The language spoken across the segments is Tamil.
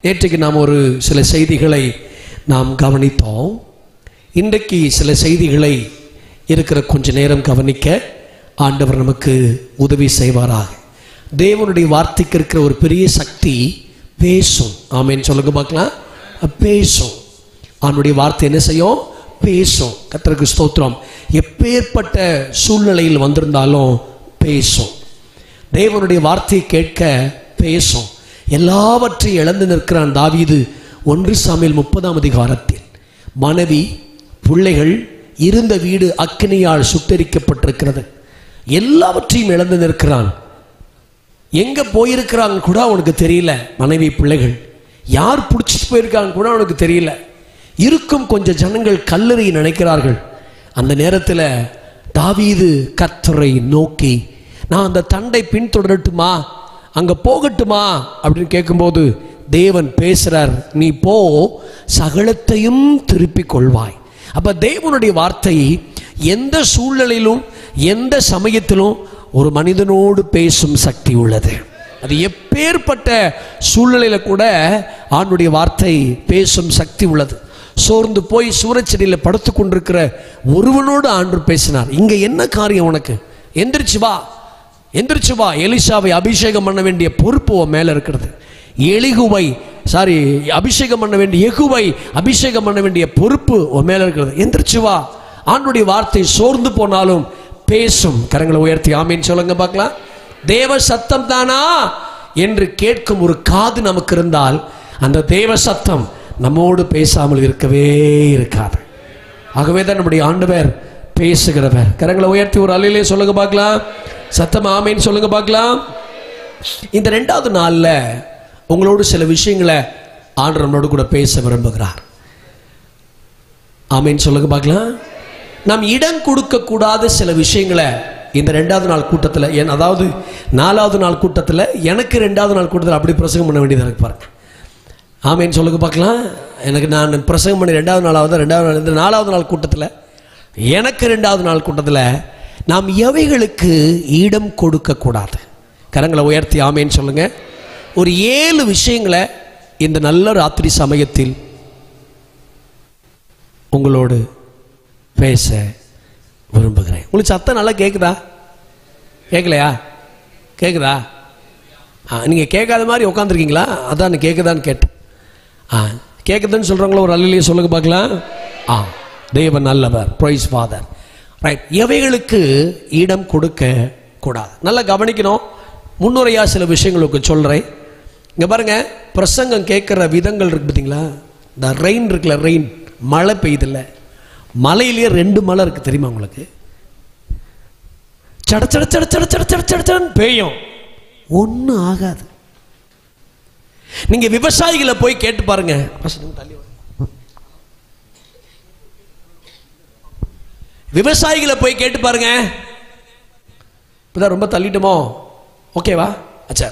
நேற்றைக்கு நாம் ஒரு சில செய்திகளை நாம் கவனித்தோம். இன்றைக்கு சில செய்திகளை இருக்கிற கொஞ்ச நேரம் கவனிக்க ஆண்டவர் நமக்கு உதவி செய்வாராக. தேவனுடைய வார்த்தைக்கு இருக்கிற ஒரு பெரிய சக்தி பேசும். ஆமேன்னு சொல்லுங்க பார்க்கலாம். பேசும். அவனுடைய வார்த்தை என்ன செய்யும்? பேசும். கர்த்தருக்கு ஸ்தோத்திரம். எப்பேற்பட்ட சூழ்நிலையில் வந்திருந்தாலும் பேசும். தேவனுடைய வார்த்தையை கேட்க பேசும். எல்லாவற்றையும் இழந்து நிற்கிறான் தாவீது. 1 சாமுவேல் 30ஆம் அதிகாரத்தில் மனைவி, பிள்ளைகள், இருந்த வீடு அக்கினியால் சுட்டெரிக்கப்பட்டிருக்கிறது. எல்லாவற்றையும் இழந்து நிற்கிறான். எங்க போயிருக்கிறாங்க கூட அவனுக்கு தெரியல. மனைவி, பிள்ளைகள் யார் பிடிச்சிட்டு போயிருக்காங்க கூட அவனுக்கு தெரியல. இருக்கும் கொஞ்சம் ஜனங்கள் கல்லறை நினைக்கிறார்கள். அந்த நேரத்தில் தாவீது கர்த்தரை நோக்கி, நான் அந்த தண்டை பின்தொடரட்டுமா, அங்க போகட்டுமா அப்படின்னு கேட்கும்போது தேவன் பேசுறார், நீ போ, சகலத்தையும் திருப்பிக் கொள்வாய். அப்ப தேவனுடைய வார்த்தை எந்த சூழ்நிலையிலும் எந்த சமயத்திலும் ஒரு மனிதனோடு பேசும் சக்தி உள்ளது. அது எப்பேற்பட்ட சூழ்நிலையில கூட ஆண்டுடைய வார்த்தை பேசும் சக்தி உள்ளது. சோர்ந்து போய் சூரச்செடியில் படுத்து கொண்டிருக்கிற ஒருவனோடு ஆண்டு பேசினார். இங்க என்ன காரியம் உனக்கு? எந்திரிச்சு வா, எந்திரிச்சு வா. எலிசாவை அபிஷேகம் பண்ண வேண்டிய பொறுப்பு மேல இருக்கிறது. அபிஷேகம் பண்ண வேண்டிய யெகூவை அபிஷேகம் பண்ண வேண்டிய பொறுப்பு மேல இருக்கிறது. எந்திரிச்சு வா. ஆண்டுடைய வார்த்தை சோர்ந்து போனாலும் பேசும். கரங்களை உயர்த்தி ஆமீன் சொல்லுங்க பார்க்கலாம். தேவ சத்தம் தானா என்று கேட்கும் ஒரு காது நமக்கு இருந்தால் அந்த தேவ சத்தம் நம்மோடு பேசாமல் இருக்கவே இருக்காது. ஆகவேதான் நம்முடைய ஆண்டவர் பேசுகிறவர். கரங்களை உயர்த்தி ஒரு அல்லையிலே சொல்லுங்க பார்க்கலாம். சத்தம் ஆமீன் சொல்லுங்க பார்க்கலாம். இந்த 2வது நாள்ல உங்களோடு சில விஷயங்களை ஆண்டவர் நம்மளோடு கூட பேச விரும்புகிறார். ஆமீன் சொல்லுங்க பார்க்கலாம். நாம் இடம் கொடுக்க கூடாத சில விஷயங்களை இந்த 2வது நாள் கூட்டத்தில், அதாவது 4வது நாள் கூட்டத்தில், எனக்கு 2வது நாள் கூட்டத்தில் அப்படி பிரசங்கம் பண்ண வேண்டியதாக இருக்கு பாருங்க. ஆமீன் சொல்லுங்க பார்க்கலாம். எனக்கு நான் பிரசங்கம் பண்ணி 2வது நாளாவது 4வது நாள் கூட்டத்தில், எனக்கு 2வது நாள் கூட்டத்தில் நாம் எவைகளுக்கு இடம் கொடுக்க கூடாது? கரங்களை உயர்த்தி ஆமேன்னு சொல்லுங்க. ஒரு 7 விஷயங்களை இந்த நல்ல ராத்திரி சமயத்தில் உங்களோடு பேச விரும்புகிறேன். உங்களுக்கு சத்தம் நல்லா கேட்குதா? கேட்கலையா? கேட்குதா? நீங்கள் கேட்காத மாதிரி உட்காந்துருக்கீங்களா? அதான் கேட்குதான்னு கேட்டேன். கேட்குதுன்னு சொல்கிறவங்கள ஒரு அல்லையே சொல்லுங்க பார்க்கலாம். தேவன் நல்லவர். Price father. ரைட். எவைகளுக்கு இடம் கொடுக்க கூடாது? நல்லா கவனிக்கணும். முன்னுரையாக சில விஷயங்களுக்கு சொல்கிறேன். இங்கே பாருங்க, பிரசங்கம் கேட்குற விதங்கள் இருக்கு பார்த்தீங்களா? இந்த ரெயின் இருக்குல்ல, ரெயின், மழை பெய்யுதில்ல, மலையிலேயே 2 மலை இருக்குது தெரியுமா உங்களுக்கு? சட சட சட சட சட சட சடன்னு பெய்யும், ஒன்றும் ஆகாது. நீங்க விவசாயிகளை போய் கேட்டு பாருங்க. விவசாயிகளை போய் கேட்டு பாருங்க. இப்பதான் ரொம்ப தள்ளிட்டோமோ? ஓகேவா? அச்சா,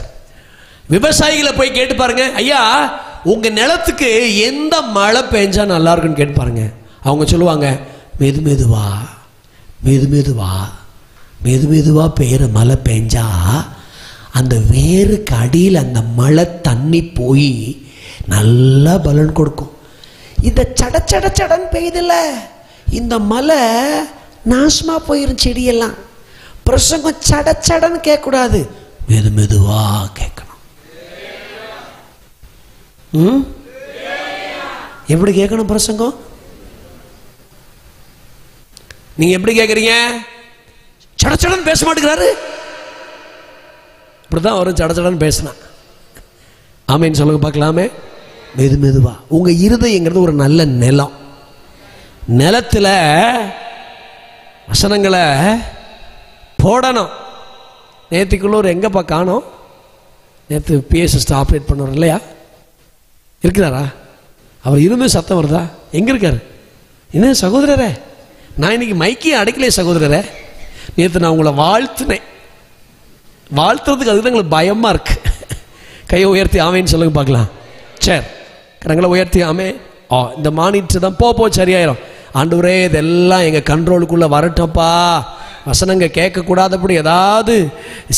விவசாயிகளை போய் கேட்டு பாருங்க. ஐயா, உங்க நிலத்துக்கு எந்த மழை பெஞ்சா நல்லா இருக்குன்னு கேட்டு பாருங்க. அவங்க சொல்லுவாங்க, மெது மெதுவா மெது மெதுவா மெது மெதுவா பெய்கிற மழை பெஞ்சா அந்த வேருக்கு அடியில் அந்த மழை தண்ணி போய் நல்லா பலன் கொடுக்கும். இந்த சட சட சடன் பெய்யுதில்ல, இந்த மழை நாசமா போயிரும் செடியெல்லாம். பிரசங்கம் சட சடன்னு கேட்கக்கூடாது, மெது மெதுவா கேட்கணும். எப்படி கேட்கணும் பிரசங்கம்? நீங்க எப்படி கேட்குறீங்க? சடச்சடன் பேச மாட்டேங்கிறாரு. இப்படிதான் வரும், சடச்சடன் பேசினா. ஆமேன்னு சொல்லுங்க பார்க்கலாமே. மெது மெதுவா. உங்க இருதயங்கிறது ஒரு நல்ல நிலம். நிலத்துல வசனங்களை போடணும். நேற்றுக்குள்ளூர் எங்கப்பா காணோம்? நேற்று பிஎஸ்எஸ் ஆப்ரேட் பண்ணுவார் இல்லையா? இருக்கிறாரா? அவர் இருந்தும் சத்தம் வருதா? எங்க இருக்காரு? என்ன சகோதரரே, நான் இன்னைக்கு மைக்கையும் அடைக்கலையே சகோதரரே. நேற்று நான் உங்களை வாழ்த்துனேன். வாழ்த்துறதுக்கு அதுதான் எங்களுக்கு பயமா இருக்கு. கையை உயர்த்தி ஆமேன்னு சொல்லுங்க பார்க்கலாம். சரி, கரங்களை உயர்த்தி ஆமே. இந்த மானிட்டர் தான் போ சரியாயிரும். ஆண்டவரே, இதெல்லாம் எங்கள் கண்ட்ரோலுக்குள்ளே வரட்டப்பா. வசனங்க கேட்கக்கூடாதபடி ஏதாவது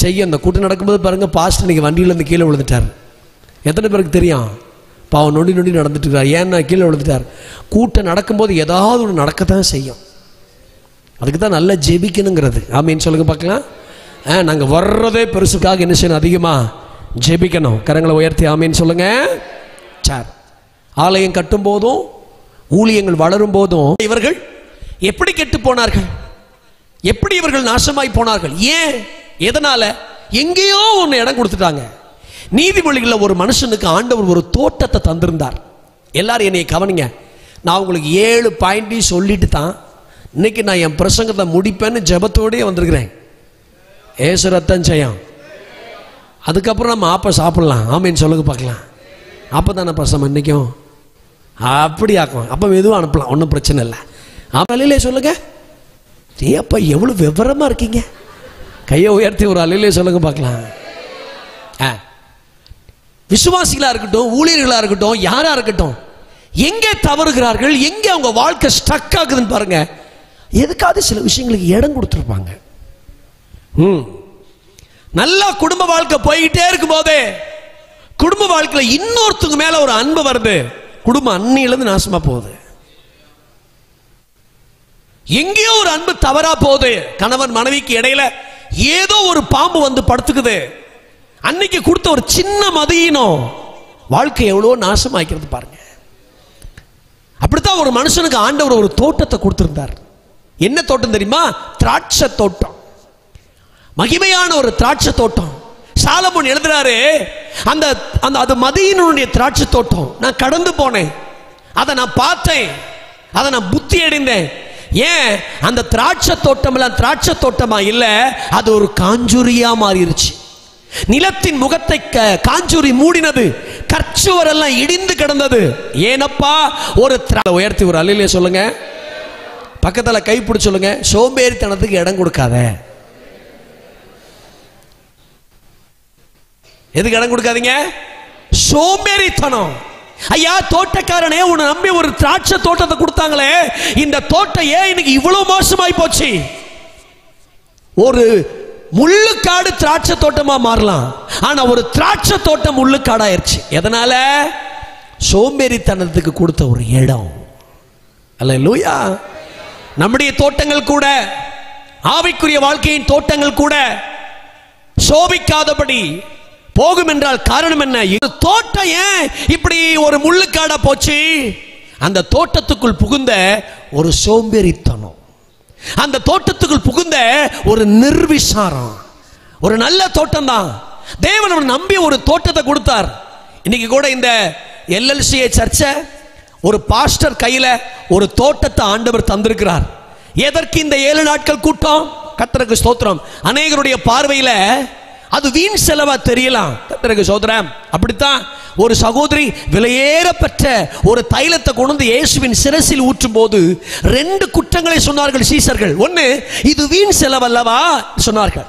செய்ய. அந்த கூட்டம் நடக்கும்போது பாருங்கள், பாஸ்டர் இன்னைக்கு வண்டியிலேருந்து கீழே விழுந்துட்டார். எத்தனை பேருக்கு தெரியும்? பாவம் நொண்டி நொண்டி நடந்துட்டு இருக்கார். ஏன்னா கீழே விழுந்துட்டார். கூட்டம் நடக்கும்போது ஏதாவது ஒன்று நடக்கத்தான் செய்யும். அதுக்கு தான் நல்லா ஜெபிக்கணுங்கிறது. ஆமீன் சொல்லுங்க பார்க்கலாம். நாங்கள் வர்றதே பெருசுக்காக என்ன செய்யணும்? அதிகமாக ஜெபிக்கணும். கரங்களை உயர்த்தி ஆமீன் சொல்லுங்க. சார், ஆலயம் கட்டும் போதும் ஊழியங்கள் வளரும் போதும் இவர்கள் எப்படி கெட்டு போனார்கள்? எப்படி இவர்கள் நாசமாய் போனார்கள்? ஏன்? எதனால? எங்கேயோ ஒன்று இடம் கொடுத்துட்டாங்க. நீதிமொழிகளில் ஒரு மனுஷனுக்கு ஆண்டவர் ஒரு தோட்டத்தை தந்திருந்தார். எல்லாரும் என்னை கவனிங்க. நான் உங்களுக்கு 7 பாயிண்ட் சொல்லிட்டு தான் இன்னைக்கு நான் என் பிரசங்கத்தை முடிப்பேன்னு ஜெபத்தோடய வந்திருக்கிறேன். ஏசு ரத்தம் செய்யும். அதுக்கப்புறம் நம்ம ஆப்பை சாப்பிடலாம். ஆமீன் சொல்லுங்க பார்க்கலாம். அப்போ தானே பிரசம் இன்னைக்கும் அப்படி ஆக்கும். அப்போ எதுவும் அனுப்பலாம், ஒன்றும் பிரச்சனை இல்லை. அலையிலே சொல்லுங்க. ஏப்பா எவ்வளோ விவரமாக இருக்கீங்க? கையை உயர்த்தி ஒரு அலையிலே சொல்லுங்க பார்க்கலாம். விசுவாசிகளாக இருக்கட்டும், ஊழியர்களாக இருக்கட்டும், யாராக இருக்கட்டும், எங்கே தவறுகிறார்கள், எங்கே அவங்க வாழ்க்கை ஸ்டக் ஆகுதுன்னு பாருங்க. எதுக்காவது சில விஷயங்களுக்கு இடம் கொடுத்துருப்பாங்க. நல்லா குடும்ப வாழ்க்கை போய்கிட்டே இருக்கும் போதே குடும்ப வாழ்க்கையில் இன்னொருத்தங்க மேல ஒரு அன்பு வருது, குடும்பம் அன்னிலிருந்து நாசமா போகுது. எங்கேயோ ஒரு அன்பு தவறா போகுது. கணவன் மனைவிக்கு இடையில ஏதோ ஒரு பாம்பு வந்து படுத்துக்குது. அன்னைக்கு கொடுத்த ஒரு சின்ன மதியினம் வாழ்க்கை எவ்வளோ நாசமாக்கிறது பாருங்க. அப்படித்தான் ஒரு மனுஷனுக்கு ஆண்டவர் ஒரு தோட்டத்தை கொடுத்திருந்தார். என்ன தோட்டம் தெரியுமா? திராட்சை தோட்டம். மகிமையான ஒரு திராட்சை தோட்டம். சாலமோன் எழுதுறாரு, அந்த அது மதியினுடைய திராட்சை தோட்டம். நான் கடந்து போனேன், அதை நான் பார்த்தேன், அதை நான் புத்தி அடைந்தேன். ஏன்? அந்த திராட்சை தோட்டம் எல்லாம் திராட்சை தோட்டமா இல்ல, அது ஒரு காஞ்சூரியா மாறிடுச்சு. நிலத்தின் முகத்தை காஞ்சூரி மூடினது, கற்சுவர் எல்லாம் இடிந்து கிடந்தது. ஏனப்பா? ஒரு உயர்த்தி ஒரு அல்லையிலே சொல்லுங்க. பக்கத்துல கைப்பிடி சொல்லுங்க, சோம்பேறித்தனத்துக்கு இடம் கொடுக்காத. எதுக்கு இடம் கொடுக்காதீங்க? சோம்பேறித்தனம். ஐயா, தோட்டக்காரனே, உன்னை நம்பி ஒரு திராட்சை தோட்டத்தை கொடுத்தாங்களே, இந்த தோட்டம் ஏன் இன்னைக்கு இவ்வளவு மோசமாய் போச்சு? ஒரு முள்ளுக்காடு திராட்சை தோட்டமா மாறலாம், ஆனா ஒரு திராட்சை தோட்டம் முள்ளுக்காடாயிருச்சு. எதனால? சோம்பேறித்தனத்துக்கு கொடுத்த ஒரு இடம். அல்லேலூயா. நம்முடைய தோட்டங்கள் கூட, ஆவிக்குரிய வாழ்க்கையின் தோட்டங்கள் கூட சோபிக்காதபடி போகும் என்றால் காரணம் என்ன? இந்த தோட்டம் ஏன் இப்படி ஒரு முள்ளுக்காடா போச்சு? அந்த தோட்டத்துக்குள் புகுந்த ஒரு சோம்பேறித்தனம், அந்த தோட்டத்துக்குள் புகுந்த ஒரு நிர்விசாரம். ஒரு நல்ல தோட்டம் தான். தேவன் நம்பி ஒரு தோட்டத்தை கொடுத்தார். இன்னைக்கு கூட இந்த LLCA சர்ச்சை ஒரு பாஸ்டர் கையில ஒரு தோட்டத்தை ஆண்டவர் தந்திருக்கிறார். எதற்கு இந்த 7 நாட்கள் கூட்டம்? கர்த்தருக்கு ஸ்தோத்திரம். அநேகருடைய பார்வையில அது வீண் செலவா தெரியலாம். கர்த்தருக்கு ஸ்தோத்திரம். அப்படித்தான் ஒரு சகோதரி விலையேற பெற்ற ஒரு தைலத்தை கொண்டு இயேசுவின் சிரசில் ஊற்றும் போது 2 குற்றங்களை சொன்னார்கள் சீசர்கள். 1, இது வீண் செலவல்லவா சொன்னார்கள்.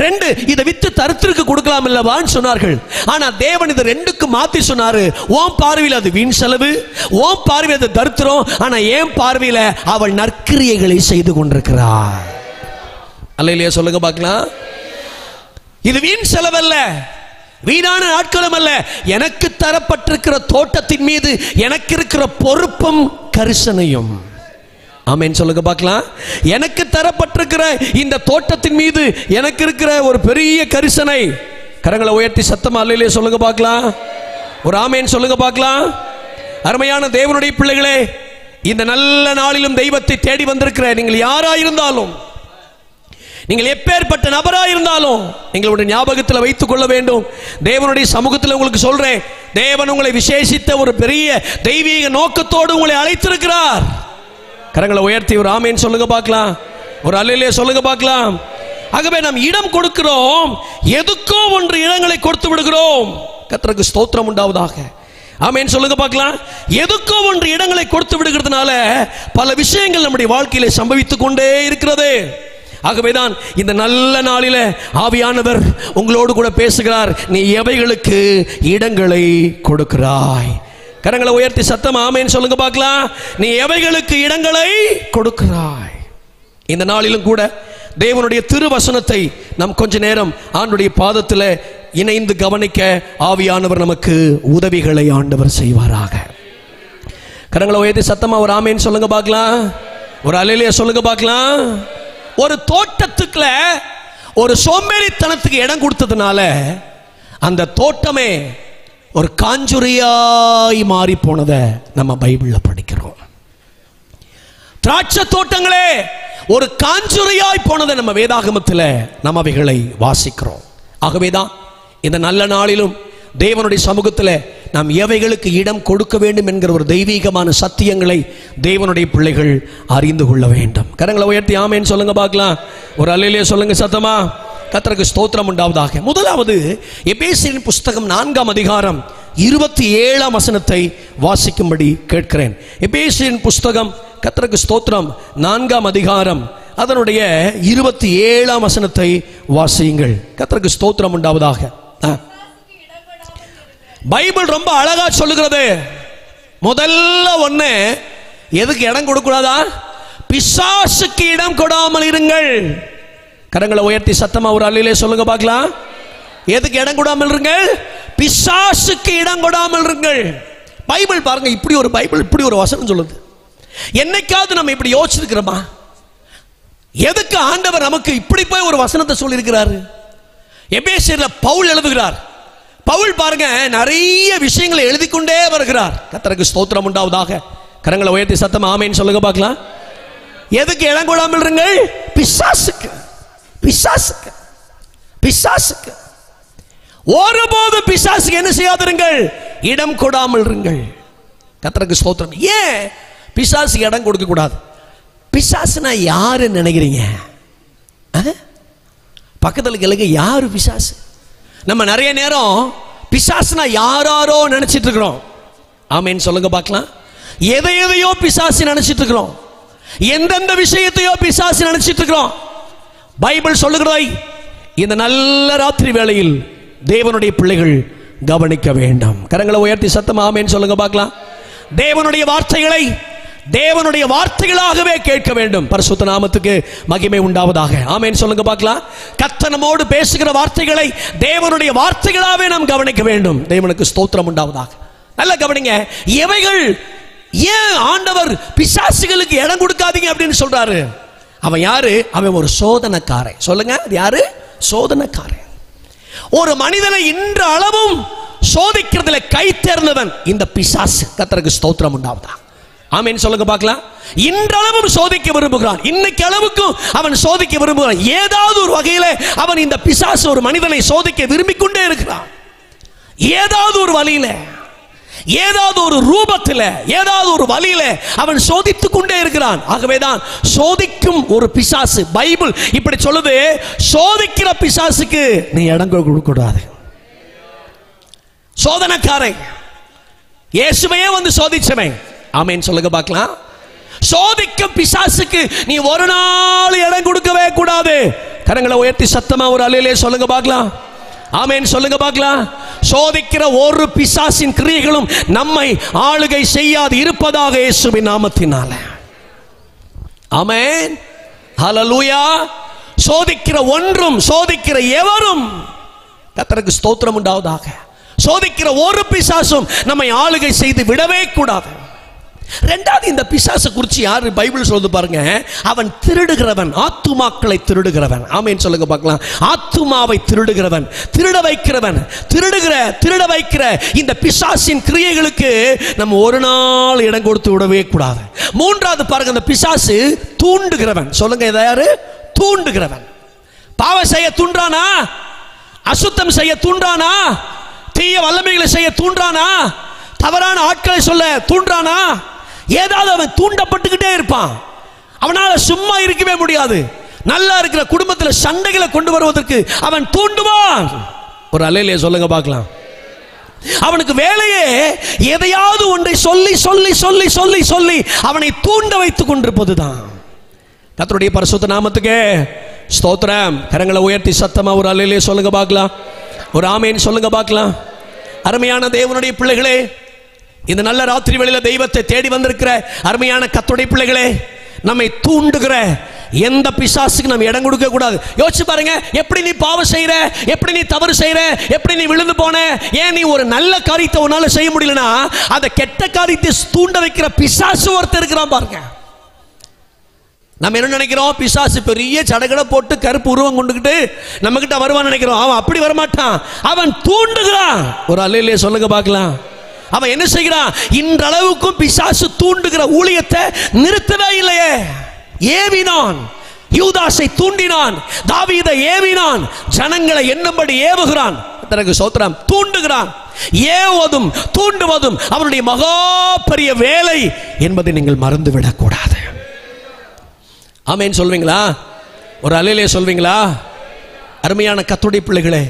2, இதை வித்து தரித்திற்கு கொடுக்கலாம் அல்லவான்னு சொன்னார்கள். ஆனா தேவன் இது 2க்கு மாத்தி சொன்னாரு. உன் பார்வையில் அது வீண் செலவு, உன் பார்வையில் அது தரித்திரம், ஆனா என் பார்வையில் அவள் நற்கிரியைகளை செய்து கொண்டிருக்கிறாள். அல்லேலூயா சொல்லுங்க பார்க்கலாம். இது வீண் செலவல்ல, வீணான நாட்களும் அல்ல. எனக்கு தரப்பட்டிருக்கிற தோட்டத்தின் மீது எனக்கு இருக்கிற பொறுப்பும் கரிசனையும். ஆமென் சொல்லுங்க பார்க்கலாம். எனக்கு தரப்பட்டிருக்கிற இந்த தோட்டத்தின் மீது எனக்கு இருக்கிற ஒரு பெரிய கரிசனை. கரங்களை உயர்த்தி சத்தமா அல்லேலூயா சொல்லுங்க பார்க்கலாம். ஒரு ஆமென் சொல்லுங்க பார்க்கலாம். அருமையான தேவனுடைய பிள்ளைகளே, இந்த நல்ல நாளிலும் தெய்வத்தை தேடி வந்திருக்கிற நீங்கள் யாராயிருந்தாலும், நீங்கள் எப்பேற்பட்ட நபராயிருந்தாலும், நீங்களுடைய ஞாபகத்தில் வைத்துக் கொள்ள வேண்டும். தேவனுடைய சமூகத்தில் உங்களுக்கு சொல்றேன், தேவன் உங்களை விசேஷித்த ஒரு பெரிய தெய்வீக நோக்கத்தோடு உங்களை அழைத்திருக்கிறார். கரங்களை உயர்த்தி ஒரு ஆமென் சொல்லுங்க பார்க்கலாம். ஒரு அல்லேலூயா சொல்லுங்க பார்க்கலாம். ஆகவே நாம் இடம் கொடுக்கிறோம், எதுக்கோ ஒன்று இடங்களை கொடுத்து விடுகிறோம். கர்த்தருக்கு ஸ்தோத்திரம் உண்டாவதாக. ஆமென் சொல்லுங்க பார்க்கலாம். எதுக்கோ ஒன்று இடங்களை கொடுத்து விடுகிறதுனால பல விஷயங்கள் நம்முடைய வாழ்க்கையில சம்பவித்துக் கொண்டே இருக்கிறது. ஆகவேதான் இந்த நல்ல நாளில ஆவியானவர் உங்களோடு கூட பேசுகிறார். நீ எவைகளுக்கு இடங்களை கொடுக்கிறாய்? கரங்களை உயர்த்தி சத்தம் ஆமென் சொல்லுங்க பார்க்கலாம். நீ எவைகளுக்கு இடங்களை கொடுக்கிறாய்? இந்த நாளிலும் கூட தேவனுடைய திருவசனத்தை நாம் கொஞ்ச நேரம் ஆண்டுடைய பாதத்தில் இணைந்து கவனிக்க ஆவியானவர் நமக்கு உதவிகளை ஆண்டவர் செய்வாராக. கரங்களை உயர்த்தி சத்தமா ஒரு ஆமேன் சொல்லுங்க பார்க்கலாம். ஒரு அல்லேலூயா சொல்லுங்க பார்க்கலாம். ஒரு தோட்டத்துக்குள்ள ஒரு சோம்பேறித்தனத்துக்கு இடம் கொடுத்ததுனால அந்த தோட்டமே ஒரு காஞ்சுரியாய் மாறி போனதை நம்ம பைபிள்ல படிக்கிறோம். திராட்சை தோட்டங்களே ஒரு காஞ்சுரியாய் போனதை நம்ம வேதாகமத்தில் நம்ம அவைகளை வாசிக்கிறோம். ஆகவேதான் இந்த நல்ல நாளிலும் தேவனுடைய சமூகத்தில் நாம் எவைகளுக்கு இடம் கொடுக்க வேண்டும் என்கிற ஒரு தெய்வீகமான சத்தியங்களை தேவனுடைய பிள்ளைகள் அறிந்து கொள்ள வேண்டும். கரங்களை உயர்த்தி ஆமேன்னு சொல்லுங்க பார்க்கலாம். ஒரு அல்லேலூயா சொல்லுங்க சத்தமா. கர்த்தருக்கு ஸ்தோத்திரம் உண்டாவதாக. முதலாவது எபேசியரின் புஸ்தகம் 4ஆம் அதிகாரம் 27ஆம் வசனத்தை வாசிக்கும்படி கேட்கிறேன். எபேசியரின் புஸ்தகம் கர்த்தருக்கு ஸ்தோத்திரம் 4ஆம் அதிகாரம் அதனுடைய 27ஆம் வசனத்தை வாசியுங்கள். கர்த்தருக்கு ஸ்தோத்திரம் உண்டாவதாக. பைபிள் ரொம்ப அழகா சொல்லுகிறது. முதல்ல ஒண்ணு, எதுக்கு இடம் கொடுக்கூடாதா? பிசாசுக்கு இடம் கொடாமல் இருங்கள். கரங்களை உயர்த்தி சத்தமா ஒரு அல்லேலூயா சொல்லுங்க பார்க்கலாம். எதுக்கு இடம் கொடாமல் இருங்கள்? பிசாசுக்கு இடம் கொடாமல் இருங்கள். பைபிள் பாருங்க, இப்படி ஒரு பைபிள் இப்படி ஒரு வசனம் சொல்லுது. என்னைக்காவது நம்ம இப்படி யோசிச்சிருக்கிறோமா? எதுக்கு ஆண்டவர் நமக்கு இப்படி போய் ஒரு வசனத்தை சொல்லி இருக்கிறாரு? எபேசியர்ல பவுல் எழுதுகிறார். பவுல் பாருங்க நிறைய விஷயங்களை எழுதி கொண்டே வருகிறார். கர்த்தருக்கு ஸ்தோத்திரம் உண்டாவதாக. கரங்களை உயர்த்தி சத்தமா ஆமேன்னு சொல்லுங்க பார்க்கலாம். எதுக்கு இடம் கொடாமல் இருங்கள்? பிசாசுக்கு. பிசாசுக்கு பிசாசுக்கு ஒருபோது பிசாசுக்கு என்ன செய்யாதிருங்கள்? இடம் கொடாமல் இருங்கள். கர்த்தருக்கு ஸ்தோத்திரம். ஏன் பிசாசுக்கு இடம் கொடுக்க கூடாது? பிசாசுனா யாரு நினைக்கிறீங்க? பக்கத்தில் கேளுங்க, யாரு பிசாசு? நம்ம நிறைய நேரம் பிசாசுனா யாரோ நினைச்சிட்டு இருக்கிறோம். ஆமேன்னு சொல்லுங்க பார்க்கலாம். எதையோ பிசாசு நினைச்சிட்டு இருக்கிறோம். எந்தெந்த விஷயத்தையோ பிசாசு நினைச்சிட்டு இருக்கிறோம். பைபிள் சொல்லுகிறதை இந்த நல்ல ராத்திரி வேளையில் தேவனுடைய பிள்ளைகள் கவனிக்க வேண்டும். கரங்களை உயர்த்தி சத்தமா ஆமேன்னு சொல்லுங்க பார்க்கலாம். தேவனுடைய வார்த்தைகளை தேவனுடைய வார்த்தைகளாகவே கேட்க வேண்டும். பரிசுத்த நாமத்துக்கு மகிமை உண்டாவதாக. ஆமென் சொல்லுங்க பார்க்கலாம். கர்த்தர் நம்மோடு பேசுகிற வார்த்தைகளை தேவனுடைய வார்த்தைகளாகவே நாம் கவனிக்க வேண்டும். தேவனுக்கு ஸ்தோத்திரம் உண்டாவதாக. நல்ல கவனிங்க. எவைகள் ஏன் ஆண்டவர் பிசாசுகளுக்கு இடம் கொடுக்காதீங்க அப்படின்னு சொல்றாரு? அவன் யாரு? அவன் ஒரு சோதனைக்காரன். சொல்லுங்க, யாரு? சோதனைக்காரன். ஒரு மனிதனை இன்ற அளவும் சோதிக்கிறதுல கை தேர்ந்தவன் இந்த பிசாசு. கர்த்தருக்கு ஸ்தோத்திரம் உண்டாவதா. ஆமென் சொல்லுங்க பார்க்கலாம். இன்றளவும் சோதிக்க விரும்புகிறான். இன்னைக்கு அளவுக்கும் அவன் சோதிக்க விரும்புகிறான். ஏதாவது ஒரு வகையில அவன் இந்த பிசாசு ஒரு மனிதனை சோதிக்க விரும்பிக் கொண்டே இருக்கிறான். ஏதாவது ஒரு வழியில, ஏதாவது ஒரு ரூபத்தில், ஏதாவது ஒரு வழியில அவன் சோதித்துக் கொண்டே இருக்கிறான். ஆகவேதான் சோதிக்கும் ஒரு பிசாசு. பைபிள் இப்படி சொல்லுது, சோதிக்கிற பிசாசுக்கு நீ இடம் கொடுக்க கூடாது. சோதனைக்காரன் இயேசுவையே வந்து சோதிச்சவன். ஆமென் சொல்லுங்க பார்க்கலாம். சோதிக்கும் பிசாசுக்கு நீ ஒரு நாள் இடம் கொடுக்கவே கூடாது. கரங்களை உயர்த்தி சத்தமா ஒரு அல்லேலூயா சொல்லுங்க பார்க்கலாம். ஆமென் சொல்லுங்க பார்க்கலாம். சோதிக்கிற ஒரு பிசாசின் கிரியைகளும் நம்மை ஆளுகை செய்யாது இருப்பதாக இயேசுவின் நாமத்தினால. ஆமென் ஹல்லேலூயா. சோதிக்கிற ஒன்றும் சோதிக்கிற எவரும் கர்த்தருக்கு ஸ்தோத்திரம் உண்டாவதாக. சோதிக்கிற ஒரு பிசாசும் நம்மை ஆளுகை செய்து விடவே கூடாது. ரெண்டாவது, இந்த பிசாசு குறித்து யாரு பைபிள் சொல்லுது பாருங்க. அவன் திருடுகிறவன், ஆத்துமாக்களை திருடுகிறவன். ஆமென் சொல்லுங்க பார்க்கலாம். ஆத்துமாவை திருடுகிறவன், திருட வைக்கிறவன், திருட வைக்கிற இந்த பிசாசின் கிரியைகளுக்கு நம்ம ஒரு நாள் இடம் கொடுத்து விடவே கூடாது. மூன்றாவது பாருங்க, இந்த பிசாசு தூண்டுகிறவன். சொல்லுங்க, யாரு? தூண்டுகிறவன். பாவம் செய்ய தூண்டானா? அசுத்தம் செய்ய தூண்டானா? தீய வல்லமைகளை செய்ய தூண்டானா? தவறான ஆட்களை சொல்ல தூண்டானா? ஏதாவது அவன் தூண்டப்பட்டுக்கிட்டே இருப்பான். அவனால சும்மா இருக்கவே முடியாது. நல்லா இருக்கிற குடும்பத்தில் சண்டைகளை கொண்டு வருவதற்கு அவன் தூண்டுவான். ஒரு அல்லேலூயா சொல்லுங்க பார்க்கலாம். அவனுக்கு வேலையே எதையாவது ஒன்றை சொல்லி சொல்லி சொல்லி சொல்லி சொல்லி அவனை தூண்ட வைத்துக் கொண்டிருப்பதுதான். கர்த்தருடைய பரிசுத்த நாமத்துக்கு ஸ்தோத்திரம். கரங்களை உயர்த்தி சத்தமா ஒரு அல்லேலூயா சொல்லுங்க பார்க்கலாம். ஒரு ஆமென் சொல்லுங்க பார்க்கலாம். அருமையான தேவனுடைய பிள்ளைகளே, இந்த நல்ல ராத்திரி வேளையில தெய்வத்தை தேடி வந்திருக்கிற அருமையான கர்த்தருடைய பிள்ளைகளே, நம்மை தூண்டுகிற எந்த பிசாசுக்கு நம்ம இடம் கொடுக்க கூடாது. யோசிச்சு பாருங்க, எப்படி நீ பாவம் செய்யற, எப்படி நீ தவறு செய்யற, எப்படி நீ விழுந்து போன. ஏன் நீ ஒரு நல்ல காரியத்தை உன்னால செய்ய முடியலனா அந்த கெட்ட காரியத்தை தூண்ட வைக்கிற பிசாசு ஒருத்தர் இருக்கிறான் பாருங்க. நம்ம என்ன நினைக்கிறோம், பிசாசு பெரிய சடகடை போட்டு கருப்பு உருவம் கொண்டுகிட்டு நம்ம கிட்ட வருவான்னு நினைக்கிறோம். அவன் அப்படி வரமாட்டான், அவன் தூண்டுகிறான். ஒரு அல்லேலூயா சொல்லுங்க பார்க்கலாம். அவன் என்ன செய்கிறான், இன்றளவுக்கும் பிசாசு தூண்டுகிற ஊழியத்தை நிறுத்தவே இல்லையே. ஏவினான், யூதாசை தூண்டினான், தாவீதை ஏவினான், ஜனங்களை என்னும்படி ஏவுகிறான். தனக்கு சோத்திரம், தூண்டுகிறான். ஏவுவதும் தூண்டுவதும் அவனுடைய மகா பெரிய வேலை என்பதை நீங்கள் மறந்துவிடக் கூடாது. ஆமென் சொல்வீங்களா? ஒரு அல்லேலூயா சொல்வீங்களா? அருமையான கர்த்தருடைய பிள்ளைகளே,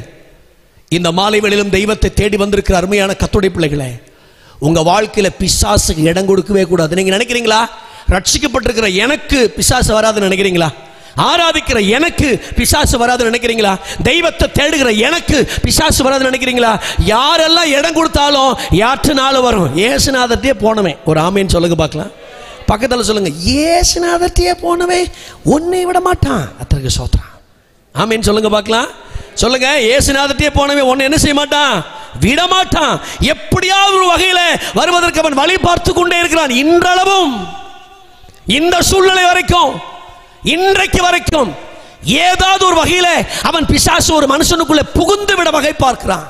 இந்த மாலை வேளையிலும் தெய்வத்தை தேடி வந்திருக்கிற அருமையான கர்த்தருடைய பிள்ளைகளே, உங்க வாழ்க்கையில பிசாசுக்கு இடம் கொடுக்கவே கூடாது. நீங்க நினைக்கிறீங்களா, ரட்சிக்கப்பட்டிருக்கிற எனக்கு பிசாசு வராதுன்னு நினைக்கிறீங்களா? ஆராதிக்கிற எனக்கு பிசாசு வராதுன்னு நினைக்கிறீங்களா? தெய்வத்தை தேடுகிற எனக்கு பிசாசு வராதுன்னு நினைக்கிறீங்களா? யாரெல்லாம் இடம் கொடுத்தாலும் யாற்றுனாலும் வரும். ஏசுநாதர்ட்டே போனவே ஒரு ஆமேன்னு சொல்லுங்க பார்க்கலாம். பக்கத்தில் சொல்லுங்க, ஏசுநாதர்ட்டே போனவே உன்னை விட மாட்டான். அத்தருக்கு சோத்ரா. ஆமேன்னு சொல்லுங்க பார்க்கலாம். சொல்லுங்க, ஏசுநாதர்ட்டே போனவே உன்னை என்ன செய்ய மாட்டான், விட மாட்டான். எப்படியாவது ஒரு வகையில் வருவதற்கு அவன் வழி பார்த்து கொண்டே இருக்கிறான். இன்றளவும் இந்த சூழ்நிலை வரைக்கும், இன்றைக்கு வரைக்கும் ஏதாவது ஒரு வகையில் அவன் பிசாசு ஒரு மனுஷனுக்குள்ளே புகுந்து விட வகை பார்க்கிறான்.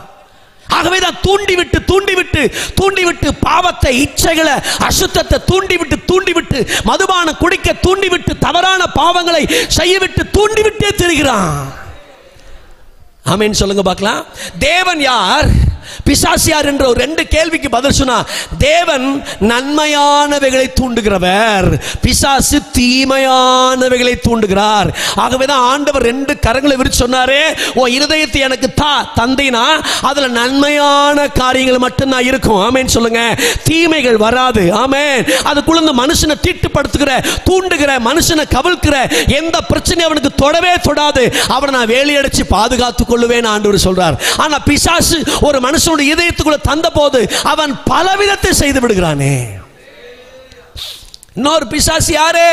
ஆகவே தான் தூண்டிவிட்டு பாவத்தை, இச்சைகளை, அசுத்தத்தை தூண்டிவிட்டு மதுபான குடிக்க தூண்டிவிட்டு தவறான பாவங்களை செய்யவிட்டு தூண்டிவிட்டே திரிகிறான். ஆமென் சொல்லுங்க பார்க்கலாம். தேவன் யார், பிசாசு யார் என்ற ஒரு 2 கேள்விக்கு பதில் சொன்னா, தேவன் நன்மையானவைகளை தூண்டுகிறவர், பிசாசு தீமையானவைகளை தூண்டுகிறார். ஆகவேதான் ஆண்டவர் 2 கரங்களை விரிச்சு சொன்னாரே, ஓ இருதயத்தை எனக்கு தந்தைனா அதுல நன்மையான காரியங்கள் மட்டும்தான் இருக்கும். ஆமென் சொல்லுங்க, தீமைகள் வராது. ஆமென். அதுக்குள்ள மனுஷனை தீட்டுப்படுத்துகிற, தூண்டுகிற, மனுஷனை கவிழ்க்கிற எந்த பிரச்சனையும் அவனுக்கு தொடவே தொடாது. அவனை நான் வேலையடிச்சு பாதுகாத்துக் கொள்ளுவேன் ஆண்டவர் சொல்றார். ஆனா பிசாசு ஒரு மனுஷனுடைய இதயத்துக்குள்ள தந்த போது அவன் பலவிதத்தை செய்து விடுகிறானே. இன்னொரு பிசாசு யாரு,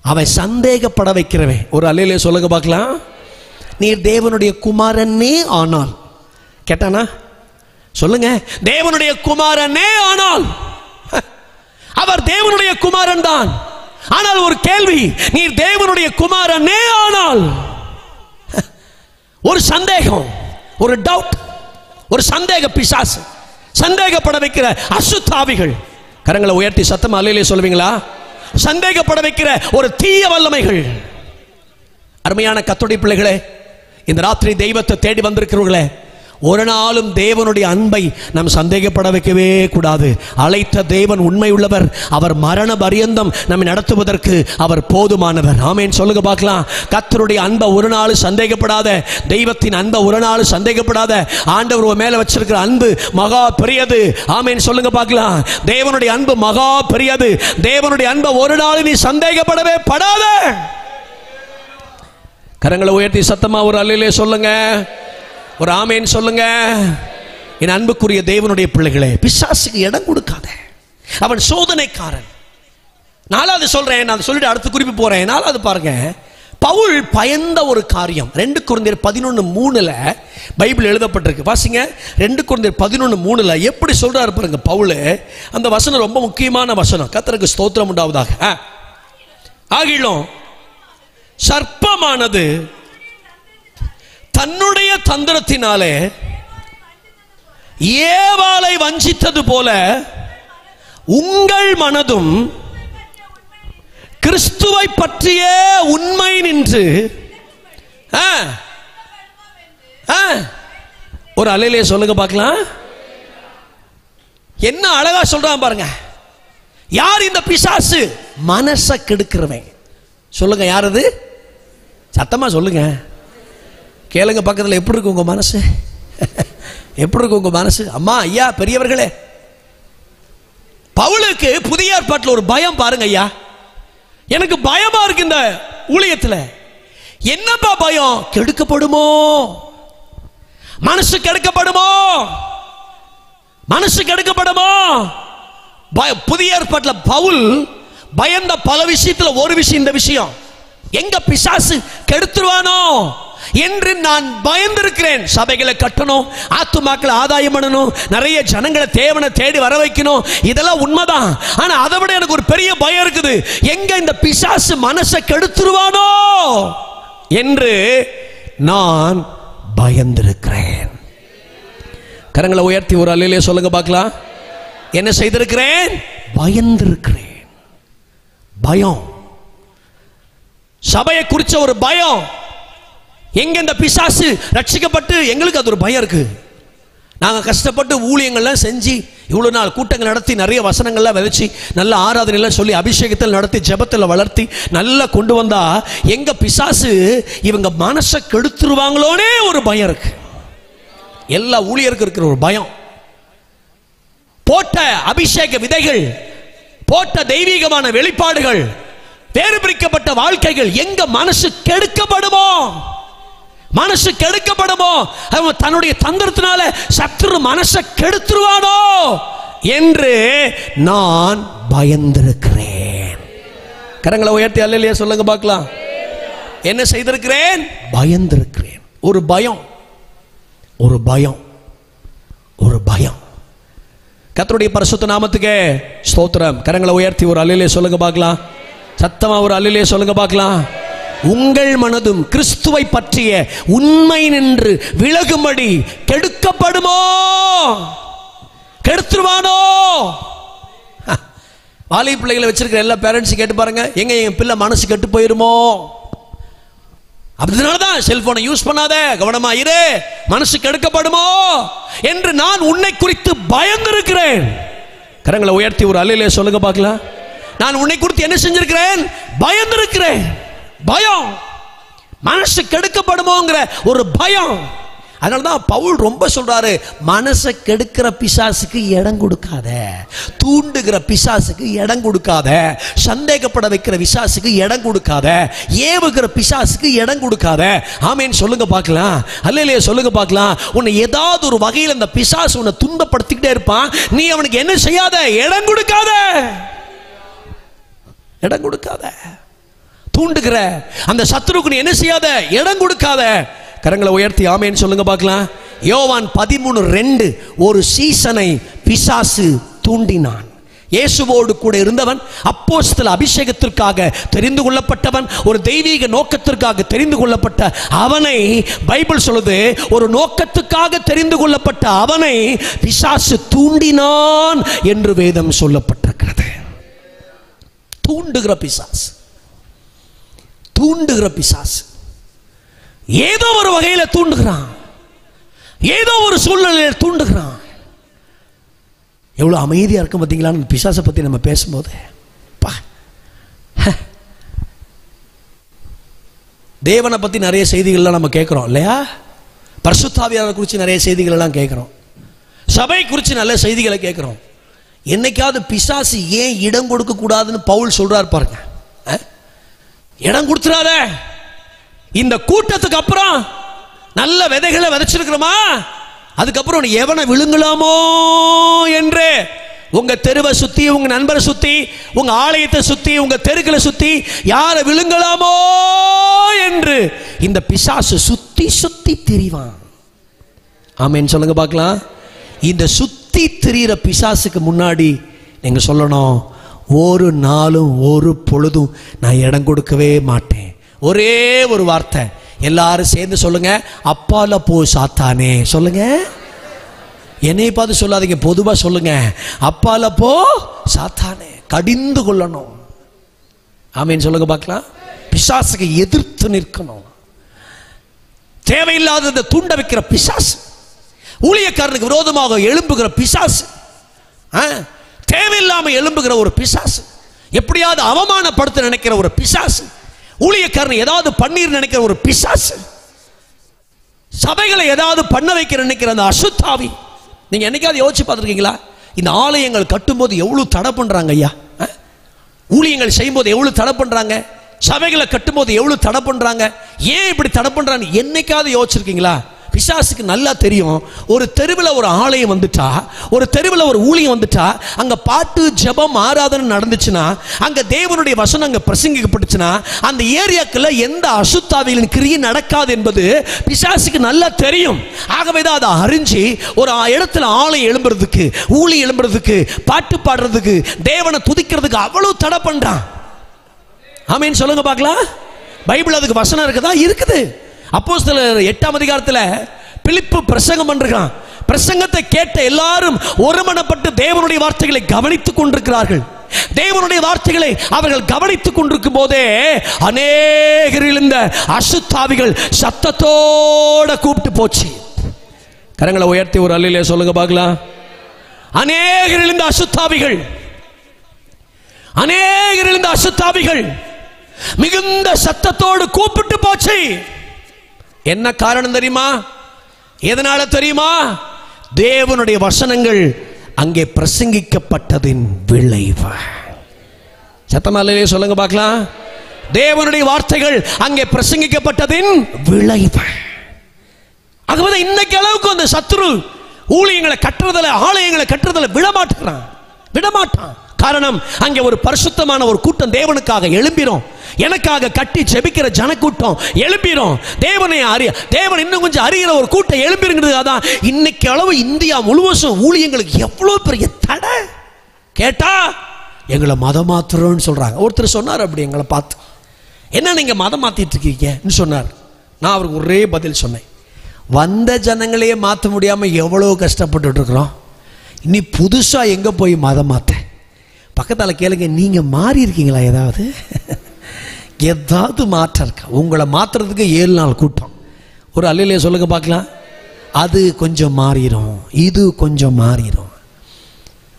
அவன் சந்தேகப்பட வைக்கிறவன். ஒரு அல்லேலூயா சொல்லுங்க பார்க்கலாம். நீர் தேவனுடைய குமாரனே ஆனால், கேட்டானா சொல்லுங்க, தேவனுடைய குமாரனே ஆனால், அவர் தேவனுடைய குமாரன் தான். ஆனால் ஒரு கேள்வி, நீர் தேவனுடைய குமாரனே ஆனால், ஒரு சந்தேகம், ஒரு டவுட், ஒரு சந்தேக பிசாசு, சந்தேகப்பட வைக்கிற அசுத்தாவிகள். கரங்களை உயர்த்தி சத்தமா அல்லேலூயா சொல்வீங்களா? சந்தேகப்பட வைக்கிற ஒரு தீய வல்லமைகள். அருமையான கர்த்தருடைய பிள்ளைகளே, இந்த ராத்திரி தெய்வத்தை தேடி வந்திருக்கிறவர்களே, ஒரு நாளும் தேவனுடைய அன்பை நாம் சந்தேகப்பட வைக்கவே கூடாது. அழைத்த தேவன் உண்மை உள்ளவர். அவர் மரண பரியந்தம் நம்மை நடத்துவதற்கு அவர் போதுமானவர். ஆமென் சொல்லுங்க பார்க்கலாம். கர்த்தருடைய அன்பை ஒரு நாள் சந்தேகப்படாத, தெய்வத்தின் அன்பை ஒரு நாள் சந்தேகப்படாத. ஆண்டவர் மேல வச்சிருக்கிற அன்பு மகா பெரியது. ஆமென் சொல்லுங்க பார்க்கலாம். தேவனுடைய அன்பு மகா பெரியது. தேவனுடைய அன்பை ஒரு நாள் நீ சந்தேகப்படவே படாத. கரங்களை உயர்த்தி சத்தமா ஒரு அல்லேலூயா சொல்லுங்க, ஒரு ஆமேன் சொல்லுங்க. என் அன்புக்குரிய தேவனுடைய பிள்ளைகளே, பிசாசுக்கு இடம் கொடுக்காத. அவன் சோதனைக்காரன். 4வது சொல்றேன், நான் சொல்லிட்டு அடுத்த குறிப்பு போறேன். 4வது பாருங்க, பவுல் பயந்த ஒரு காரியம். 2 கொரிந்தியர் 11:3 பைபிள் எழுதப்பட்டிருக்கு. வாசிங்க, 2 கொரிந்தியர் 11:3 எப்படி சொல்றாரு பாருங்க பவுல். அந்த வசனம் ரொம்ப முக்கியமான வசனம். கர்த்தருக்கு ஸ்தோத்திரம் உண்டாவதாக. ஆகிலும் சர்ப்பமானது தன்னுடைய தந்திரத்தினாலே ஏவாளை வஞ்சித்தது போல உங்கள் மனதும் கிறிஸ்துவை பற்றிய உண்மை நின்று ஒரு அல்லேலூயா சொல்லுங்க பார்க்கலாம். என்ன அழகா சொல்றான் பாருங்க. யார் இந்த பிசாசு? மனசை கெடுக்கிறவன். சொல்லுங்க, யார் அது? சத்தமா சொல்லுங்க, கேளுங்க பக்கத்தில். எப்படி இருக்கு உங்க மனசு? எப்படி இருக்கு உங்க மனசு? அம்மா, ஐயா, பெரியவர்களே, பவுலுக்கு புதிய ஏற்பாட்டில் ஒரு பயம் பாருங்க. ஐயா, எனக்கு பயமா இருக்கு இந்த ஊழியத்தில். என்னப்பா பயம்? கெடுக்கப்படுமோ, மனசு கெடுக்கப்படுமோ, மனசு கெடுக்கப்படுமோ. புதிய ஏற்பாட்டில் பவுல் பயந்த பல விஷயத்துல ஒரு விஷயம், இந்த விஷயம் எங்க பிசாசு கெடுத்துருவானோ என்று நான் பயந்திருக்கிறேன். சபைகளை கட்டணும், ஆத்துமாக்களை ஆதாயம் பண்ணணும், நிறைய ஜனங்களை தேவனை தேடி வர வைக்கணும், இதெல்லாம் உண்மைதான். ஆனா அதை விட எனக்கு ஒரு பெரிய பயம் இருக்குது, எங்க இந்த பிசாசு மனசை கெடுத்துருவானோ என்று நான் பயந்திருக்கிறேன். கரங்களை உயர்த்தி ஒரு அல்லேலூயா சொல்லுங்க பார்க்கலாம். என்ன செய்திருக்கிறேன்? பயந்திருக்கிறேன். பயம், சபையை குறிச்ச ஒரு பயம். எங்க இந்த பிசாசு ரட்சிக்கப்பட்டு எங்களுக்கு அது ஒரு பயம் இருக்கு. நாங்க கஷ்டப்பட்டு ஊழியங்கள்லாம் செஞ்சு இவ்வளவு நாள் கூட்டங்கள் நடத்தி நிறைய வசனங்கள்லாம் விதைச்சி நல்ல ஆராதனைலாம் சொல்லி அபிஷேகத்தில் நடத்தி ஜெபத்தில் வளர்த்தி நல்லா கொண்டு வந்தா எங்க பிசாசு இவங்க மனசை கெடுத்துருவாங்களோனே ஒரு பயம் இருக்கு. எல்லா ஊழியருக்கு இருக்கிற ஒரு பயம். போட்ட அபிஷேக விதைகள், போட்ட தெய்வீகமான வெளிப்பாடுகள், வேறு பிரிக்கப்பட்ட வாழ்க்கைகள் எங்க மனசு கெடுக்கப்படுமோ, மனசு கெடுக்கப்படுமோ, அவன் தன்னுடைய தந்திரத்தினால சத்துரு மனசை கெடுத்துருவானோ என்று நான் பயந்திருக்கிறேன். கரங்களை உயர்த்தி அல்லேலூயா சொல்லுங்க பார்க்கலாம். என்ன செய்திருக்கிறேன்? பயந்திருக்கிறேன். ஒரு பயம், ஒரு பயம், ஒரு பயம். கர்த்தருடைய பரிசுத்த நாமத்துக்கு ஸ்தோத்திரம். கரங்களை உயர்த்தி ஒரு அல்லேலூயா சொல்லுங்க பார்க்கலாம். சத்தமா ஒரு அல்லேலூயா சொல்லுங்க பார்க்கலாம். உங்கள் மனதும் கிறிஸ்துவை பற்றிய உண்மை நின்று விலகும்படி கெடுக்கப்படுமோ, கெடுத்துருவானோ? வாலிப பிள்ளைகளை வச்சிருக்கிற எல்லா பேரண்ட்ஸ் கேட்டு பாருங்க, எங்க என் பிள்ளை மனசு கெட்டு போயிருமோ? அதனாலதான் செல்போனை யூஸ் பண்ணாத, கவனமா இரு, மனசு கெடுக்கப்படுமோ என்று நான் உன்னை குறித்து பயந்திருக்கிறேன். கரங்களை உயர்த்தி ஒரு அல்லேலூயா சொல்லுங்க பார்க்கலாம். நான் உன்னை குறித்து என்ன செஞ்சிருக்கிறேன்? பயந்திருக்கிறேன். பயம், மனசு கெடுக்கப்படுமோங்கிற ஒரு பயம். அதனாலதான் பவுல் ரொம்ப சொல்றாரு, மனசை கெடுக்கிற பிசாசுக்கு இடம் கொடுக்காத, தூண்டுகிற பிசாசுக்கு இடம் கொடுக்காத, சந்தேகப்பட வைக்கிற பிசாசுக்கு இடம் கொடுக்காத, ஏவுகிற பிசாசுக்கு இடம் கொடுக்காத. ஆமேன் சொல்லுங்க பார்க்கலாம். அல்லேலூயா சொல்லுங்க பார்க்கலாம். உன்னை ஏதாவது ஒரு வகையில் அந்த பிசாசு உன்னை துன்பப்படுத்திக்கிட்டே இருப்பான். நீ அவனுக்கு என்ன செய்யாத? இடம் கொடுக்காத, இடம் கொடுக்காத. தூண்டுகிற அந்த சத்துருக்கு நீ என்ன செய்யாத? இடம் கொடுக்காத. கரங்களை உயர்த்தி ஆமேன்னு சொல்லுங்க பார்க்கலாம். யோவான் 13:2 ஒரு சீசனை பிசாசு தூண்டினான். இயேசுவோடு கூட இருந்தவன், அப்போஸ்தல அபிஷேகத்திற்காக தெரிந்து கொள்ளப்பட்டவன், ஒரு தெய்வீக நோக்கத்திற்காக தெரிந்து கொள்ளப்பட்ட அவனை, பைபிள் சொல்லுது, ஒரு நோக்கத்துக்காக தெரிந்து கொள்ளப்பட்ட அவனை பிசாசு தூண்டினான் என்று வேதம் சொல்லப்பட்டிருக்கிறது. தூண்டுகிற பிசாசு, தூண்டுகிற பிசாசு ஏதோ ஒரு வகையில் தூண்டுகிறான், ஏதோ ஒரு சூழ்நிலையில் தூண்டுகிறான். எவ்வளவு அமைதியா இருக்கும் பார்த்தீங்களா பிசாசை பத்தி நம்ம பேசும்போது? தேவனை பத்தி நிறைய செய்திகள்லாம் நம்ம கேட்கிறோம் இல்லையா? பரிசுத்த ஆவியானவரை குறித்து நிறைய செய்திகள் எல்லாம் கேட்கிறோம், சபை குறித்து நல்ல செய்திகளை கேட்கிறோம். என்னைக்காவது பிசாசு ஏன் இடம் கொடுக்க கூடாதுன்னு பவுல் சொல்றார் பாருங்க. இடம் கொடுத்துறாத. இந்த கூட்டத்துக்கு அப்புறம் நல்ல விதைகளை விதைச்சிருக்கிறோமா, அதுக்கப்புறம் எவனை விழுங்கலாமோ என்று உங்க தெருவை சுத்தி, உங்க நண்பரை சுத்தி, உங்க ஆலயத்தை சுத்தி, உங்க தெருக்களை சுத்தி யாரை விழுங்கலாமோ என்று இந்த பிசாசு சுத்தி சுத்தி திரிவான். ஆமேன் சொல்லுங்க பார்க்கலாம். இந்த சுத்தி திரிகிற பிசாசுக்கு முன்னாடி நீங்க சொல்லணும், ஒரு நாளும் ஒரு பொழுதும் நான் இடம் கொடுக்கவே மாட்டேன். ஒரே ஒரு வார்த்தை எல்லாரும் சேர்ந்து சொல்லுங்க, அப்பால போ சாத்தானே. சொல்லுங்க, என்னை பார்த்து சொல்லாதீங்க, பொதுவா சொல்லுங்க, அப்பால போ சாத்தானே. கடிந்து கொள்ளணும். ஆமேன் சொல்லுங்க பார்க்கலாம். பிசாசுக்கு எதிர்த்து நிற்கணும். தேவையில்லாததை தூண்ட வைக்கிற பிசாசு, ஊழியக்காரனுக்கு விரோதமாக எழும்புகிற பிசாசு, தேவையில்லாம எழும்புகிற ஒரு பிசாசு, எப்படியாவது அவமானப்படுத்த நினைக்கிற ஒரு பிசாசு, ஊழியக்காரன் ஏதாவது பன்னீர் நினைக்கிற ஒரு பிசாசு, சபைகளை ஏதாவது பண்ண வைக்கிற நினைக்கிற அந்த அசுத்தாவி. நீங்க என்னைக்காவது யோசிச்சு பார்த்துருக்கீங்களா? இந்த ஆலயங்கள் கட்டும்போது எவ்வளவு தடை பண்றாங்க ஐயா, ஊழியங்கள் செய்யும்போது எவ்வளவு தடை பண்றாங்க, சபைகளை கட்டும்போது எவ்வளவு தடை பண்றாங்க, ஏன் இப்படி தடை பண்றாங்க? என்னைக்காவது யோசிச்சிருக்கீங்களா? பிசாசுக்கு நல்லா தெரியும், ஒரு தெருவில் ஒரு ஆலயம் வந்துட்டா, ஒரு தெருவில் ஒரு ஊழியம் வந்துட்டா, அங்கே பாட்டு ஜெபம் ஆராதனை நடந்துச்சுன்னா, அங்கே தேவனுடைய வசனம் அங்கே பிரசங்கிக்கப்பட்டுச்சுன்னா, அந்த ஏரியாக்குள்ள எந்த அசுத்தாவிகளின் கிரியை நடக்காது என்பது பிசாசுக்கு நல்லா தெரியும். ஆகவே தான் அதை அறிஞ்சு ஒரு இடத்துல ஆலயம் எழும்புறதுக்கு, ஊழியம் எழும்புறதுக்கு, பாட்டு பாடுறதுக்கு, தேவனை துதிக்கிறதுக்கு அவ்வளவு தடை பண்றான். ஆமீன் சொல்லுங்க பார்க்கலாம். பைபிள் அதுக்கு வசனம் இருக்குதா? இருக்குது. அப்போஸ்தலர் 8ஆம் அதிகாரத்தில் பிலிப்பு பிரசங்கம் பண்றான். பிரசங்கத்தை கேட்ட எல்லாரும் ஒருமனப்பட்டு தேவனுடைய வார்த்தைகளை கவனித்துக் கொண்டிருக்கிறார்கள். தேவனுடைய வார்த்தைகளை அவர்கள் கவனித்துக் கொண்டிருக்கும் போதே அநேகரில் இந்த அசுத்தாவிகள் சத்தத்தோட கூப்பிட்டு போச்சு. கரங்களை உயர்த்தி ஒரு அல்லேலூயா சொல்லுங்க பார்க்கலாம். அநேகரில் இந்த அசுத்தாவிகள், அநேகரில் இந்த அசுத்தாவிகள் மிகுந்த சத்தத்தோடு கூப்பிட்டு போச்சு. என்ன காரணம் தெரியுமா? எதனால தெரியுமா? தேவனுடைய வசனங்கள் அங்கே பிரசங்கிக்கப்பட்டதின் விளைவு. சத்தமாலே சொல்லுங்க பார்க்கலாம். தேவனுடைய வார்த்தைகள் அங்கே பிரசங்கிக்கப்பட்டதின் விளைவு. ஆகவே இன்னைக்கு அளவுக்கு அந்த சத்துரு ஊழியங்களை கட்டுறதுல, ஆலயங்களை கட்டுறதுல விடமாட்டான். காரணம், அங்கே ஒரு பரிசுத்தமான ஒரு கூட்டம் தேவனுக்காக எழும்பிரும். எனக்காக கட்டி ஜெபிக்கிற ஜனக்கூட்டம் எழும்பிரும். தேவன் இன்னும் கொஞ்சம் அறிகிற ஒரு கூட்டம் எழும்பிருங்கிறது. அதான் இன்னைக்கு அளவு இந்தியா முழுவதும் ஊழியங்களுக்கு எவ்வளவு பெரிய தடை. கேட்டா எங்களை மதம் மாத்துறோம்னு சொல்றாங்க. ஒருத்தர் சொன்னார் அப்படி எங்களை பார்த்து, என்ன நீங்க மதம் மாத்திட்டு இருக்கீங்கன்னு சொன்னார். நான் அவருக்கு ஒரே பதில் சொன்னேன், வந்த ஜனங்களையே மாற்ற முடியாம எவ்வளவு கஷ்டப்பட்டு இருக்கிறோம், இனி புதுசா எங்க போய் மதம் மாத்த? பக்கத்தால் கேளுங்க, நீங்க மாறி இருக்கீங்களா? ஏதாவது மாற்றம் இருக்கா? உங்களை மாத்துறதுக்கு 7 நாள் கூட்டம். ஒரு அல்லேலூயா சொல்லுங்க பார்க்கலாம். அது கொஞ்சம் மாறிடும், இது கொஞ்சம் மாறிடும்.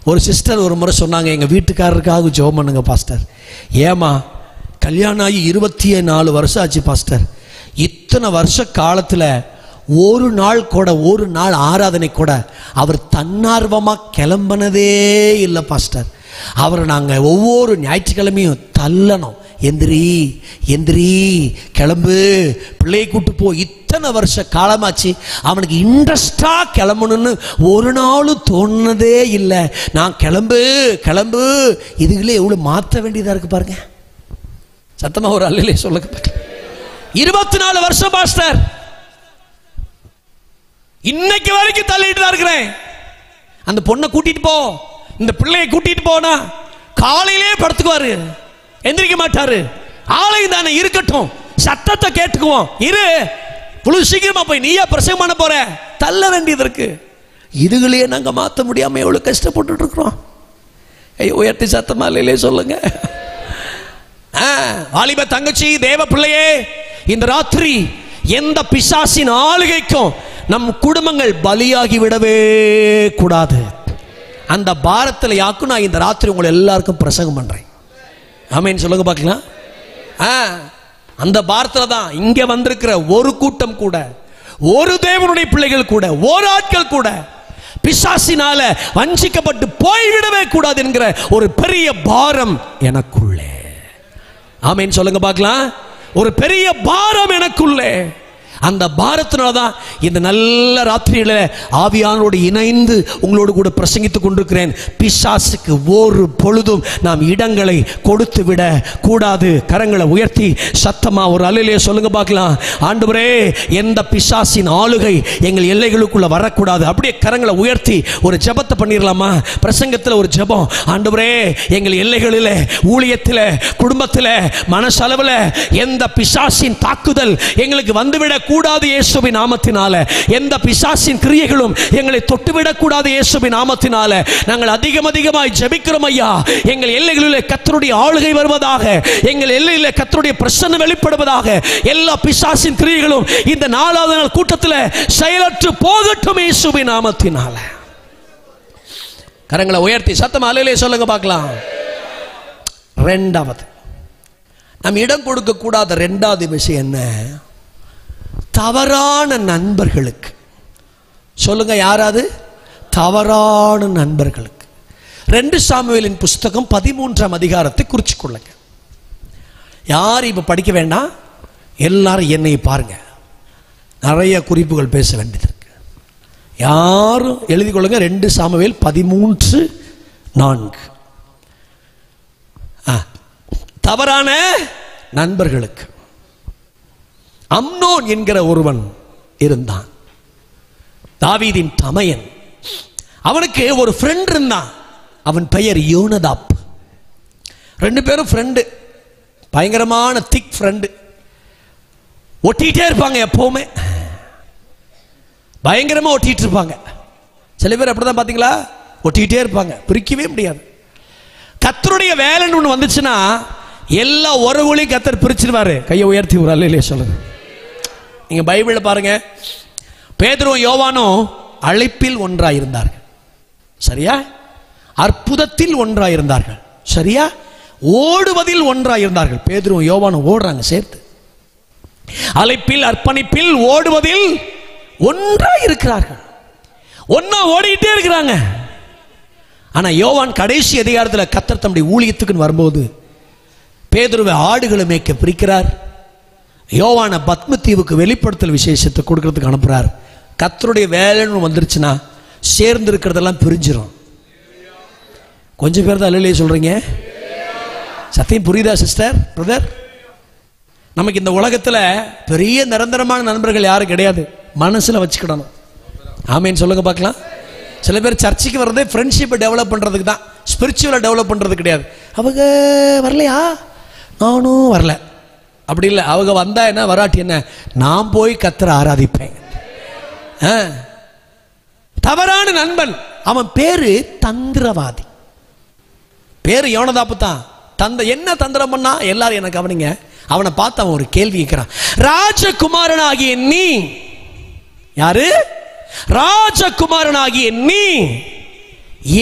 ஒரு சிஸ்டர் ஒரு முறை சொன்னாங்க, எங்கள் வீட்டுக்காரருக்காக ஜெபம் பண்ணுங்க பாஸ்டர். ஏமா கல்யாணம் ஆகி 24 வருஷம் ஆச்சு பாஸ்டர், இத்தனை வருஷ காலத்தில் ஒரு நாள் ஆராதனை கூட அவர் தன்னார்வமாக கிளம்பினதே இல்லை பாஸ்டர். அவரை நாங்கள் ஒவ்வொரு ஞாயிற்றுக்கிழமையும் தள்ளணும், எந்திரி கிளம்பு, பிள்ளையை கூட்டு போ. இத்தனை வருஷ காலமாச்சு, அவனுக்கு இன்ட்ரெஸ்டா கிளம்பணும்னு ஒரு நாளும் தோணுனதே இல்லை. நான் கிளம்பு இதுகளே எவ்வளவு மாற்ற வேண்டியதா இருக்கு பாருங்க. சத்தமா ஒரு அல்லேலூயா சொல்லுங்க. 24 வருஷம் பாஸ்டர், இன்னைக்கு வரைக்கும் தள்ளிட்டு தான் இருக்கிறேன். அந்த பொண்ணை கூட்டிட்டு போ, இந்த பிள்ளையை கூட்டிட்டு போனா காலையிலே படுத்துக்குவாரு, எந்திரிக்க மாட்டாரு. ஆலயம் தானே இருக்கட்டும், சத்தத்தை கேட்டுக்குவோம், புழுது சீக்கிரமா போய் நீயா பிரசங்கம் பண்ண போற, தள்ள வேண்டியது இருக்கு. இதுகளையே நாங்க மாற்ற முடியாம எவ்வளவு கஷ்டப்பட்டு இருக்கிறோம். உயர்த்தி சத்தமா இல்லையே சொல்லுங்க. வாலிப தங்கச்சி, தேவ பிள்ளையே, இந்த ராத்திரி எந்த பிசாசின் ஆளுகைக்கும் நம் குடும்பங்கள் பலியாகி விடவே கூடாது. அந்த பாரத்தில் யாக்கும் நான் இந்த ராத்திரி உங்களை எல்லாருக்கும் பிரசங்கம் பண்றேன். ஆமென் சொல்லுங்க பார்க்கலாம். அந்த பாரத்தில் தான் இங்க வந்திருக்கிற ஒரு கூட்டம் கூட, ஒரு தேவனுடைய பிள்ளைகள் கூட, ஒரு ஆட்கள் கூட பிசாசினால வஞ்சிக்கப்பட்டு போய்விடவே கூடாது என்கிற ஒரு பெரிய பாரம் எனக்குள்ளே. ஆமென் சொல்லுங்க பார்க்கலாம். ஒரு பெரிய பாரம் எனக்குள்ளே. அந்த பாரத்தினால்தான் இந்த நல்ல ராத்திரியில ஆவியானோடு இணைந்து உங்களோடு கூட பிரசங்கித்துக் கொண்டிருக்கிறேன். பிசாசுக்கு ஒரு பொழுதும் நாம் இடங்களை கொடுத்து விட கூடாது. கரங்களை உயர்த்தி சத்தமா ஒரு அல்லேலூயா சொல்லுங்க பார்க்கலாம். ஆண்டவரே, எந்த பிசாசின் ஆளுகை எங்கள் எல்லைகளுக்குள்ள வரக்கூடாது. அப்படியே கரங்களை உயர்த்தி ஒரு ஜெபத்தை பண்ணிடலாமா? பிரசங்கத்தில் ஒரு ஜெபம். ஆண்டவரே, எங்கள் எல்லைகளில், ஊழியத்தில், குடும்பத்தில், மனசளவில் எந்த பிசாசின் தாக்குதல் எங்களுக்கு வந்துவிட கூடாது இயேசுவின் நாமத்தினால. எந்த பிசாசின் கிரியைகளும் எங்களை தொட்டுவிடக் கூடாது இயேசுவின் நாமத்தினால. நாங்கள் அதிகமாய் ஜெபிக்கிறோம் ஐயா. எங்கள் எல்லைகளில் கர்த்தருடைய ஆளுகை வருவதாக, எங்கள் எல்லையில் கர்த்தருடைய பிரசன்னம் வெளிப்படுவதாக. எல்லா பிசாசின் கிரியைகளும் இந்த 4வது நாள் கூட்டத்தில் செயலற்று போகட்டும் இயேசுவின் நாமத்தினால. கரங்களை உயர்த்தி சத்தமா அல்லேலூயா சொல்லுங்க பார்க்கலாம். இரண்டாவது, நாம் இடம் கொடுக்க கூடாத இரண்டாவது விஷயம் என்ன? தவறான நண்பர்களுக்கு. சொல்லுங்க, யாராவது? தவறான நண்பர்களுக்கு. 2 சாமுவேலின் புஸ்தகம் 13ஆம் அதிகாரத்தை குறிச்சு கொள்ளுங்க. யார் இப்ப படிக்க வேண்டாம், எல்லாரும் என்னை பாருங்க. நிறைய குறிப்புகள் பேச வேண்டியது இருக்கு. யாரும் எழுதி கொள்ளுங்க. 2 சாமுவேல் 13:4. தவறான நண்பர்களுக்கு. அம்னோன் என்கிற ஒருவன் இருந்தான், தாவீதின் தமையன். அவனுக்கு ஒரு ஃப்ரெண்ட் இருந்தான். அவன் பெயர் யோனதாப். 2 பேரும் ஃப்ரெண்டு, பயங்கரமான திக் ஃப்ரெண்டு. ஒட்டிகிட்டே இருப்பாங்க, எப்பவுமே பயங்கரமா ஒட்டிட்டு இருப்பாங்க. சில பேர் அப்படிதான் பார்த்தீங்களா, ஒட்டிக்கிட்டே இருப்பாங்க, பிரிக்கவே முடியாது. கர்த்தருடைய வேலைன்னு ஒன்று வந்துச்சுன்னா எல்லா உறவுகளையும் கர்த்தர் பிரிச்சிருவாரு. கையை உயர்த்தி ஒரு அல்லேலூயா சொல்லுங்க. நீங்க பைபிளில் பாருங்க, பேதுருவும் யோவானும் அழைப்பில் ஒன்றாயிருந்தார்கள், சரியா? அற்புதத்தில் ஒன்றாயிருந்தார்கள், சரியா? ஓடுவதில் ஒன்றாயிருந்தார்கள். பேதுருவும் யோவானும் ஓடுறாங்க சேர்த்து. அழைப்பில், அர்ப்பணிப்பில், ஓடுவதில் ஒன்றாயிருக்கிறார்கள். ஒன்னா ஓடிட்டே இருக்கிறாங்க. ஆனா யோவான் கடைசி அதிகாரத்தில் கர்த்தர் தம்முடைய ஊழியத்துக்கு வரும்போது பேதுருவை ஆடுகளை மேய்க்க பிரிக்கிறார். யோவானை பத்மதீவுக்கு வெளிப்படுத்தல் விசேஷத்தை கொடுக்கறதுக்கு அனுப்புறார். கர்த்தருடைய வேலைன்னு வந்துருச்சுன்னா சேர்ந்து இருக்கிறதெல்லாம் பிரிஞ்சிடும். கொஞ்சம் பேர் தான் அல்லேலூயா சொல்றீங்க. சத்தியம் புரியுதா சிஸ்டர், பிரதர்? நமக்கு இந்த உலகத்தில் பெரிய நிரந்தரமான நண்பர்கள் யாரும் கிடையாது. மனசுல வச்சுக்கிடணும். ஆமேன்னு சொல்லுங்க பார்க்கலாம். சில பேர் சர்ச்சுக்கு வர்றதே ஃப்ரெண்ட்ஷிப்பை டெவலப் பண்ணுறதுக்கு தான், ஸ்பிரிச்சுவலை டெவலப் பண்ணுறது கிடையாது. அவங்க வரலையா, நானும் வரல, அப்படி இல்லை. அவங்க வந்தா என்ன, வராட்டி என்ன, நான் போய் கர்த்தரை ஆராதிப்பேன். தவறான நண்பன். அவன் பேரு தந்திரவாதி. பேரு யோனதாப்பு தான். என்ன தந்திரம் பண்ணா? எல்லாரும் என்ன கவனிங்க. அவனை பார்த்து அவன் ஒரு கேள்வி கேட்கிறான். ராஜகுமாரனாகிய நீ யாரு? ராஜகுமாரனாகிய நீ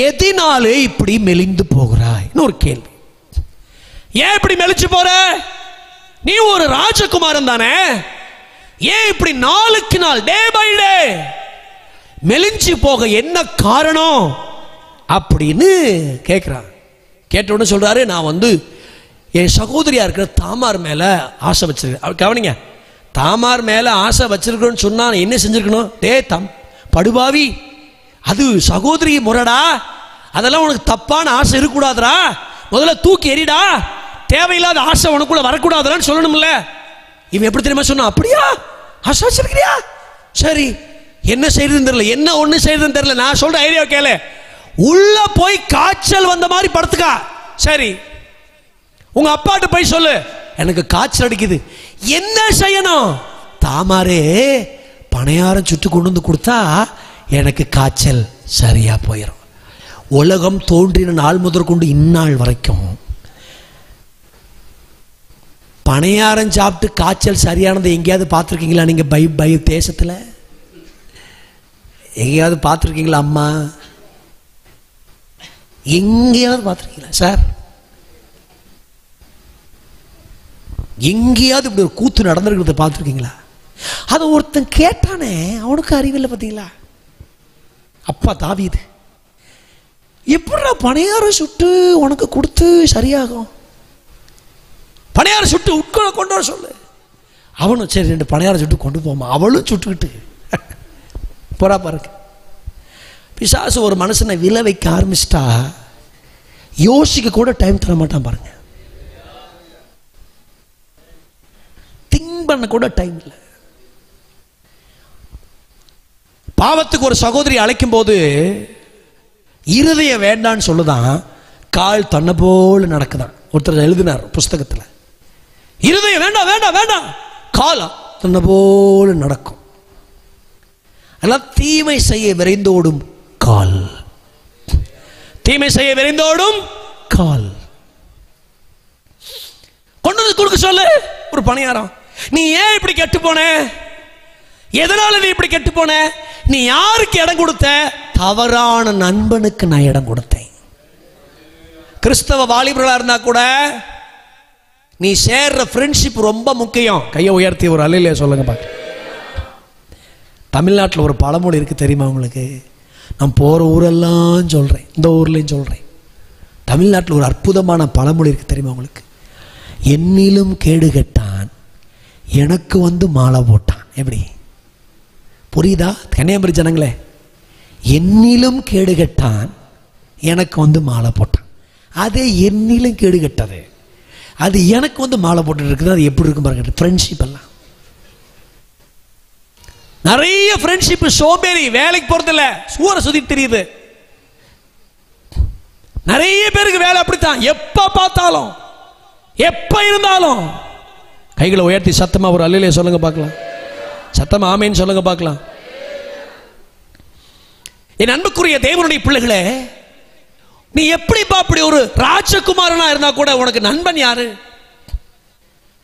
எதினாலே இப்படி மெலிந்து போகிறாய்? ஒரு கேள்வி. ஏன் இப்படி மெலிச்சு போற? நீ ஒரு ராஜகுமாரன் தானே, ஏன் இப்படி நாளுக்கு நாள், டே பை டே மெலிஞ்சு போக என்ன காரணம் அப்படின்னு கேட்கிறான். கேட்ட உடனே சொல்றாரு, நான் என் சகோதரியா இருக்கிற தாமார் மேல ஆசை வச்சிருக்கேன். கவனிங்க, தாமார் மேல ஆசை வச்சிருக்கணும்னு சொன்னா என்ன செஞ்சிருக்கணும்? டே படுபாவி, அது சகோதரி முறடா, அதெல்லாம் உனக்கு தப்பான ஆசை இருக்கக்கூடாதுரா, முதல்ல தூக்கி எறிடா, தேவையில்லாத ஆசை உனக்குள்ள வரக்கூடாதுன்னு சொல்லணும்ல. இவன் எப்படி தெரியுமா சொன்னா? அப்படியா, ஆசை வச்சிருக்கிறியா? சரி, என்ன செய்யறதுன்னு தெரியல, என்ன ஒண்ணு செய்யறதுன்னு தெரியல, நான் சொல்ற ஐடியா கேளு. உள்ள போய் காய்ச்சல் வந்த மாதிரி படுத்துக்கா. சரி, உங்க அப்பாட்ட போய் சொல்லு, எனக்கு காய்ச்சல் அடிக்குது. என்ன செய்யணும்? தாமாரே பணையாரம் சுட்டு கொண்டு வந்து கொடுத்தா எனக்கு காய்ச்சல் சரியா போயிடும். உலகம் தோன்றின நாள் முதற்கொண்டு இந்நாள் வரைக்கும் பணையாரம் சாப்பிட்டு காய்ச்சல் சரியானதை எங்கேயாவது பார்த்துருக்கீங்களா? நீங்க பை தேசத்தில் எங்கேயாவது பார்த்துருக்கீங்களா? அம்மா எங்கேயாவது பார்த்துருக்கீங்களா சார்? எங்கேயாவது இப்படி ஒரு கூத்து நடந்திருக்கிறத பார்த்துருக்கீங்களா? அதை ஒருத்தன் கேட்டானே, அவனுக்கு அறிவில்லை பார்த்தீங்களா? அப்பா தாவீது, எப்படா பணையாரம் சுட்டு உனக்கு கொடுத்து சரியாகும்? பணையாரம் சுட்டு உட்கொள்ள கொண்டு வர சொல்லு. அவனும் சரி 2 பணையாரம் சுட்டு கொண்டு போமா. அவளும் சுட்டுக்கிட்டு போறா பாருங்க. பிசாசு ஒரு மனுஷனை விலை வைக்க ஆரம்பிச்சிட்டா யோசிக்க கூட டைம் தர மாட்டான் பாருங்க. திங்க் பண்ண கூட டைம் இல்லை. பாவத்துக்கு ஒரு சகோதரி அழைக்கும் போது இருதயம் வேண்டான்னு சொல்லுதான், கால் தன்னை போல நடக்குதான். ஒருத்தர் எழுதினார் புஸ்தகத்தில், இருதயம் வேண்டாம் வேண்டாம் வேண்டாம், கால் தன்னை போல நடக்கும். அதெல்லாம் தீமை செய்ய விரைந்தோடும் கால், தீமை செய்ய விரைந்தோடும் கால். கொண்டு வந்து கொடுக்க சொல்லு ஒரு பணியாரம். நீ ஏன் இப்படி கெட்டு போன? எதனால நீ இப்படி கெட்டு போன? நீ யாருக்கு இடம் கொடுத்த? தவறான நண்பனுக்கு நான் இடம் கொடுத்தேன். கிறிஸ்தவ வாலிபர்களா இருந்தா கூட நீ சேர்ற ஃப்ரெண்ட்ஷிப் ரொம்ப முக்கியம். கையை உயர்த்தி ஒரு அல்லேலூயா சொல்லுங்க பாக்க. தமிழ்நாட்டில் ஒரு பழமொழி இருக்கு, தெரியுமா உங்களுக்கு? நான் போற ஊரெல்லாம் சொல்றேன், இந்த ஊர்லயும் சொல்றேன். தமிழ்நாட்டில் ஒரு அற்புதமான பழமொழி இருக்கு, தெரியுமா உங்களுக்கு? என்னிலும் கேடு கெட்டான், எனக்கு வந்து மாலை போட்டான். எப்படி? புரியுதா கன்னியாகுமரி ஜனங்களே? என்னிலும் கேடுகட்டான், எனக்கு மாலை போட்டான். அதே என்னிலும் கேடுகட்டது, அது எனக்கு மாலை போட்டு இருக்குது. அது எப்படி இருக்கும் பாருங்க. ஃப்ரெண்ட்ஷிப் எல்லாம் நிறைய ஃப்ரெண்ட்ஷிப் சோம்பேறி, வேலைக்கு போறதில்ல, சூற சுத்தி தெரியுது. நிறைய பேருக்கு வேலை அப்படித்தான். எப்ப பார்த்தாலும் எப்ப இருந்தாலும் கைகளை உயர்த்தி சத்தமா ஒரு அல்லேலூயா சொல்லுங்க பார்க்கலாம். சத்தமா ஆமென் சொல்லுங்க பார்க்கலாம். என் அன்புக்குரிய தேவனுடைய பிள்ளைகளே, நீ எப்படிப்பா அப்படி ஒரு ராஜகுமாரனா இருந்தா கூட உனக்கு நண்பன் யாரு?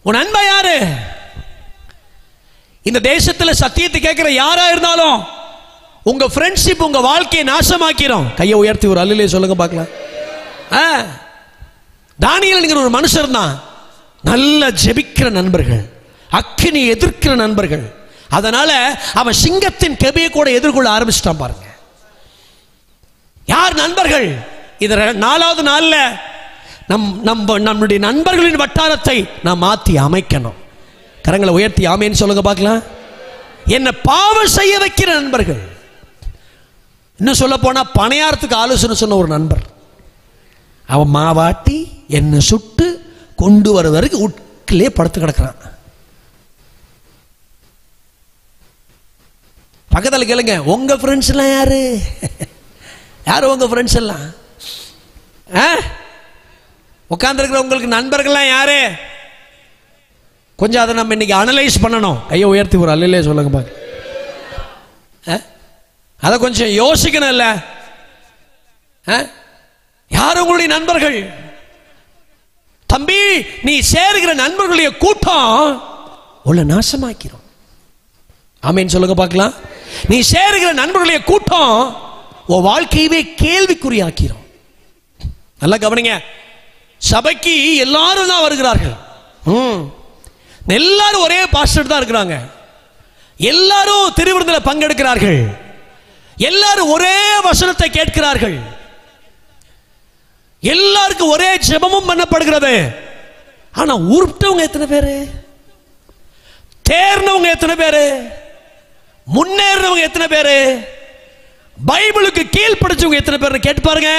உன் நண்பன் யாரு? இந்த தேசத்தில் சத்தியத்தை கேட்கிற யாரா இருந்தாலும் உங்க ஃப்ரெண்ட்ஷிப் உங்க வாழ்க்கையை நாசமாக்கிறோம். கையை உயர்த்தி ஒரு அல்லேலூயா சொல்லுங்க பார்க்கலாம். தானியேல் ஒரு மனுஷர் தான், நல்ல ஜெபிக்கிற நண்பர்கள், அக்கினி எதிர்க்கிற நண்பர்கள். அதனால அவன் சிங்கத்தின் கெபியை கூட எதிர்கொள்ள ஆரம்பிச்சிட்டான் பாருங்க. யார் நண்பர்கள்? இது 4வது நாள்ல நம்முடைய நண்பர்களின் வட்டாரத்தை நாம் மாற்றி அமைக்கணும். கரங்களை உயர்த்தி ஆமேன்னு சொல்லுங்க பார்க்கலாம். என்ன பாவம் செய்ய வைக்கிற நண்பர்கள். இன்னும் சொல்ல போனா பணையாரத்துக்கு ஆலோசனை சொன்ன ஒரு நண்பர், அவன் மாவாட்டி என்ன சுட்டு கொண்டு வர வரைக்கும் உட்கிலே படுத்து கிடக்கிறான். பக்கத்தில் கேளுங்க, உங்க ஃப்ரெண்ட்ஸ் எல்லாம் யாரு? யாரு உங்க ஃப்ரெண்ட்ஸ் எல்லாம்? உட்கார்ந்துருக்கிற உங்களுக்கு நண்பர்கள்லாம் யாரு? கொஞ்சம் அதை நம்ம இன்னைக்கு அனலைஸ் பண்ணணும். கையை உயர்த்தி ஒரு அல்லேலூயா சொல்லுங்க பாக்க. அதை கொஞ்சம் யோசிக்கணும். இல்ல யார் உங்களுடைய நண்பர்கள்? தம்பி, நீ சேருகிற நண்பர்களுடைய கூட்டம் உள்ள நாசமாக்கிறோம். ஆமேன் சொல்லுங்க பார்க்கலாம். நீ சேருகிற நண்பர்களுடைய கூட்டம் உன் வாழ்க்கையவே கேள்விக்குறியாக்கிறோம். நல்லா கவனிங்க. சபைக்கு எல்லாரும் தான் வருகிறார்கள். எல்லாரும் ஒரே பாஸ்டர் தான் இருக்கிறாங்க. எல்லாரும் திருவிருந்தில் பங்கெடுக்கிறார்கள். எல்லாரும் ஒரே வசனத்தை கேட்கிறார்கள். எல்லாருக்கும் ஒரே ஜெபமும் பண்ணப்படுகிறது. ஆனா உருட்டவங்க எத்தனை பேரு? தேர்னவங்க எத்தனை பேரு? முன்னேறினவங்க எத்தனை பேரு? பைபிளுக்கு கீழ் படிச்சவங்க எத்தனை பேர் கேட்டு பாருங்க.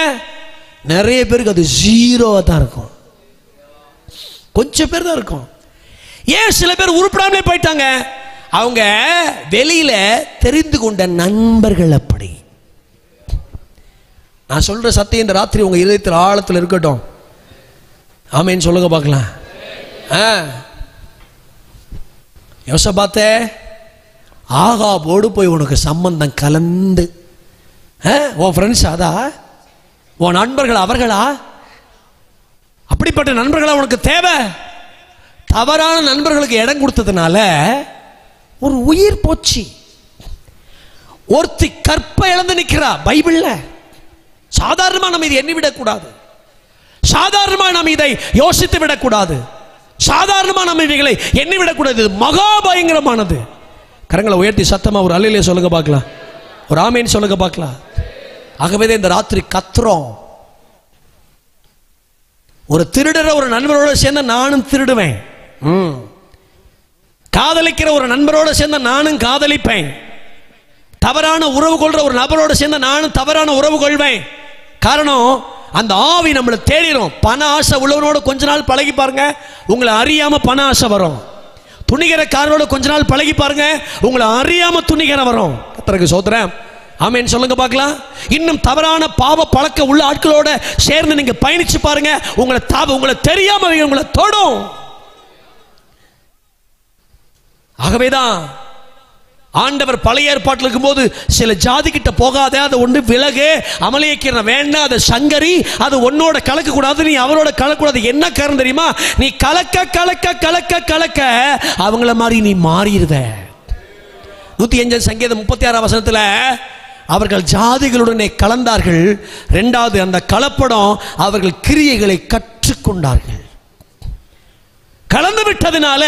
நிறைய பேருக்கு அது 0 தான் இருக்கும். கொஞ்சம் பேர் தான் இருக்கும். ஏன் சில பேர் உருப்படாமலே போயிட்டாங்க? அவங்க வெளியில தெரிந்து கொண்ட நண்பர்கள் அப்படி. நான் சொல்ற சத்தியம் இந்த ராத்திரி உங்க இதயத்தில் ஆழத்தில் இருக்கட்டும். ஆமேன்னு சொல்லுங்க பார்க்கலாம். யோசபாத்தே, ஆகாபோடு போய் உனக்கு சம்பந்தம் கலந்து, உன் ஃப்ரெண்ட்ஸ் அதா, உன் நண்பர்கள் அவர்களா? அப்படிப்பட்ட நண்பர்களா உனக்கு தேவை? தவறான நண்பர்களுக்கு இடம் கொடுத்ததுனால ஒரு உயிர் போச்சு. ஒருத்தி கற்பை இழந்து நிற்கிறா. பைபிள்ல சாதாரணமா நம்ம இதை எண்ணிவிடக்கூடாது. சாதாரணமா நாம் இதை யோசித்து விடக்கூடாது. சாதாரணமா நம்ம இவைகளை எண்ணிவிடக்கூடாது. மகா பயங்கரமானது. கரங்களை உயர்த்தி சத்தமா ஒரு அல்லேலூயா சொல்லுங்க பார்க்கலாம். ஒரு ஆமேன் சொல்லுங்க பார்க்கலாம். ஆகவே இந்த ராத்திரி கத்துறோம். ஒரு திருடர ஒரு நண்பரோட சேர்ந்த நானும் திருடுவேன். காதலிக்கிற ஒரு நண்பரோட சேர்ந்த நானும் காதலிப்பேன். தவறான உறவு கொள்ற ஒரு நபரோட சேர்ந்த நானும் தவறான உறவு கொள்வேன். காரணம், அந்த ஆவி நம்மளை தேடிடும். பண ஆசை உள்ளவனோட கொஞ்ச நாள் பழகி பாருங்க, உங்களை அறியாம பண ஆசை வரும். துணிகரக்காரனோட கொஞ்ச நாள் பழகி பாருங்க, உங்களை அறியாம துணிகர வரும். கர்த்தருக்கு ஸ்தோத்திரம். ஆமென் சொல்லுங்க பார்க்கலாம். இன்னும் தவறான பாவ பழக்க உள்ள ஆட்களோட சேர்ந்து நீங்க பயணிச்சு பாருங்க, உங்களை தெரியாம உங்களை தொடும். ஆகவேதான் ஆண்டவர் பழைய ஏற்பாட்டில் இருக்கும்போது சில ஜாதி கிட்ட போகாத, அதை ஒன்று விலகு, அமலேக்கிற வேண்டாம், அதை சங்கரி, அது உன்னோட கலக்க கூடாது, நீ அவரோட கலக்கூடாது. என்ன காரணம் தெரியுமா? நீ கலக்க கலக்க கலக்க கலக்க அவங்கள மாதிரி நீ மாறிடுத. 105 சங்கீதம் 36 வசனத்தில் அவர்கள் ஜாதிகளுடனே கலந்தார்கள். 2வது, அந்த கலப்படம் அவர்கள் கிரியைகளை கற்றுக்கொண்டார்கள். கலந்து விட்டதுனால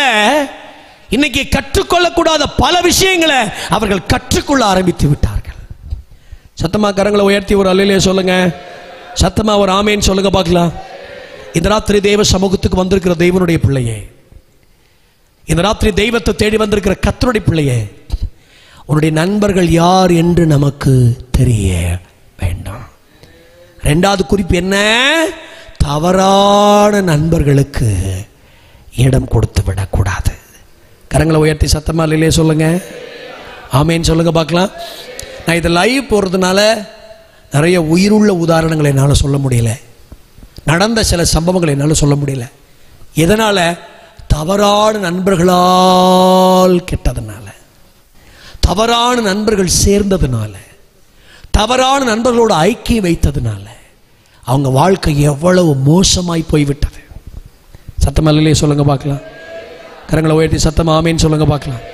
இன்னைக்கு கற்றுக்கொள்ளக்கூடாத பல விஷயங்களை அவர்கள் கற்றுக்கொள்ள ஆரம்பித்து விட்டார்கள். சத்தமா கரங்களை உயர்த்தி ஒரு அல்லேலூயா சொல்லுங்க. சத்தமா ஒரு ஆமேன் சொல்லுங்க பார்க்கலாம். இந்த ராத்திரி தெய்வ சமூகத்துக்கு வந்திருக்கிற தெய்வனுடைய பிள்ளையே, இந்த ராத்திரி தெய்வத்தை தேடி வந்திருக்கிற கர்த்தருடைய பிள்ளையே, உன்னுடைய நண்பர்கள் யார் என்று நமக்கு தெரிய வேண்டும். இரண்டாவது குறிப்பு என்ன? தவறான நண்பர்களுக்கு இடம் கொடுத்து விடக்கூடாது. கரங்களை உயர்த்தி சத்தமா இல்லையே சொல்லுங்க, ஆமேன்னு சொல்லுங்க பார்க்கலாம். நான் இதை லைவ் போடுறதுனால நிறைய உயிருள்ள உதாரணங்களை என்னால் சொல்ல முடியல, நடந்த சில சம்பவங்களை என்னால் சொல்ல முடியல. எதனால? தவறான நண்பர்களால் கெட்டதுனால, தவறான நண்பர்கள் சேர்ந்ததுனால, தவறான நண்பர்களோடு ஐக்கியம் வைத்ததுனால அவங்க வாழ்க்கை எவ்வளவு மோசமாய் போய்விட்டது. சத்தமல்லையே சொல்லுங்க பார்க்கலாம். கரங்களை உயர்த்தி சத்தம் ஆமேன்னு சொல்லுங்க பார்க்கலாம்.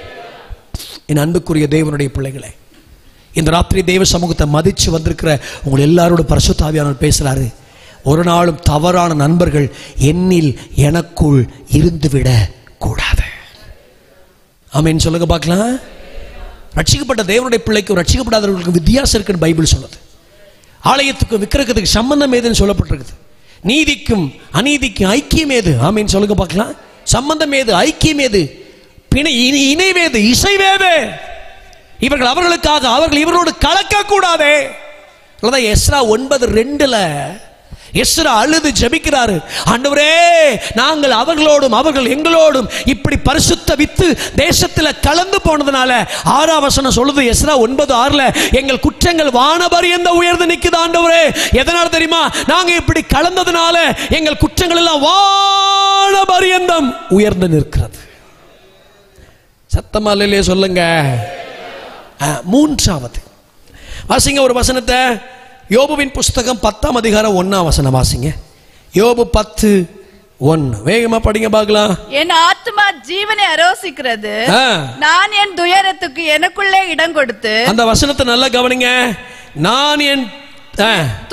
என் அன்புக்குரிய தேவனுடைய பிள்ளைகளை, இந்த ராத்திரி தேவ சமூகத்தை மதித்து வந்திருக்கிற உங்கள் எல்லாரோட பரிசுத்த ஆவியானவர் பேசுகிறாரு. ஒரு நாளும் தவறான நண்பர்கள் என்னில் எனக்குள் இருந்துவிட கூடாது. ஆமேன்னு சொல்லுங்க பார்க்கலாம். ரட்சிக்கப்பட்ட தேவனுடைய பிள்ளைக்கும் ரட்சிக்கப்படாதவர்களுக்கு வித்தியாசம் இருக்குன்னு பைபிள் சொல்லுது. ஆலயத்துக்கும் விக்கிரகத்துக்கு சம்பந்தம் ஏதுன்னு சொல்லப்பட்டிருக்குது. நீதிக்கும் அநீதிக்கும் ஐக்கியம் ஏது? ஆமேன்னு சொல்லுங்க பார்க்கலாம். சம்பந்தம் ஏது? ஐக்கியம் ஏது? இணைவேது? இசைவேது? இவர்கள் அவர்களுக்காக, அவர்கள் இவர்களோடு கலக்க கூடாதே. எஸ்ரா 9:2 எஸ்ரா அழுது ஜெபிக்கிறாரு, ஆண்டவரே நாங்கள் அவர்களோடும் அவர்கள் எங்களோடும் இப்படி பரிசுத்த வித்து தேசத்தில் கலந்து போனதுனால, 6ஆம் வசனம் சொல்லுது எஸ்ரா 9:6 எங்கள் குற்றங்கள் வானபரியந்த உயர்ந்து நிக்குது ஆண்டவரே. எதனால தெரியுமா? நாங்க இப்படி கலந்ததுனால எங்கள் குற்றங்கள் எல்லாம் வானபரியந்தம் உயர்ந்து நிற்கிறது. சத்தமா இல்லையே சொல்லுங்க. மூன்றாவது வாசிங்க ஒரு வசனத்தை. யோபுவின் புஸ்தகம் 10ஆம் அதிகாரம் 1ஆம் வசனம் வாசிங்க. யோபு 10:1 வேகமா படிங்க பார்க்கலாம். என் ஆத்துமா ஜீவனை அரோசிக்கிறது, நான் என் துயரத்துக்கு எனக்குள்ளே இடம் கொடுத்து. அந்த வசனத்தை நல்லா கவனிங்க. நான் என்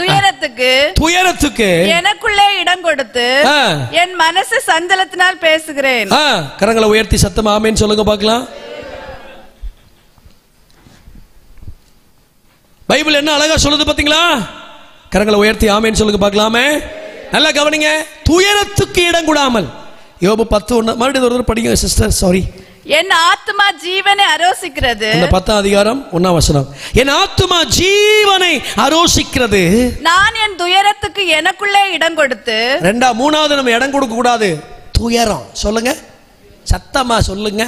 துயரத்துக்கு எனக்குள்ளே இடம் கொடுத்து என் மனசு சஞ்சலத்தினால் பேசுகிறேன். கரங்களை உயர்த்தி சத்தமா ஆமென் சொல்லுங்க பார்க்கலாம். பைபிள் என்ன அழகா சொல்லுது பாத்தீங்களா? கரங்களை உயர்த்தி ஆமென் சொல்லுங்க பார்க்கலாமே. நல்லா கவனிங்க. துயரத்துக்கு இடம் கொடாமல். யோபு 10:1 மறுபடியும் ஒரு படிங்க சிஸ்டர். சாரி. என் ஆத்துமா ஜீவனை அரோசிக்கிறது. இந்த 10ஆம் அதிகாரம் 1ஆம் வசனம். என் ஆத்துமா ஜீவனை அரோசிக்கிறது, நான் என் துயரத்துக்கு எனக்குள்ளே இடம் கொடுத்து. மூணாவது நம்ம இடம் கொடுக்க கூடாது. துயரம் சொல்லுங்க, சத்தமா சொல்லுங்க.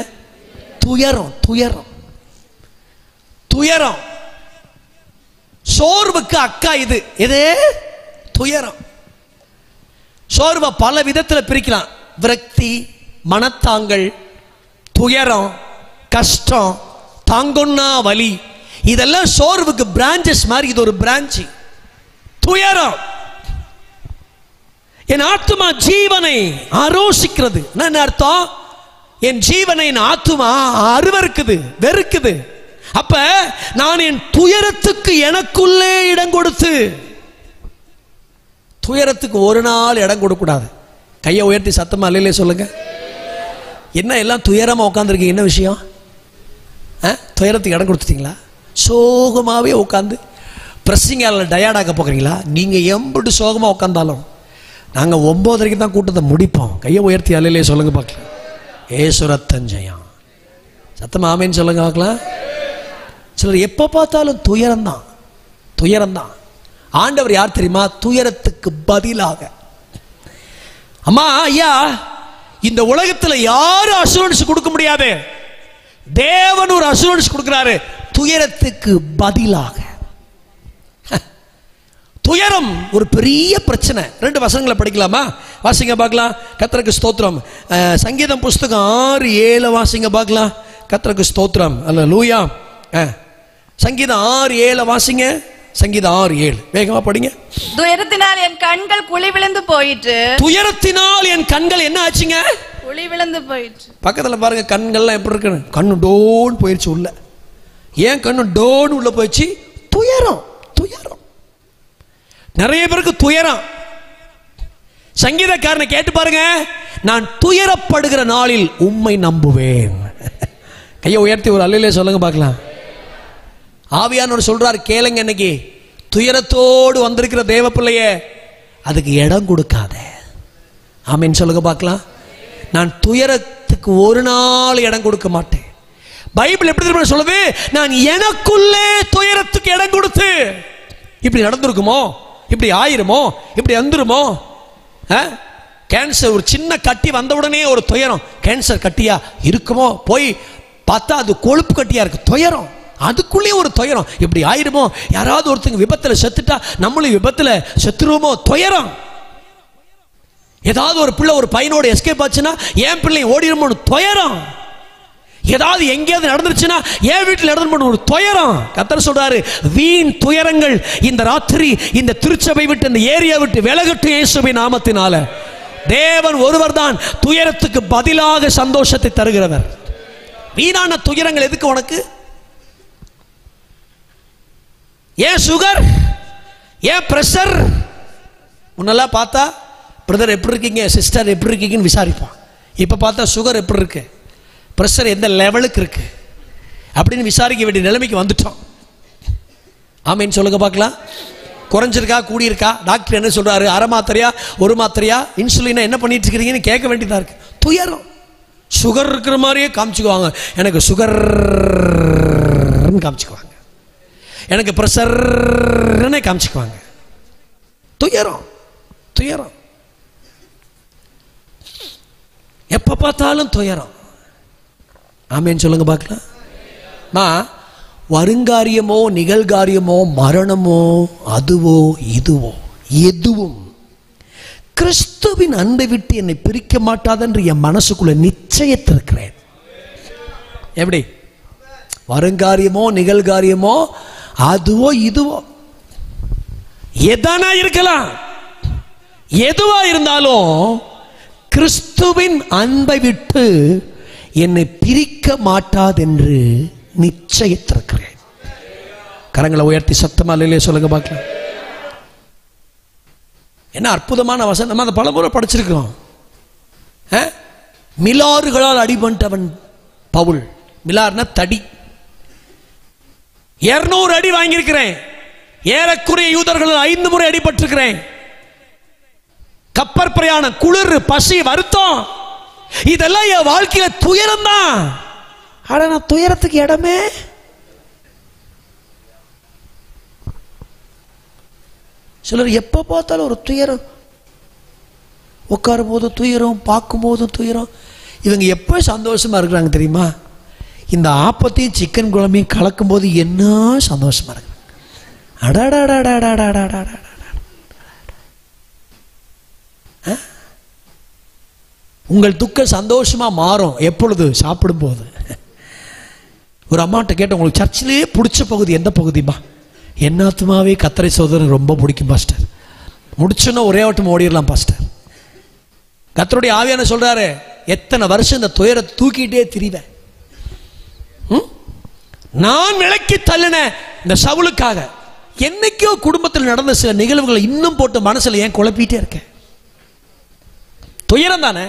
துயரம் துயரம் துயரம். சோர்வுக்கு அக்கா இது. எது? துயரம். சோர்வை பல விதத்தில் பிரிக்கலாம். விரக்தி, மனத்தாங்கள், துயரம், கஷ்டம், தாங்கொன்னா வலி, இதெல்லாம் சோர்வுக்கு பிரான்சஸ் மாதிரி. இது ஒரு பிரான்ச். துயரம். என் ஆத்துமா ஜீவனை ஆரோசிக்கிறது. என்ன அர்த்தம்? என் ஜீவனை என் ஆத்துமா அருவருக்குது, வெறுக்குது. அப்ப நான் என் துயரத்துக்கு எனக்குள்ளே இடம் கொடுத்து. துயரத்துக்கு ஒரு நாள் இடம் கொடுக்க கூடாது. கையை உயர்த்தி சத்தமா அல்லையிலே சொல்லுங்க. என்ன எல்லாம் துயரமா உட்காந்துருக்கீங்க? என்ன விஷயம்? துயரத்துக்கு இடம் கொடுத்துட்டீங்களா? சோகமாவே உட்காந்து பிரசிங்கால டயர்டாக போகிறீங்களா? நீங்க எம்பட்டு சோகமா உட்காந்தாலும் நாங்க 9:30 தான் கூட்டத்தை முடிப்போம். கையை உயர்த்தி அல்லையிலே சொல்லுங்க பார்க்கலாம். ஏசுரத்தஞ்சயம் சத்தமா ஆமேன்னு சொல்லுங்க பார்க்கலாம். சிலர் எப்போ பார்த்தாலும் துயரம்தான், துயரம்தான். ஆண்டவர் யார் தெரியுமா? துயரத்துக்கு பதிலாக. அம்மா ஐயா, இந்த உலகத்தில் யாரும் அசூரன்ஸ் கொடுக்க முடியாது. தேவன் ஒரு அசூரன்ஸ் கொடுக்கிறாரு, துயரத்துக்கு பதிலாக. துயரம் ஒரு பெரிய பிரச்சனை. 2 வசனங்களை படிக்கலாமா? வாசிங்க பார்க்கலாம். கர்த்தருக்கு ஸ்தோத்திரம். சங்கீதம் புஸ்தகம் 6:7 வாசிங்க பார்க்கலாம். கர்த்தருக்கு ஸ்தோத்திரம். அல்லேலூயா. சங்கீதம் 6:7 வாசிங்க. சங்கீதம் 6:7 வேகமா படிங்க. துயரத்தினால் என் கண்கள் குழி விழுந்து போயிற்று. துயரத்தினால் என் கண்கள் என்ன ஆச்சுங்க? குழி விழுந்து போயிற்று. பக்கத்துல பாருங்க, கண்கள்லாம் எப்படி இருக்கு? கண்ணு டோன் போயிடுச்சு உள்ள. ஏன் கண்ணு டோன் உள்ள போயிடுச்சு? துயரம் துயரம். நிறைய பேருக்கு துயரம். சங்கீதக்காரனை கேட்டு பாருங்க. நான் துயரப்படுகிற நாளில் உம்மை நம்புவேன். கையை உயர்த்தி ஒரு அல்லையிலே சொல்லுங்க பார்க்கலாம். ஆவியானவர் சொல்றார், கேளுங்க. இன்னைக்கு துயரத்தோடு வந்திருக்கிற தேவ பிள்ளையே, அதுக்கு இடம் கொடுக்காத. ஆமென் சொல்லுங்க பார்க்கலாம். நான் துயரத்துக்கு ஒரு நாள் இடம் கொடுக்க மாட்டேன். பைபிள் எப்படி தெரியுமா சொல்லுது? நான் எனக்குள்ளே துயரத்துக்கு இடம் கொடுத்து. இப்படி நடந்திருக்குமோ, இப்படி ஆயிருமோ, இப்படி வந்துருமோ? கேன்சர் ஒரு சின்ன கட்டி வந்த உடனே ஒரு துயரம். கேன்சர் கட்டியா இருக்குமோ, போய் பார்த்தா அது கொழுப்பு கட்டியா இருக்கு, துயரம். அதுக்குள்ளே ஒரு துயரம். இப்படி ஆயிருமோ, யாராவது ஒருத்தங்க விபத்தில் செத்துட்டா நம்மளும் விபத்தில் செத்துருவோமோ, துயரம். ஏதாவது ஒரு பிள்ளை ஒரு பையனோட எஸ்கேப் ஆச்சுன்னா என் பிள்ளை ஓடிடுமோ, துயரம். ஏதாவது எங்கேயாவது நடந்துருச்சுன்னா என் வீட்டில் நடந்து ஒரு துயரம். கர்த்தர் சொல்றாரு, வீண் துயரங்கள் இந்த ராத்திரி இந்த திருச்சபை விட்டு இந்த ஏரியா விட்டு விலகட்டும் இயேசுவின் நாமத்தினால. தேவன் ஒருவர் தான் துயரத்துக்கு பதிலாக சந்தோஷத்தை தருகிறவர். வீணான துயரங்கள் எதுக்கு உனக்கு? ஏன் சுகர், ஏன் பிரஷர்? முன்னெல்லாம் பார்த்தா பிரதர் எப்படி இருக்கீங்க, சிஸ்டர் எப்படி இருக்கீங்கன்னு விசாரிப்பான். இப்போ பார்த்தா சுகர் எப்படி இருக்கு, பிரஷர் எந்த லெவலுக்கு இருக்கு அப்படின்னு விசாரிக்க வேண்டிய நிலைமைக்கு வந்துட்டோம். ஆமேன்னு சொல்லுங்க பார்க்கலாம். குறைஞ்சிருக்கா கூடியிருக்கா, டாக்டர் என்ன சொல்றாரு, அரை மாத்திரையா ஒரு மாத்திரையா, இன்சுலினா என்ன பண்ணிட்டு இருக்கிறீங்கன்னு கேட்க வேண்டியதா இருக்கு. துயரம். சுகர் இருக்கிற மாதிரியே காமிச்சுக்குவாங்க. எனக்கு சுகர்னு காமிச்சுக்குவாங்க, எனக்கு பிரஷர்னே காமிச்சுக்குவாங்க. துயரம் துயரம், எப்ப பார்த்தாலும் துயரம். ஆமேன்னு சொல்லுங்க பார்க்கலாம். வருங்காரியமோ நிகழ்காரியமோ மரணமோ அதுவோ இதுவோ எதுவும் கிறிஸ்துவின் அன்பை விட்டு என்னை பிரிக்க மாட்டாதென்று என் மனசுக்குள்ள நிச்சயத்திருக்கிறேன். எப்படி? வருங்காரியமோ நிகழ்காரியமோ அதுவோ இதுவோ எதானா இருக்கலாம், எதுவா இருந்தாலும் கிறிஸ்துவின் அன்பை விட்டு என்னை பிரிக்க மாட்டாதென்று நிச்சயத்திருக்கிறேன். கரங்களை உயர்த்தி சத்தமா இல்லையே சொல்லுங்க பார்க்கலாம். என்ன அற்புதமான வசனம். நம்ம அதை பல முறை படிச்சிருக்கிறோம். மிலாறுகளால் அடிபட்டவன் பவுல். மிலார்னா தடி. 200 அடி வாங்கியிருக்கிறேன். ஏறக்குறைய யூதர்கள் 5 முறை அடிபட்டிருக்கிறேன். கப்பற் பிரயாணம், குளிர், பசி, வருத்தம், இதெல்லாம் என் வாழ்க்கையில துயரம் தான். ஆனா நான் துயரத்துக்கு இடமே. சிலர் எப்ப பார்த்தாலும் ஒரு துயரம், உட்காரும் போது துயரம், பார்க்கும் போதும் துயரம். இவங்க எப்ப சந்தோஷமா இருக்கிறாங்க தெரியுமா? இந்த ஆப்பத்தையும் சிக்கன் குழம்பையும் கலக்கும் போது என்ன சந்தோஷமா இருக்கு. உங்கள் துக்கம் சந்தோஷமா மாறும் எப்பொழுது? சாப்பிடும் போது. ஒரு அம்மாட்ட கேட்ட, உங்களுக்கு சர்ச்சிலேயே பிடிச்ச பகுதி எந்த பகுதிமா? என்னாத்துமாவே கத்தரை சோதனை ரொம்ப பிடிக்கும் பாஸ்டர். முடிச்சுன்னா ஒரே வட்டம் ஓடிடலாம் பாஸ்டர். கத்தருடைய ஆவியான சொல்றாரு, எத்தனை வருஷம் இந்த துயரத்தை தூக்கிட்டே திரிவேன். நான் விளக்கி தள்ளின இந்த சவுலுக்காக என்னைக்கோ குடும்பத்தில் நடந்த சில நிகழ்வுகளை இன்னும் போட்டு மனசுல ஏன் குழப்பிட்டே இருக்கேன்? துயரம் தானே,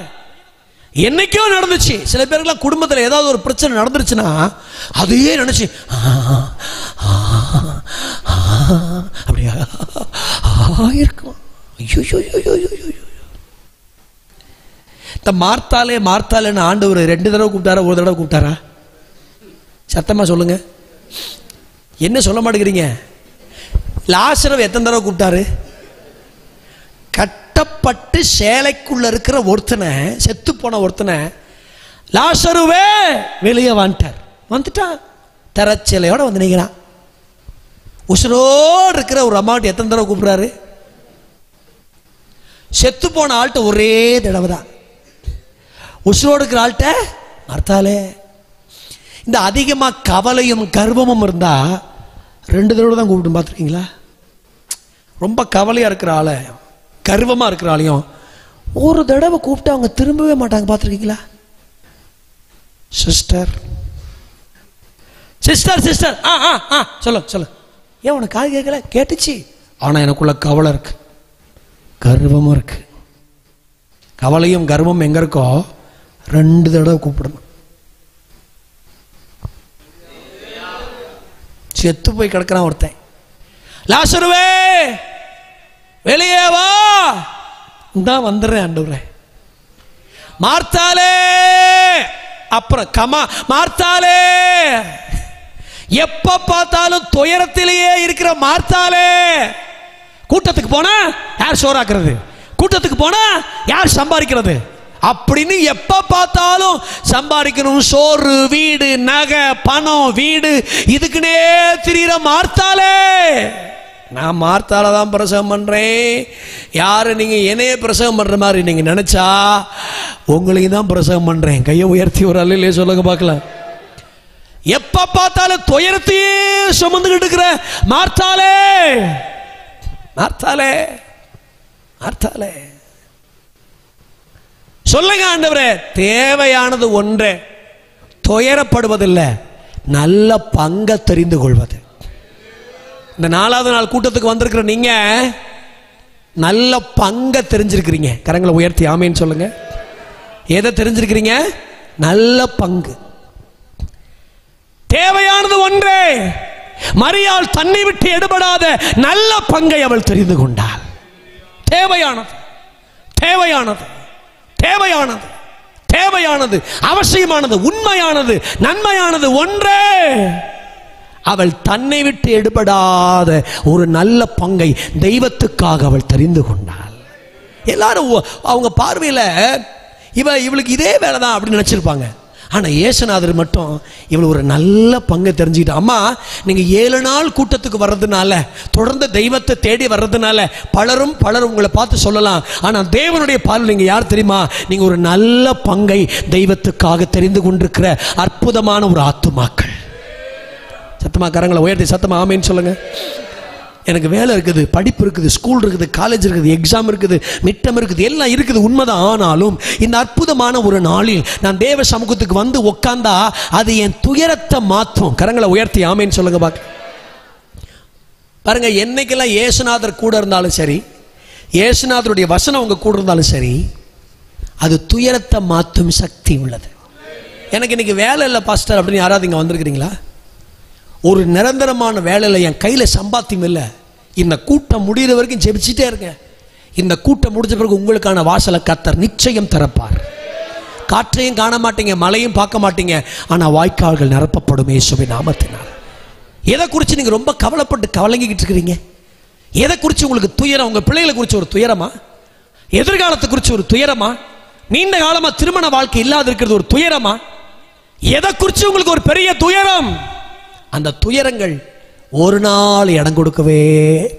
என்னைக்கோ நடந்துச்சு. சில பேருக்குலாம் குடும்பத்தில் ஏதாவது ஒரு பிரச்சனை நடந்துருச்சுன்னா அதையே நினைச்சு அப்படியா இருக்கும். இந்த மார்த்தாலேன்னு ஆண்டவர் 2 தடவை கூப்பிட்டாரா, ஒரு தடவை கூப்பிட்டாரா? சத்தமா சொல்லுங்க. என்ன சொல்ல மாட்டேங்கிறீங்க? லாசருவை எத்தனை தடவை கூப்பிட்டாரு? கட்டப்பட்டு சேலைக்குள்ள இருக்கிற ஒருத்தனை, செத்து போன ஒருத்தனை, லாசருவே வெளியே வந்துட்டான். தரச்சேலையோட வந்து நிற்கிறான். உசுரோடு இருக்கிற ஒரு அம்மாட்ட எத்தனை தடவை கூப்பிடுறாரு? செத்து போன ஆள்கிட்ட ஒரே தடவை தான். உசுரோடு இருக்கிற ஆள்கிட்ட மர்த்தாலே. இந்த அதிகமாக கவலையும் கர்வமும் இருந்தா 2 தடவை தான் கூப்பிட்டு பார்த்துருக்கீங்களா? ரொம்ப கவலையா இருக்கிற ஆளை, கர்வமா இருக்கிற ஆளையும் ஒரு தடவை கூப்பிட்டு அவங்க திரும்பவே மாட்டாங்க. பார்த்துருக்கீங்களா? சிஸ்டர் சிஸ்டர் சிஸ்டர் சொல்லு. ஏன் உனக்கு காது கேட்கல? கேட்டுச்சு. ஆனா எனக்குள்ள கவலை இருக்கு, கர்வமும் இருக்கு. கவலையும் கர்வமும் எங்க இருக்கோ 2 தடவை கூப்பிடணும். செத்து போய் கிடக்கிறான் ஒருத்தன். லாசருவே வெளியே வா. தான் வந்துடுறேன் ஆண்டவரே. மார்த்தாலே அப்புறம் கமா மார்த்தாலே, எப்ப பார்த்தாலும் துயரத்திலேயே இருக்கிற மார்த்தாலே, கூட்டத்துக்கு போனா யார் சோறாக்குறது, கூட்டத்துக்கு போனா யார் சம்பாதிக்கிறது அப்படின்னு எப்ப பார்த்தாலும் சம்பாதிக்கணும், சோறு, வீடு, நகை, பணம், வீடு, இதுக்குன்னே திரிகிற மார்த்தாலே. நான் மார்த்தால தான் பிரசவம் பண்றேன். யாரு நீங்க என்னையே பிரசவம் பண்ற மாதிரி நீங்க நினைச்சா உங்களையும் தான் பிரசவம் பண்றேன். கையை உயர்த்தி ஒரு அல்லையே சொல்லுங்க பார்க்கலாம். எப்ப பார்த்தாலும் துயரத்தையே சுமந்துகிட்டு இருக்கிற மார்த்தாலே, மார்த்தாலே, மார்த்தாலே, சொல்லுங்க ஆண்டவரே, தேவையானது ஒன்றே, துயரப்படுவதில்லை, நல்ல பங்கை தெரிந்து கொள்வது. இந்த 4வது நாள் கூட்டத்துக்கு வந்திருக்கிற நீங்க நல்ல பங்கை தெரிஞ்சிருக்கிறீங்க. கரங்களை உயர்த்தி ஆமேன்னு சொல்லுங்க. எதை தெரிஞ்சிருக்கிறீங்க? நல்ல பங்கு. தேவையானது ஒன்றே, மரியாள் தன்னை விட்டு எடுபடாத நல்ல பங்கை அவள் தெரிந்து கொண்டாள். தேவையானது, தேவையானது, தேவையானது, தேவையானது, அவசியமானது, உண்மையானது, நன்மையானது ஒன்றே, அவள் தன்னை விட்டு எடுபடாத ஒரு நல்ல பங்கை தெய்வத்துக்காக அவள் தெரிந்து கொண்டாள். எல்லாரும் அவங்க பார்வையில் இவளுக்கு இதே வேலை தான் அப்படின்னு நினைச்சிருப்பாங்க. ஆனால் இயேசுநாதர் மட்டும் இவள் ஒரு நல்ல பங்கை தெரிஞ்சுக்கிட்டா. அம்மா, நீங்கள் 7 நாள் கூட்டத்துக்கு வர்றதுனால, தொடர்ந்து தெய்வத்தை தேடி வர்றதுனால பலரும் உங்களை பார்த்து சொல்லலாம். ஆனால் தேவனுடைய பார்வையில் நீங்கள் யார் தெரியுமா? நீங்கள் ஒரு நல்ல பங்கை தெய்வத்துக்காக தெரிந்து கொண்டிருக்கிற அற்புதமான ஒரு ஆத்துமாக்கள். சத்தமா கரங்களை உயர்த்தி சத்தமா ஆமேன்னு சொல்லுங்க. எனக்கு வேலை இருக்குது, படிப்பு இருக்குது, ஸ்கூல் இருக்குது, காலேஜ் இருக்குது, எக்ஸாம் இருக்குது, மிட்டம் இருக்குது, எல்லாம் இருக்குது, உண்மைதான். ஆனாலும் இந்த அற்புதமான ஒரு நாளில் நான் தேவ சமூகத்துக்கு வந்து உட்கார்ந்தா அது என் துயரத்தை மாற்றும். கரங்களை உயர்த்தி ஆமேன்னு சொல்லுங்க பாருங்க. என்னைக்கெல்லாம் இயேசுநாதர் கூட இருந்தாலும் சரி, இயேசுநாதருடைய வசனம் உங்க கூட இருந்தாலும் சரி, அது துயரத்தை மாற்றும் சக்தி உள்ளது. எனக்கு இன்னைக்கு வேலை இல்லை பாஸ்டர் அப்படின்னு யாராவது இங்கே வந்திருக்கிறீங்களா? ஒரு நிரந்தரமான வேலையில் என் கையில் சம்பாத்தியம் இல்லை, இந்த கூட்டம் முடிகிற வரைக்கும் ஜெபிச்சுட்டே இருங்க. இந்த கூட்டம் முடிஞ்ச பிறகு உங்களுக்கான வாசலை கர்த்தர் நிச்சயம் திறப்பார். காற்றையும் காண மாட்டீங்க, மழையும் பார்க்க மாட்டீங்க, ஆனால் வாய்க்கால்கள் நிரப்பப்படும் இயேசுவின் நாமத்தினால். எதை குறித்து நீங்கள் ரொம்ப கவலைப்பட்டு கவலைங்கிட்டு இருக்கிறீங்க? எதை குறித்து உங்களுக்கு துயரம்? உங்கள் பிள்ளைகளை குறித்து ஒரு துயரமா? எதிர்காலத்தை குறித்து ஒரு துயரமா? நீண்ட காலமாக திருமண வாழ்க்கை இல்லாத இருக்கிறது ஒரு துயரமா? எதை குறித்து உங்களுக்கு ஒரு பெரிய துயரம்? அந்த துயரங்கள் ஒரு நாள் இடம் கொடுக்கவே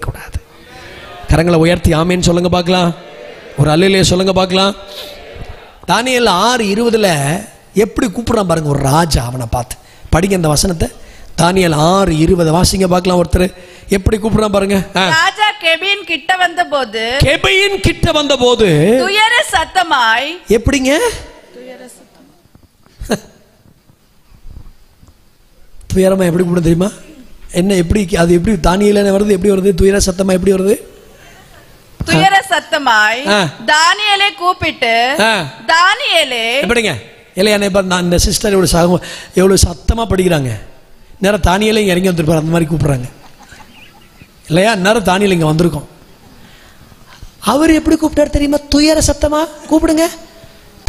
கூடாது. கரங்களை உயர்த்தி ஆமேன்னு சொல்லுங்க பார்க்கலாம். ஒரு அல்லையிலே சொல்லுங்க பார்க்கலாம். தானியேல் 6:20 எப்படி கூப்பிடுறான் பாருங்க ஒரு ராஜா. அவனை பார்த்து படிங்க இந்த வசனத்தை. தானியேல் 6:20 வாசிங்க பார்க்கலாம். ஒருத்தர் எப்படி கூப்பிடுறான் பாருங்க. ராஜா கெபியின் கிட்ட வந்தபோது, கெபியின் கிட்ட வந்தபோது துயர சத்தமாய். எப்படிங்க துயர சத்தம்? துயரமா எப்படி கூட தெரியுமா? என்ன எப்படி அது எப்படி தானியேல வருது? எப்படி வருது? துயர சத்தமா எப்படி வருது? துயர சத்தமாய் தானியேலை கூப்பிட்டு, தானியேலே. எப்படிங்க இல்லையா? நான் இந்த சிஸ்டர் எவ்வளவு சத்தமா படிக்கிறாங்க. நேரம் தானியேலே இங்க இறங்கி வந்திருப்பாரு, அந்த மாதிரி கூப்பிடுறாங்க இல்லையா? நேரம் தானியேல் இங்க வந்திருக்கோம். அவர் எப்படி கூப்பிட்டாரு தெரியுமா? துயர சத்தமா கூப்பிடுங்க.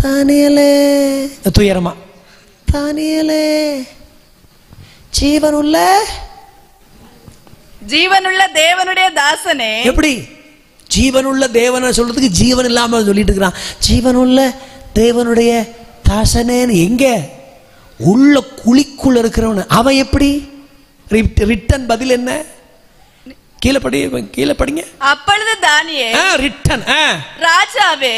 தானியேலே. துயரமா தானியேலே. ஜீவனுள்ள தேவனுடைய தாசனே. எப்படி ஜீவனுள்ள தேவனை சொல்றதுக்கு ஜீவன் இல்லாம சொல்லிட்டு இருக்கிறான். ஜீவனுள்ள தேவனுடைய தாசனேன்னு எங்க? உள்ள குழிக்குள்ள இருக்கிறவன். அவன் எப்படி? ரிட்டன் பதில் என்ன? கீழே படிங்க. அப்பொழுது தானியேல், ரிட்டன், ராஜாவே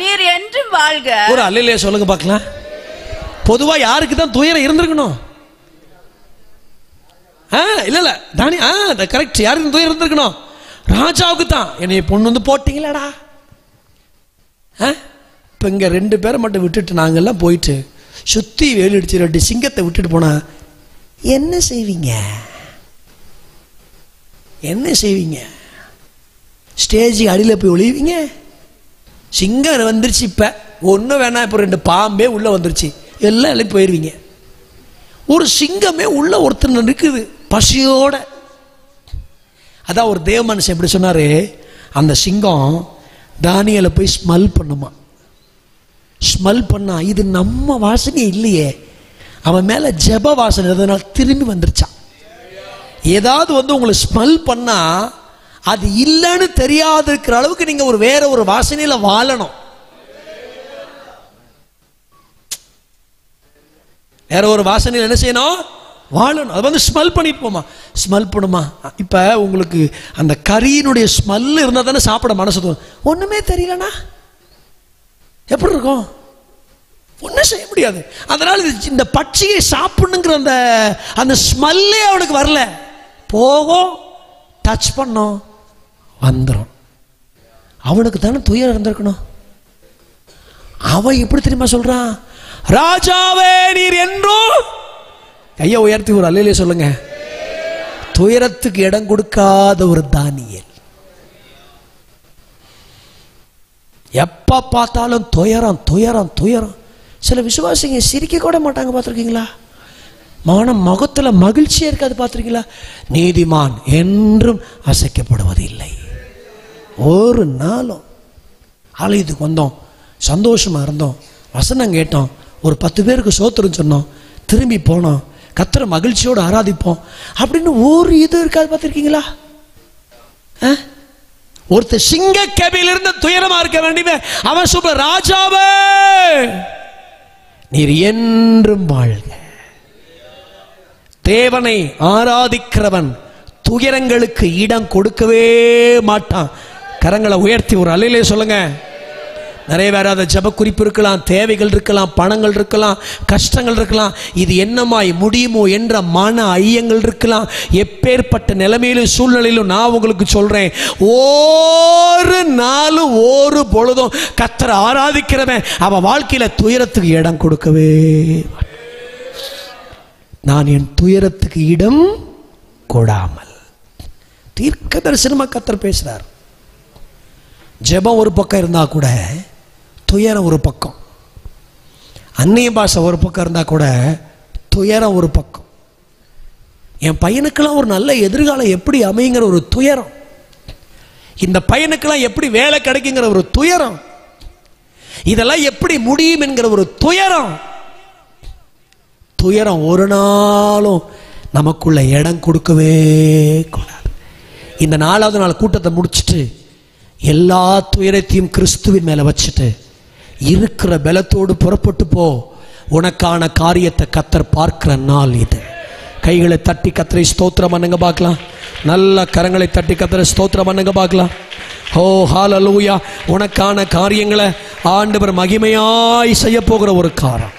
நீர் என்றும் வாழ்க. ஒரு அல்லையிலே சொல்லுங்க பார்க்கலாம். பொதுவா யாருக்கு தான் துயரம் இருந்திருக்கணும்? இல்ல தானி கரெக்ட். யாருக்கு துயரம் இருந்திருக்கணும்? ராஜாவுக்கு தான். என்னைய பொண்ணு வந்து போட்டீங்களாடா. இப்ப இங்க 2 பேரை மட்டும் விட்டுட்டு நாங்கெல்லாம் போயிட்டு சுத்தி வேலிடிச்சு 2 சிங்கத்தை விட்டுட்டு போனா என்ன செய்வீங்க? என்ன செய்வீங்க? ஸ்டேஜ் அடியில் போய் ஒளிவீங்க? சிங்கம் வந்துருச்சு, இப்ப ஒன்றும் வேணாம், இப்போ 2 பாம்பே உள்ள வந்துருச்சு, எல்லாம் எழுப்பி போயிடுவீங்க. ஒரு சிங்கமே உள்ள ஒருத்தர் இருக்குது பசியோட. அதான் ஒரு தேவ மனுஷன் எப்படி சொன்னாரு, அந்த சிங்கம் தானியேலை போய் ஸ்மெல் பண்ணுமா. ஸ்மெல் பண்ணா இது நம்ம வாசனை இல்லையே, அவன் மேல ஜெப வாசனை இருந்ததுனால திரும்பி வந்துருச்சான். ஏதாவது உங்களை ஸ்மெல் பண்ணா அது இல்லைன்னு தெரியாத இருக்கிற அளவுக்கு நீங்க வேற ஒரு வாசனையில வாழணும். வேற ஒரு வாசனையில் என்ன செய்யணும்? வாழணும். அது ஸ்மெல் பண்ணிட்டு போமா, ஸ்மெல் பண்ணுமா. இப்ப உங்களுக்கு அந்த கறியினுடைய ஸ்மெல் இருந்தா தானே சாப்பிட மனசு தோணும். ஒண்ணுமே தெரியலனா எப்படி இருக்கும்? ஒன்றும் செய்ய முடியாது. அதனால இந்த பட்சியை சாப்பிடணுங்கிற அந்த ஸ்மெல்லே அவனுக்கு வரல. போகும், டச் பண்ணோம், வந்துடும். அவனுக்கு தானே துயரம் இருந்திருக்கணும். அவன் எப்படி தெரியுமா சொல்றான்? ராஜாவே நீர் என்றும், கையை உயர்த்தி ஒரு அல்லேலூயா சொல்லுங்க. துயரத்துக்கு இடம் கொடுக்காத ஒரு தானியேல். எப்ப பார்த்தாலும் துயரம் துயரம் துயரம். சில விசுவாசிங்க சிரிக்க கூட மாட்டாங்க, பார்த்துருக்கீங்களா? முகத்துல மகிழ்ச்சியா இருக்காது, பார்த்துருக்கீங்களா? நீதிமான் என்றும் அசைக்கப்படுவதில்லை. ஒரு நாளும் ஆலயத்துக்கு வந்தோம், சந்தோஷமா இருந்தோம், வசனம் கேட்டோம், ஒரு 10 பேருக்கு சோத்திரம் சொன்னோம், திரும்பி போனோம், கர்த்தரை மகிழ்ச்சியோடு ஆராதிப்போம் அப்படின்னு ஒரு இது இருக்காது, பார்த்துருக்கீங்களா? ஒருத்தர் சிங்க கேபில் இருந்து துயரமா இருக்க வேண்டிய அவன் சொல்ற, ராஜாவே நீர் என்றும் வாழ்க. தேவனை ஆராதிக்கிறவன் துயரங்களுக்கு இடம் கொடுக்கவே மாட்டான். கரங்களை உயர்த்தி ஒரு அல்லேலூயா சொல்லுங்க. நிறைய பேர் அதை ஜெப குறிப்பு இருக்கலாம், தேவைகள் இருக்கலாம், பணங்கள் இருக்கலாம், கஷ்டங்கள் இருக்கலாம், இது என்னமாய் முடியுமோ என்ற மன ஐயங்கள் இருக்கலாம். எப்பேற்பட்ட நிலைமையிலும் சூழ்நிலையிலும் நான் உங்களுக்கு சொல்றேன், ஒரு நாளும் ஒரு பொழுதும் கர்த்தரை ஆராதிக்கிறவன் அவன் வாழ்க்கையில துயரத்துக்கு இடம் கொடுக்கவே. நான் என் துயரத்துக்கு இடம் கொடாமல். தீர்க்க தரிசனமா கர்த்தர் பேசுறார். ஜெபம் ஒரு பக்கம் இருந்தா கூட துயரம் ஒரு பக்கம், அந்நிய பாஷை ஒரு பக்கம் இருந்தா கூட துயரம் ஒரு பக்கம். என் பையனுக்கெல்லாம் ஒரு நல்ல எதிர்காலம் எப்படி அமைங்கிற ஒரு துயரம், இந்த பையனுக்கெல்லாம் எப்படி வேலை கிடைக்குங்கிற ஒரு துயரம், இதெல்லாம் எப்படி முடியும் என்கிற ஒரு துயரம். துயரம் ஒரு நாளும் நமக்குள்ள இடம் கொடுக்கவே கூடாது. இந்த 4வது நாள் கூட்டத்தை முடிச்சுட்டு எல்லா துயரத்தையும் கிறிஸ்துவின் மேல வச்சுட்டு இருக்கிற பலத்தோடு புறப்பட்டு போ. உனக்கான காரியத்தை கர்த்தர் பார்க்கிற நாள் இது. கைகளை தட்டி கர்த்தரை ஸ்தோத்திரம் பண்ணுங்க பார்க்கலாம். நல்ல கரங்களை தட்டி கர்த்தரை ஸ்தோத்திரம் பண்ணுங்க பார்க்கலாம். ஓ ஹல்லேலூயா. உனக்கான காரியங்களை ஆண்டவர் மகிமையாய் செய்ய போகிற ஒரு காரம்.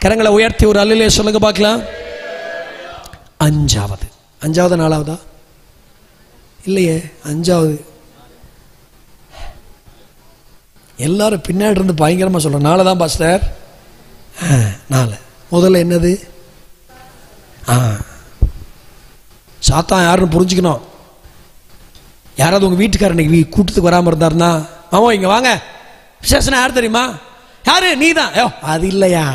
கரங்களை உயர்த்தி ஒரு அல்லேலூயா சொல்லுங்க பார்க்கலாம். 5வது 4வதா இல்லையே, 5வது. எல்லாரும் பின்னாடி இருந்து பயங்கரமா சொல்றோம். 4 தான் பாஸ்டர். 4 முதல்ல என்னது? சாத்தான் யாருன்னு புரிஞ்சுக்கணும். யாராவது உங்க வீட்டுக்காரர் இன்னைக்கு கூட்டத்துக்கு வராம இருந்தாருன்னா, மாமா இங்க வாங்க, பிசாசனா யார் தெரியுமா? யாரு? நீ தான். அது இல்லையா,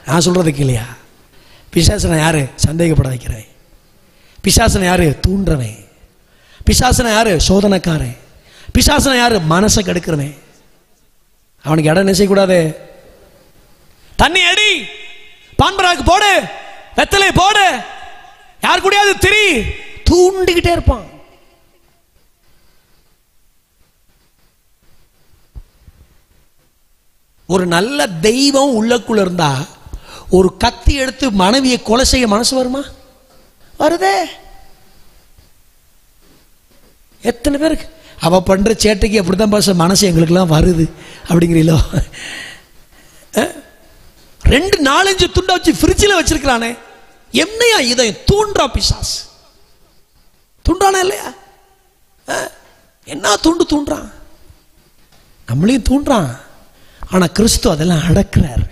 நான் சொல்றதுக்கு இல்லையா. பிசாசனா யாரு? சந்தேகப்பட வைக்கிறேன். பிசாசனா யாரு? தூண்டுறவன். பிசாசனா யாரு? சோதனைக்காரன். பிசாசனா யாரு? மனசை கெடுக்கிறவன். அவனுக்கு இடம் என்ன செய்யக்கூடாது? தண்ணி அடி, பான்பராக்கு போடு, வெத்தலை போடு, யார் கூடயாவது திரி, தூண்டிக்கிட்டே இருப்பான். ஒரு நல்ல தெய்வம் உள்ளக்குள்ள இருந்தா ஒரு கத்தி எடுத்து மனைவியை கொலை செய்ய மனசு வருமா? வருதே. எத்தனை பேருக்கு அவ பண்ற சேட்டைக்கு அப்படித்தான் பாச மனசு எங்களுக்கெல்லாம் வருது அப்படிங்கிறீங்களோ? 2-4 துண்டா வச்சு ஃப்ரிட்ஜில் வச்சிருக்கிறானே, என்னையா இதை தூண்டா பிசாசு? தூண்டானா இல்லையா? என்ன தூண்டுறான்? நம்மளையும் தூண்டுறான். ஆனா கிறிஸ்து அதெல்லாம் அடக்குறாரு.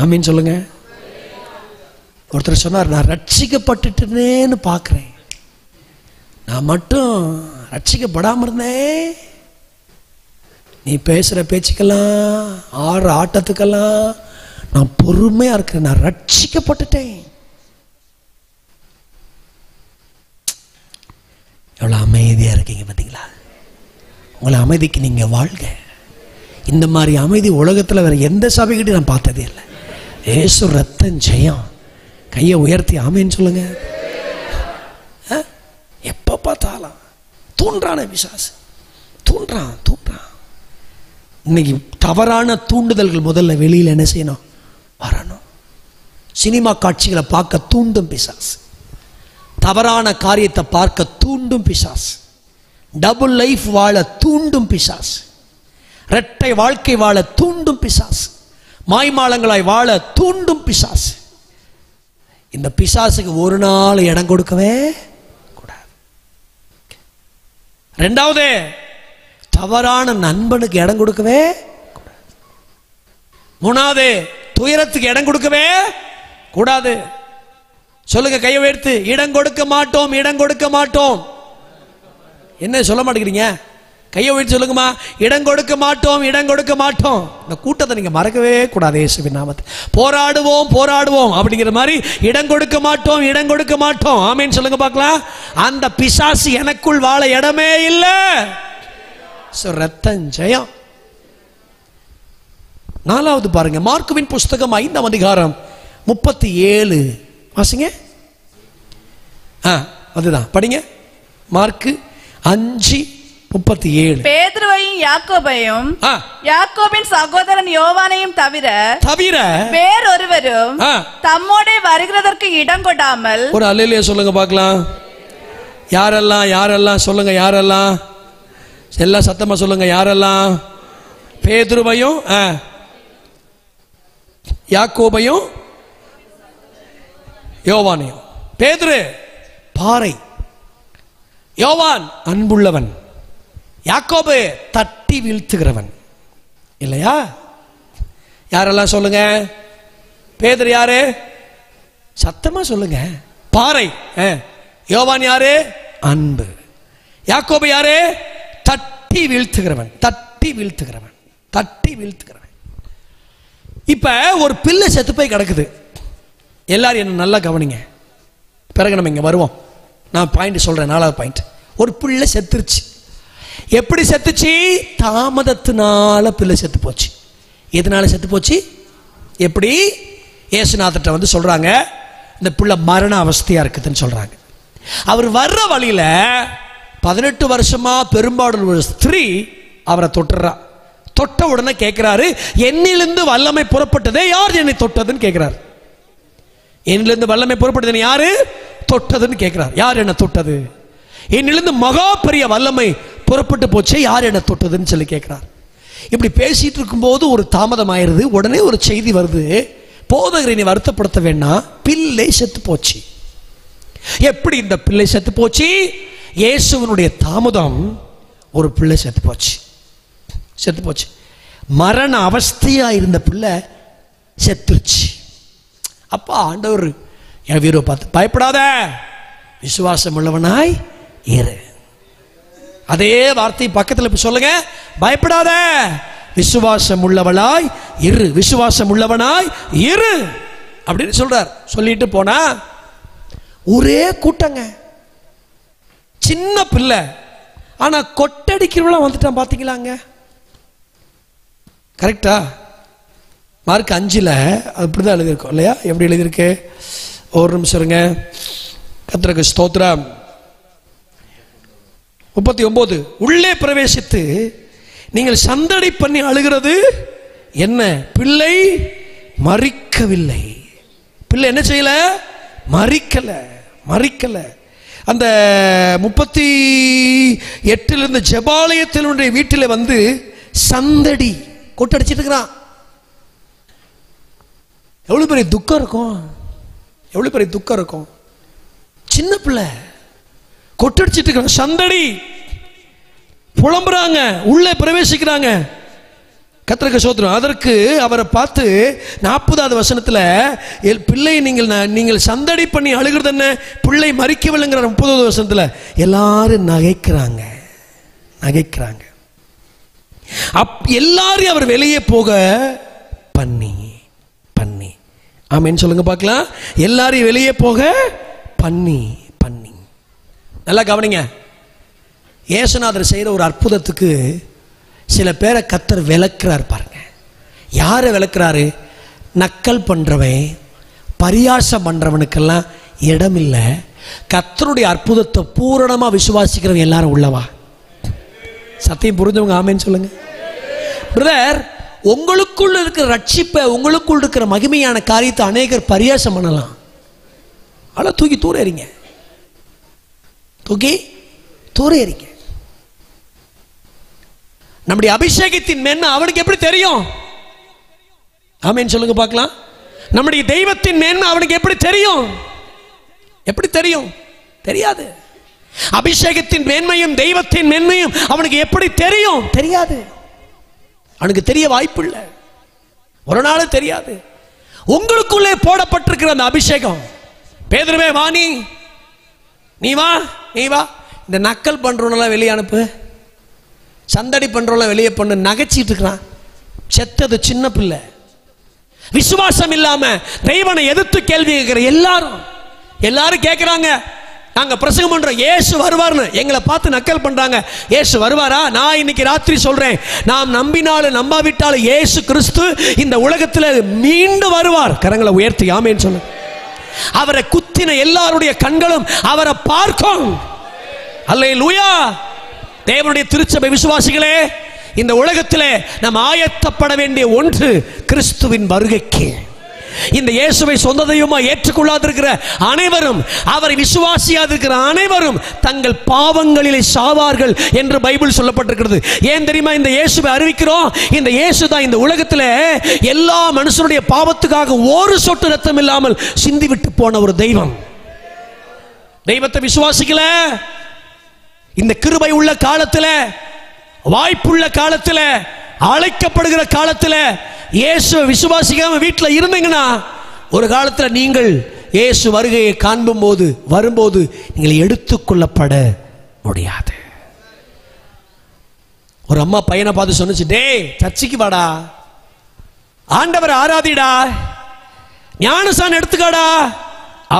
ஆமீன் சொல்லுங்க. ஒருத்தர் சொன்னார், நான் ரட்சிக்கப்பட்டுட்டேன்னு பார்க்கிறேன், நான் மட்டும் ரட்சிக்கப்படாம இருந்தேன். நீ பேசுற பேச்சுக்கெல்லாம், ஆடுற ஆட்டத்துக்கெல்லாம் நான் பொறுமையா இருக்கிறேன், நான் ரட்சிக்கப்பட்டுட்டேன். எவ்வளவு அமைதியா இருக்கீங்க பாத்தீங்களா? உங்களை அமைதிக்கு நீங்க வாழ்க. இந்த மாதிரி அமைதி உலகத்தில் வேற எந்த சபைகிட்ட நான் பார்த்ததே இல்லை. ஏசு ரத்தம் ஜெயம். கையை உயர்த்தி ஆமேன்னு சொல்லுங்க. எப்போ பார்த்தாலும் தூண்டுறான பிசாசு, தூண்டுறான். இன்னைக்கு தவறான தூண்டுதல்கள் முதல்ல வெளியில் என்ன செய்யணும்? வரணும். சினிமா காட்சிகளை பார்க்க தூண்டும் பிசாசு, தவறான காரியத்தை பார்க்க தூண்டும் பிசாசு, டபுள் லைஃப் வாழ தூண்டும் பிசாசு, இரட்டை வாழ்க்கை வாழ தூண்டும் பிசாசு, மாய்மாலங்களாய் வாழ தூண்டும் பிசாசு. இந்த பிசாசுக்கு ஒரு நாள் இடம் கொடுக்கவே கூடாது. ரெண்டாவது, தவறான நண்பனுக்கு இடம் கொடுக்கவே கூடாது. மூணாவது, துயரத்துக்கு இடம் கொடுக்கவே கூடாது. சொல்லுங்க, கையை உயர்த்து. இடம் கொடுக்க மாட்டோம், இடம் கொடுக்க மாட்டோம். என்ன சொல்ல மாட்டேங்கிறீங்க? கையை உயர்த்தி சொல்லுங்கம்மா. இடம் கொடுக்க மாட்டோம், இடம் கொடுக்க மாட்டோம். இந்த கூட்டத்தை நீங்க மறக்கவே கூடாது. இயேசுவின் நாமத்தில் போராடுவோம், போராடுவோம் அப்படிங்கிற மாதிரி இடம் கொடுக்க மாட்டோம், இடம் கொடுக்க மாட்டோம். ஆமேன்னு சொல்லுங்க பார்க்கலாம். அந்த பிசாசு எனக்குள் வாழ இடமே இல்லை. ரத்தம் ஜெயம். நாலாவது பாருங்க, மார்க்குவின் புஸ்தகம் 5ஆம் அதிகாரம் 37 வாசிங்க. அதுதான் படிங்க. மார்க்கு 5:37. பேதுருவையும் யாக்கோபையும் யாக்கோபின் சகோதரன் யோவானையும் தவிர வேறொருவரும் தம்மோடே வருகிறதற்கு இடம் கொடாமல். ஒரு அல்லேலூயா சொல்லுங்க பார்க்கலாம். யாரெல்லாம் சொல்லுங்க. யாரெல்லாம்? எல்லாம் சத்தமா சொல்லுங்க. யாரெல்லாம்? பேதுருவையும் யாக்கோபையும் யோவானையும். பேதுரு பாறை, யோவான் அன்புள்ளவன், யாக்கோபு தட்டி வீழ்த்துகிறவன். இல்லையா? யாரெல்லாம் சொல்லுங்க. பேதுரு யாரு? சத்தமா சொல்லுங்க. பாறை. யோவான் யாரு? அன்பு. யாக்கோபு யாரு? தட்டி வீழ்த்துகிறவன். இப்ப ஒரு பிள்ளை செத்து போய் கிடக்குது. எல்லாரும் என்ன நல்லா கவனிங்க, பிறகு நம்ம இங்க வருவோம். நான் பாயிண்ட் சொல்றேன். 4வது பாயிண்ட். ஒரு பிள்ளை செத்துருச்சு. எப்படி செத்துச்சு? தாமதத்தினால பிள்ளை செத்து போச்சு. எதனால செத்து போச்சு? எப்படி? இயேசுநாதர்ட்ட வந்து சொல்றாங்க, இந்த பிள்ளை மரண அவஸ்தையா இருக்குதுன்னு சொல்றாங்க. அவர் வர்ற வழியில 18 வருஷமா பெரும்பாடு ஒரு ஸ்திரீ அவரை தொட்டுறா. தொட்ட உடனே கேட்கிறாரு, என்னிலிருந்து வல்லமை புறப்பட்டதே, யார் என்னை தொட்டதுன்னு கேட்கிறார். என்னிலிருந்து வல்லமை புறப்பட்டது யாரு தொட்டதுன்னு கேட்கிறார். யார் என்ன தொட்டது? என்னிலிருந்து மகா பெரிய வல்லமை புறப்பட்டு போச்சு, யார் என்ன தொட்டதுன்னு சொல்லி கேட்கிறார். இப்படி பேசிட்டு இருக்கும்போது ஒரு தாமதம் ஆயிருது. உடனே ஒரு செய்தி வருது, போதகரை நீ வருத்தப்படுத்த வேண்டாம், பிள்ளை செத்து போச்சு. எப்படி இந்த பிள்ளை செத்து போச்சு? இயேசுவினுடைய தாமதம் ஒரு பிள்ளை செத்து போச்சு. மரண அவஸ்தையா இருந்த பிள்ளை செத்துருச்சு. அப்பா ஆண்டவர் என் வீரோ பார்த்து, பயப்படாத, விசுவாசம் உள்ளவனாய் இரு. அதே வார்த்தை பக்கத்தில் சொல்லுங்க, பயப்படாத, விசுவாசம் உள்ளவளாய் இரு, விசுவாசம் உள்ளவனாய் இரு அப்படின்னு சொல்றார். சொல்லிட்டு போனா ஒரே கூட்டங்க, சின்ன பிள்ளை, ஆனா கொட்டடிக்கிறவள வந்துட்டான். பாத்தீங்களாங்க? கரெக்டா? மார்க் 5ல் அப்படிதான் எழுதியிருக்கோம் இல்லையா? எப்படி எழுதியிருக்கு? ஒரு நிமிஷம் இருங்க. கர்த்தருக்கு ஸ்தோத்திரம். 39. உள்ளே பிரவேசித்து நீங்கள் சந்தடி பண்ணி அழுகிறது என்ன? பிள்ளை மரிக்கவில்லை. பிள்ளை என்ன செய்யல? மரிக்கல. அந்த 38 ஜெபாலயத்தினுடைய வீட்டில் வந்து சந்தடி கொட்டடிச்சிட்டு இருக்கிறான். எவ்வளவு பெரிய துக்கம் இருக்கும். சின்ன பிள்ளை கொட்டடிச்சிட்டு இருக்கிறான். சந்தடி புலம்புறாங்க, உள்ளே பிரவேசிக்கிறாங்க. கர்த்தருக்கு ஸ்தோத்திரம். அதற்கு அவரை பார்த்து 40வது வசனத்துல, பிள்ளை நீங்கள் சந்தடி பண்ணி அழுகிறது என்ன? பிள்ளை மரிக்கவில்லைங்கிற 30வது வசனத்துல எல்லாரும் நகைக்கிறாங்க. எல்லாரையும் அவர் வெளியே போக பண்ணி ஆமென் சொல்லுங்க பார்க்கலாம். எல்லாரையும் வெளியே போக பண்ணி. நல்லா கவனிங்க. இயேசுநாதர் செய்கிற ஒரு அற்புதத்துக்கு சில பேரை கர்த்தர் விளக்குறார் பாருங்க. யாரை விளக்குறாரு? நக்கல் பண்றவன், பரியாசம் பண்றவனுக்கெல்லாம் இடம் இல்லை. கர்த்தருடைய அற்புதத்தை பூரணமா விசுவாசிக்கிறவங்க எல்லாரும் உள்ளவா. சத்தியம் புரிஞ்சவங்க ஆமேன்னு சொல்லுங்க. பிரதர், உங்களுக்குள்ள இருக்கிற ரட்சிப்பை, உங்களுக்குள்ள இருக்கிற மகிமையான காரியத்தை அநேகர் பரியாசம் பண்ணலாம். அவ்வளோ தூக்கி தூர எறிங்க, தூக்கி தூர எறிங்க. நம்முடைய அபிஷேகத்தின் மேன்மை அவனுக்கு எப்படி தெரியும்? ஆமேன்னு சொல்லுங்க பார்க்கலாம். நம்முடைய தெய்வத்தின் மேன்மை அவனுக்கு எப்படி தெரியும்? எப்படி தெரியும்? தெரியாது. அபிஷேகத்தின் மேன்மையும் தெய்வத்தின் மேன்மையும் அவனுக்கு எப்படி தெரியும்? தெரியாது. அவனுக்கு தெரிய வாய்ப்பு இல்லை, ஒரு நாள் தெரியாது. உங்களுக்குள்ளே போடப்பட்டிருக்கிற அந்த அபிஷேகம், பேதுருவே வா, நீ வா, நீ வா. இந்த நக்கல் பண்றவனெல்லாம் வெளியே அனுப்பு, சந்தடி பண்றவெல்லாம் வெளியே பண்ணு. நகைச்சிட்டு இருக்கிறான், செத்தது சின்ன பிள்ளை. விசுவாசம் இல்லாம தெய்வனை எதிர்த்து கேள்வி கேட்கிற எல்லாரும் கேட்கிறாங்க. நாங்க பிரசங்கம் பண்றோம், இயேசு வருவார்னு. எங்களை பார்த்து நக்கல் பண்றாங்க. இயேசு வருவாரா? நான் இன்னைக்கு ராத்திரி சொல்றேன், நாம் நம்பினாலும் நம்பாவிட்டாலும் இயேசு கிறிஸ்து இந்த உலகத்தில் மீண்டும் வருவார். கரங்களை உயர்த்தி ஆமேன்னு சொல்லு. அவரை குத்தின எல்லாருடைய கண்களும் அவரை பார்க்கும். அல்லேலூயா. தேவனுடைய திருச்சபை விசுவாசிகளே, இந்த உலகத்திலே நாம் ஆயத்தப்பட வேண்டிய ஒன்று கிறிஸ்துவின் வருகைக்கு. இந்த இயேசுவை சொந்த தெய்வமா ஏற்றுக்கொள்ளாதிருக்கிற அனைவரும், அவரை விசுவாசியாதிருக்கிற அனைவரும் தங்கள் பாவங்களிலே சாவார்கள் என்று பைபிள் சொல்லப்பட்டிருக்கிறது. ஏன் தெரியுமா இந்த இயேசுவை அறிவிக்கிறோம்? இந்த இயேசு தான் இந்த உலகத்தில் எல்லா மனுஷனுடைய பாவத்துக்காக ஒரு சொட்டு ரத்தம் இல்லாமல் சிந்திவிட்டு போன ஒரு தெய்வம். தெய்வத்தை விசுவாசிக்கல. இந்த கிருபை உள்ள காலத்தில், வாய்ப்புள்ள காலத்தில், அழைக்கப்படுகிற காலத்தில் இயேசு விசுவாசிக்காம வீட்டில் இருந்தீங்கன்னா, ஒரு காலத்தில் நீங்கள் இயேசு வருகையை காண்பும் போது, வரும்போது நீங்கள் எடுத்துக்கொள்ளப்பட முடியாது. ஒரு அம்மா பையனை பார்த்து சொன்னுச்சு, டேய் சர்ச்சைக்கு வாடா, ஆண்டவர் ஆராதிடா, ஞானசான் எடுத்துக்காடா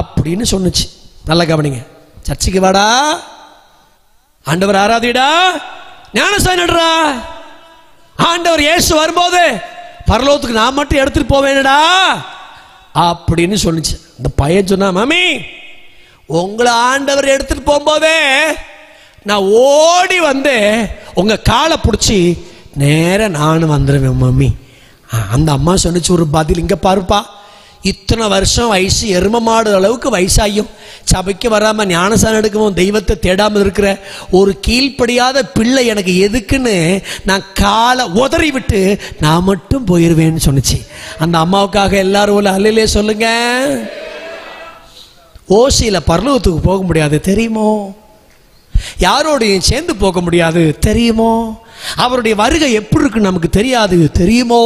அப்படின்னு சொன்னுச்சு. நல்லா கவனிங்க. சர்ச்சைக்கு வாடா, ஆண்டவர் ஆராதிடா, ஞானசான் எடுறா. ஆண்டவர் இயேசு வரும்போது பரலோகத்துக்கு நான் மட்டும் எடுத்துட்டு போவேனடா அப்படின்னு சொல்லிச்சு. இந்த பையன் சொன்னா, மாமி உங்களை ஆண்டவர் எடுத்துட்டு போகும்போதே நான் ஓடி வந்து உங்க காலை பிடிச்சி நேர நானும் வந்துடுவேன் மாமி. அந்த அம்மா சொன்னிச்சு ஒரு பதில், இங்க பாருப்பா, இத்தனை வருஷம் வயசு, எரும மாடு அளவுக்கு வயசாயும் சபைக்கு வராம ஞானசானம் எடுக்கவும் தெய்வத்தை தேடாமல் இருக்கிற ஒரு கீழ்ப்படியாத பிள்ளை எனக்கு எதுக்குன்னு நான் காலை உதறி விட்டு நான் மட்டும் போயிருவேன்னு சொன்னிச்சு. அந்த அம்மாவுக்காக எல்லாரும் அல்லையிலே சொல்லுங்க. ஓசியில பரலோகத்துக்கு போக முடியாது தெரியுமோ? யாரோடையும் சேர்ந்து போக முடியாது தெரியுமோ? அவருடைய வருகை எப்படி இருக்கு நமக்கு தெரியாது தெரியுமோ?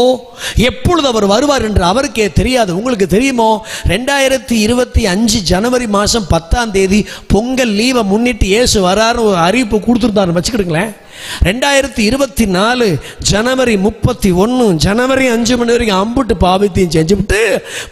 எப்பொழுது அவர் வருவார் என்று அவருக்கே தெரியாது. உங்களுக்கு தெரியுமோ? 2025 ஜனவரி மாதம் 10ஆம் தேதி பொங்கல் லீவை முன்னிட்டு இயேசு வராருன்னு ஒரு அறிவிப்பு கொடுத்துருந்தாரு வச்சுக்கிடுங்களேன். 2024 ஜனவரி 31 ஜனவரி 5 மணி வரைக்கும் அம்புட்டு பாவத்தையும் செஞ்சுவிட்டு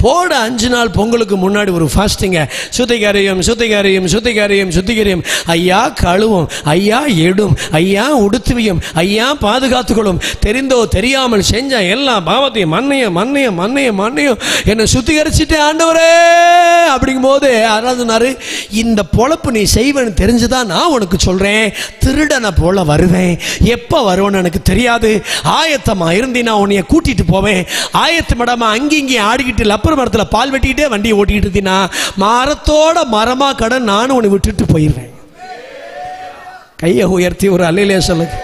போட 5 நாள் பொங்கலுக்கு முன்னாடி ஒரு ஃபாஸ்டிங்க. சுத்திகரியம் சுத்திகரியம் சுத்திகரியம் சுத்திகரியம், ஐயா கழுவும், ஐயா எடும், ஐயா உடுத்துவியும், ஐயா பாதுகாத்துக்கொள்ளும், தெரிந்தோ தெரியாமல் செஞ்ச எல்லா பாவத்தையும் மன்னையும் மன்னையும் மன்னையும் மன்னையும் என்னை சுத்திகரிச்சுட்டு ஆண்டவரே அப்படிங்கும் போது யாராவது சொன்னாரு, இந்த பொழப்பு நீ செய்வேன்னு தெரிஞ்சுதான் நான் உனக்கு சொல்றேன், திருடனை போல வருவேன், எப்ப வருவேன்னு எனக்கு தெரியாது, ஆயத்தமா இருந்தி நான் உன்னைய கூட்டிட்டு போவேன், ஆயத்தமடாம அங்கிங்கி ஆடிக்கிட்டு லப்பர் மரத்தில் பால் வெட்டிக்கிட்டே வண்டியை ஓட்டிக்கிட்டு இருந்தீங்கன்னா மரத்தோட மரமா கடன் நானும் உன்னை விட்டுட்டு போயிடுவேன். கையை உயர்த்தி ஒரு அல்லையிலே சொல்லுங்க.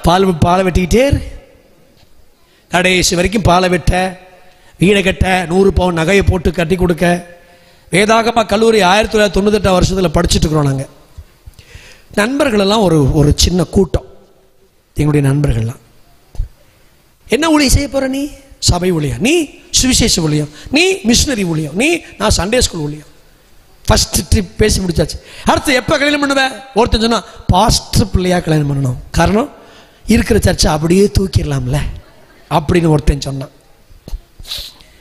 பாலை வெட்டிக்கிட்டே கடைசி வரைக்கும் பாலை வெட்ட, வீடை கட்ட, 100 பவுன் நகையை போட்டு கட்டி கொடுக்க. வேதாகம கல்லூரி 1998 வருஷத்தில் படிச்சுட்டு இருக்கிறோம் நாங்கள். நண்பர்களெல்லாம் ஒரு சின்ன கூட்டம், எங்களுடைய நண்பர்கள்லாம். என்ன ஊழியம் செய்ய போற? நீ சபை ஊழியம், நீ சுவிசேஷ ஊழியம், நீ மிஷினரி ஊழியம், நான் சண்டே ஸ்கூல் ஊழியம். ஃபர்ஸ்ட் ட்ரிப் பேசி முடிச்சாச்சு. அடுத்து எப்போ கல்யாணம் பண்ணுவேன்? ஒருத்தன் சொன்னா பாஸ்டர் பிள்ளையா கல்யாணம் பண்ணணும், காரணம் இருக்கிற சர்ச்சை அப்படியே தூக்கிடலாம்ல அப்படின்னு ஒருத்தன் சொன்னான்.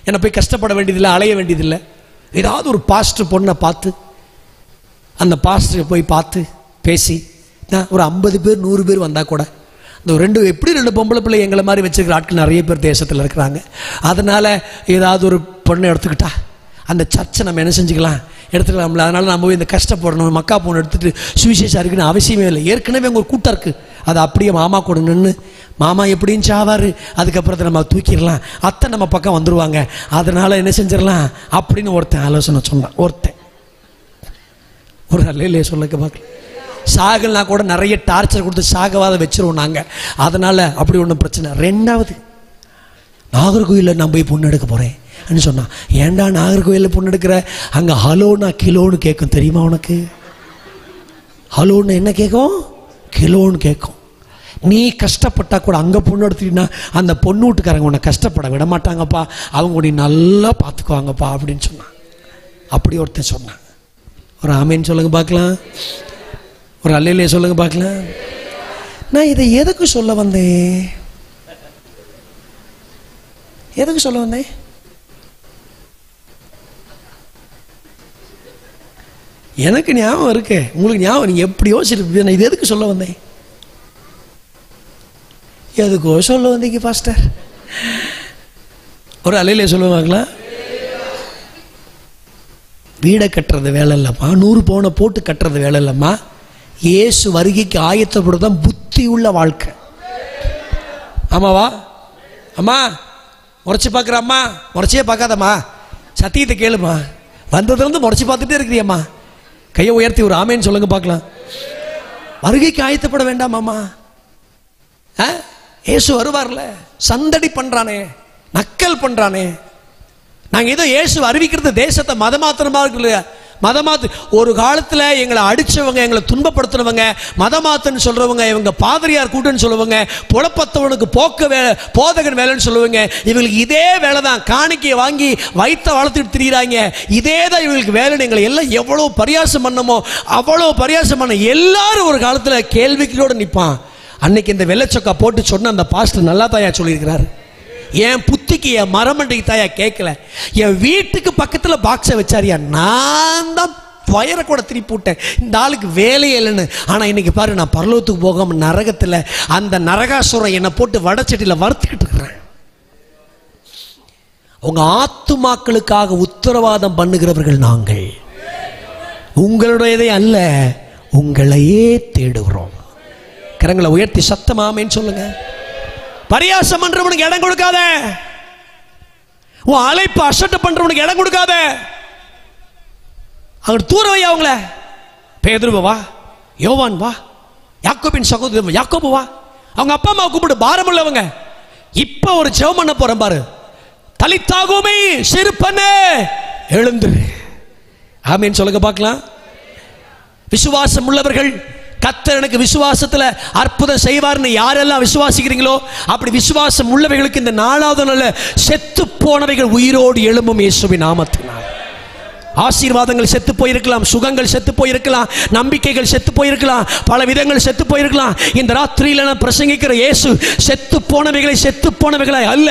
என்னை போய் கஷ்டப்பட வேண்டியதில்லை, அலைய வேண்டியதில்லை. ஏதாவது ஒரு பாஸ்டர் பொண்ணை பார்த்து அந்த பாஸ்டரை போய் பார்த்து பேசி, நான் ஒரு 50 பேர் 100 பேர் வந்தால் கூட இந்த ரெண்டு பொம்பளை பிள்ளை எங்களை மாதிரி வச்சுருக்கிற ஆட்கள் நிறைய பேர் தேசத்தில் இருக்கிறாங்க. அதனால் ஏதாவது ஒரு பொண்ணை எடுத்துக்கிட்டா அந்த சர்ச்சை நம்ம என்ன செஞ்சுக்கலாம், எடுத்துக்கலாம்ல. அதனால் நம்ம போய் இந்த கஷ்டப்படணும், மக்கா பொண்ணு எடுத்துகிட்டு சுவிசேஷம் இருக்குன்னு அவசியமே இல்லை. ஏற்கனவே அங்கே ஒரு கூட்டம் இருக்குது, அது அப்படியே மாமா கூட நின்று மாமா எப்படின்னு சாவார், அதுக்கப்புறத்தை நம்ம தூக்கிடலாம், அத்தை நம்ம பக்கம் வந்துடுவாங்க, அதனால் என்ன செஞ்சிடலாம் அப்படின்னு ஒருத்தன் ஆலோசனை சொன்னான். ஒரு அல்லையிலே சொல்லுங்க பார்க்கலாம். சாகல்னா கூட நிறைய டார்ச்சர் கொடுத்து சாகவாத வச்சிருவோம் நாங்கள், அதனால் அப்படி ஒன்றும் பிரச்சனை. ரெண்டாவது, நாகர்கோயிலில் நான் போய் பொண்ணு எடுக்க போகிறேன் அப்படின்னு சொன்னான். ஏன்டா நாகர்கோயிலில் பொண்ணு எடுக்கிற, அங்கே ஹலோனா கிலோன்னு கேட்கும், தெரியுமா உனக்கு? ஹலோன்னு என்ன கேட்கும், கிலோன்னு கேட்கும். நீ கஷ்டப்பட்டா கூட அங்கே பொண்ணு எடுத்துட்டீங்கன்னா அந்த பொண்ணு வீட்டுக்காரங்க உன்னை கஷ்டப்பட விட மாட்டாங்கப்பா, அவங்க உன்னை நல்லா பார்த்துக்குவாங்கப்பா அப்படின்னு சொன்னான். அப்படி ஒருத்தன் சொன்னான். ஒரு ஆமேன்னு சொல்லுங்க பார்க்கலாம், ஒரு அல்லையிலே சொல்லுங்க பார்க்கலாம். நான் இதை எதுக்கு சொல்ல வந்தேன், எதுக்கு சொல்ல வந்தேன்? எனக்கு ஞாபகம் இருக்கு, உங்களுக்கு ஞாபகம், நீங்க எப்படி யோசிச்சிருப்பீங்க நான் இது எதுக்கு சொல்ல வந்தேன்? எதுக்கோ சொல்ல வந்தீங்க பாஸ்டர். ஒரு அலையிலே சொல்லுவாங்களா, வீடை கட்டுறது வேலை இல்லைம்மா, 100 பவுனை போட்டு கட்டுறது வேலை இல்லைம்மா, இயேசு வருகைக்கு ஆயத்தப்படுறதான் புத்தி உள்ள வாழ்க்கை. ஆமாவா அம்மா? முறைச்சி பார்க்குற அம்மா, முறைச்சியே பார்க்காதம்மா, சத்தியத்தை கேளுமா, வந்ததுலேருந்து முறைச்சி பார்த்துட்டே இருக்கிறியம்மா, கையை உயர்த்தி ஒரு ஆமேன்னு சொல்லுங்க பார்க்கலாம். வருகைக்கு ஆயத்தப்பட வேண்டாமாம்மா? இயேசு வருவார்ல, சந்தடி பண்றானே, நக்கல் பண்றானே. நாங்க ஏதோ இயேசு அறிவிக்கிறது தேசத்தை மதமாத்திரமா இருக்கு, மதமாத்து. ஒரு காலத்துல எங்களை அடிச்சவங்க, எங்களை துன்பப்படுத்துறவங்க, மதமாத்துன்னு சொல்றவங்க, இவங்க பாதிரியார் கூட்டன்னு சொல்லுவாங்க, புலப்பத்தவனுக்கு போதகன் வேலைன்னு சொல்லுவாங்க. இவங்களுக்கு இதே வேலை தான், காணிக்கையை வாங்கி வைத்த வளர்த்துட்டு திரியிறாங்க, இதே தான் இவங்களுக்கு வேலைன்னு எங்களை எல்லாம் எவ்வளவு பரியாசம் பண்ணமோ அவ்வளவு பரியாசம் பண்ண. எல்லாரும் ஒரு காலத்துல கேள்விகளோடு நிற்பான். அன்னைக்கு இந்த வெள்ளச்சொக்கா போட்டு சொன்ன அந்த பாஸ்டர் நல்லா தாயா சொல்லியிருக்கிறார். என் புத்திக்கு என் மரமண்டைக்கு தாயா கேட்கல, என் வீட்டுக்கு பக்கத்துல பாக்ஸை வச்சாரியா, நான் தான் வயரை கூட திருப்பி விட்டேன், இந்த ஆளுக்கு வேலையே இல்லைன்னு. ஆனா இன்னைக்கு பாரு, நான் பரலோகத்துக்கு போகாம நரகத்துல அந்த நரகாசுரம் என்னை போட்டு வடச்சட்டியில வறுத்துக்கிட்டு இருக்கிறேன். உங்க ஆத்துமாக்களுக்காக உத்தரவாதம் பண்ணுகிறவர்கள் நாங்கள், உங்களுடையதே அல்ல, உங்களையே தேடுகிறோம். கரங்களை உயர்த்தி சத்தமாமேன்னு சொல்லுங்க. பரியாசம் பண்றவனுக்கு இடம் கொடுக்காத, உன் அழைப்பு அசட்டை பண்றவனுக்கு இடம் கொடுக்காத. அவங்க தூரவையா, அவங்கள பேதுரு வா, யோவான் வா, யாக்கோபின் சகோதரன் யாக்கோபு வா, அவங்க அப்பா அம்மா கூப்பிட்டு பாரம் உள்ளவங்க. இப்ப ஒரு ஜெபம் பண்ண போறேன் பாரு, தலித்தாகுமே சிறுப்பனே எழுந்துரு. ஆமேன்னு சொல்லுங்க பார்க்கலாம். விசுவாசம் உள்ளவர்கள், கர்த்தர் எனக்கு விசுவாசத்துல அற்புதம் செய்வார்னு யாரெல்லாம் விசுவாசிக்கிறீங்களோ அப்படி விசுவாசம் உள்ளவைகளுக்கு இந்த 4வது நாள்ல செத்து போனவைகள் உயிரோடு எழும்பும் இயேசுவின் நாமத்தினால். ஆசீர்வாதங்கள் செத்து போயிருக்கலாம், சுகங்கள் செத்து போயிருக்கலாம், நம்பிக்கைகள் செத்து போயிருக்கலாம், பல விதங்கள் செத்து போயிருக்கலாம். இந்த ராத்திரியில நான் பிரசங்கிக்கிற இயேசு செத்து போனவைகளை செத்து போனவைகளை அல்ல,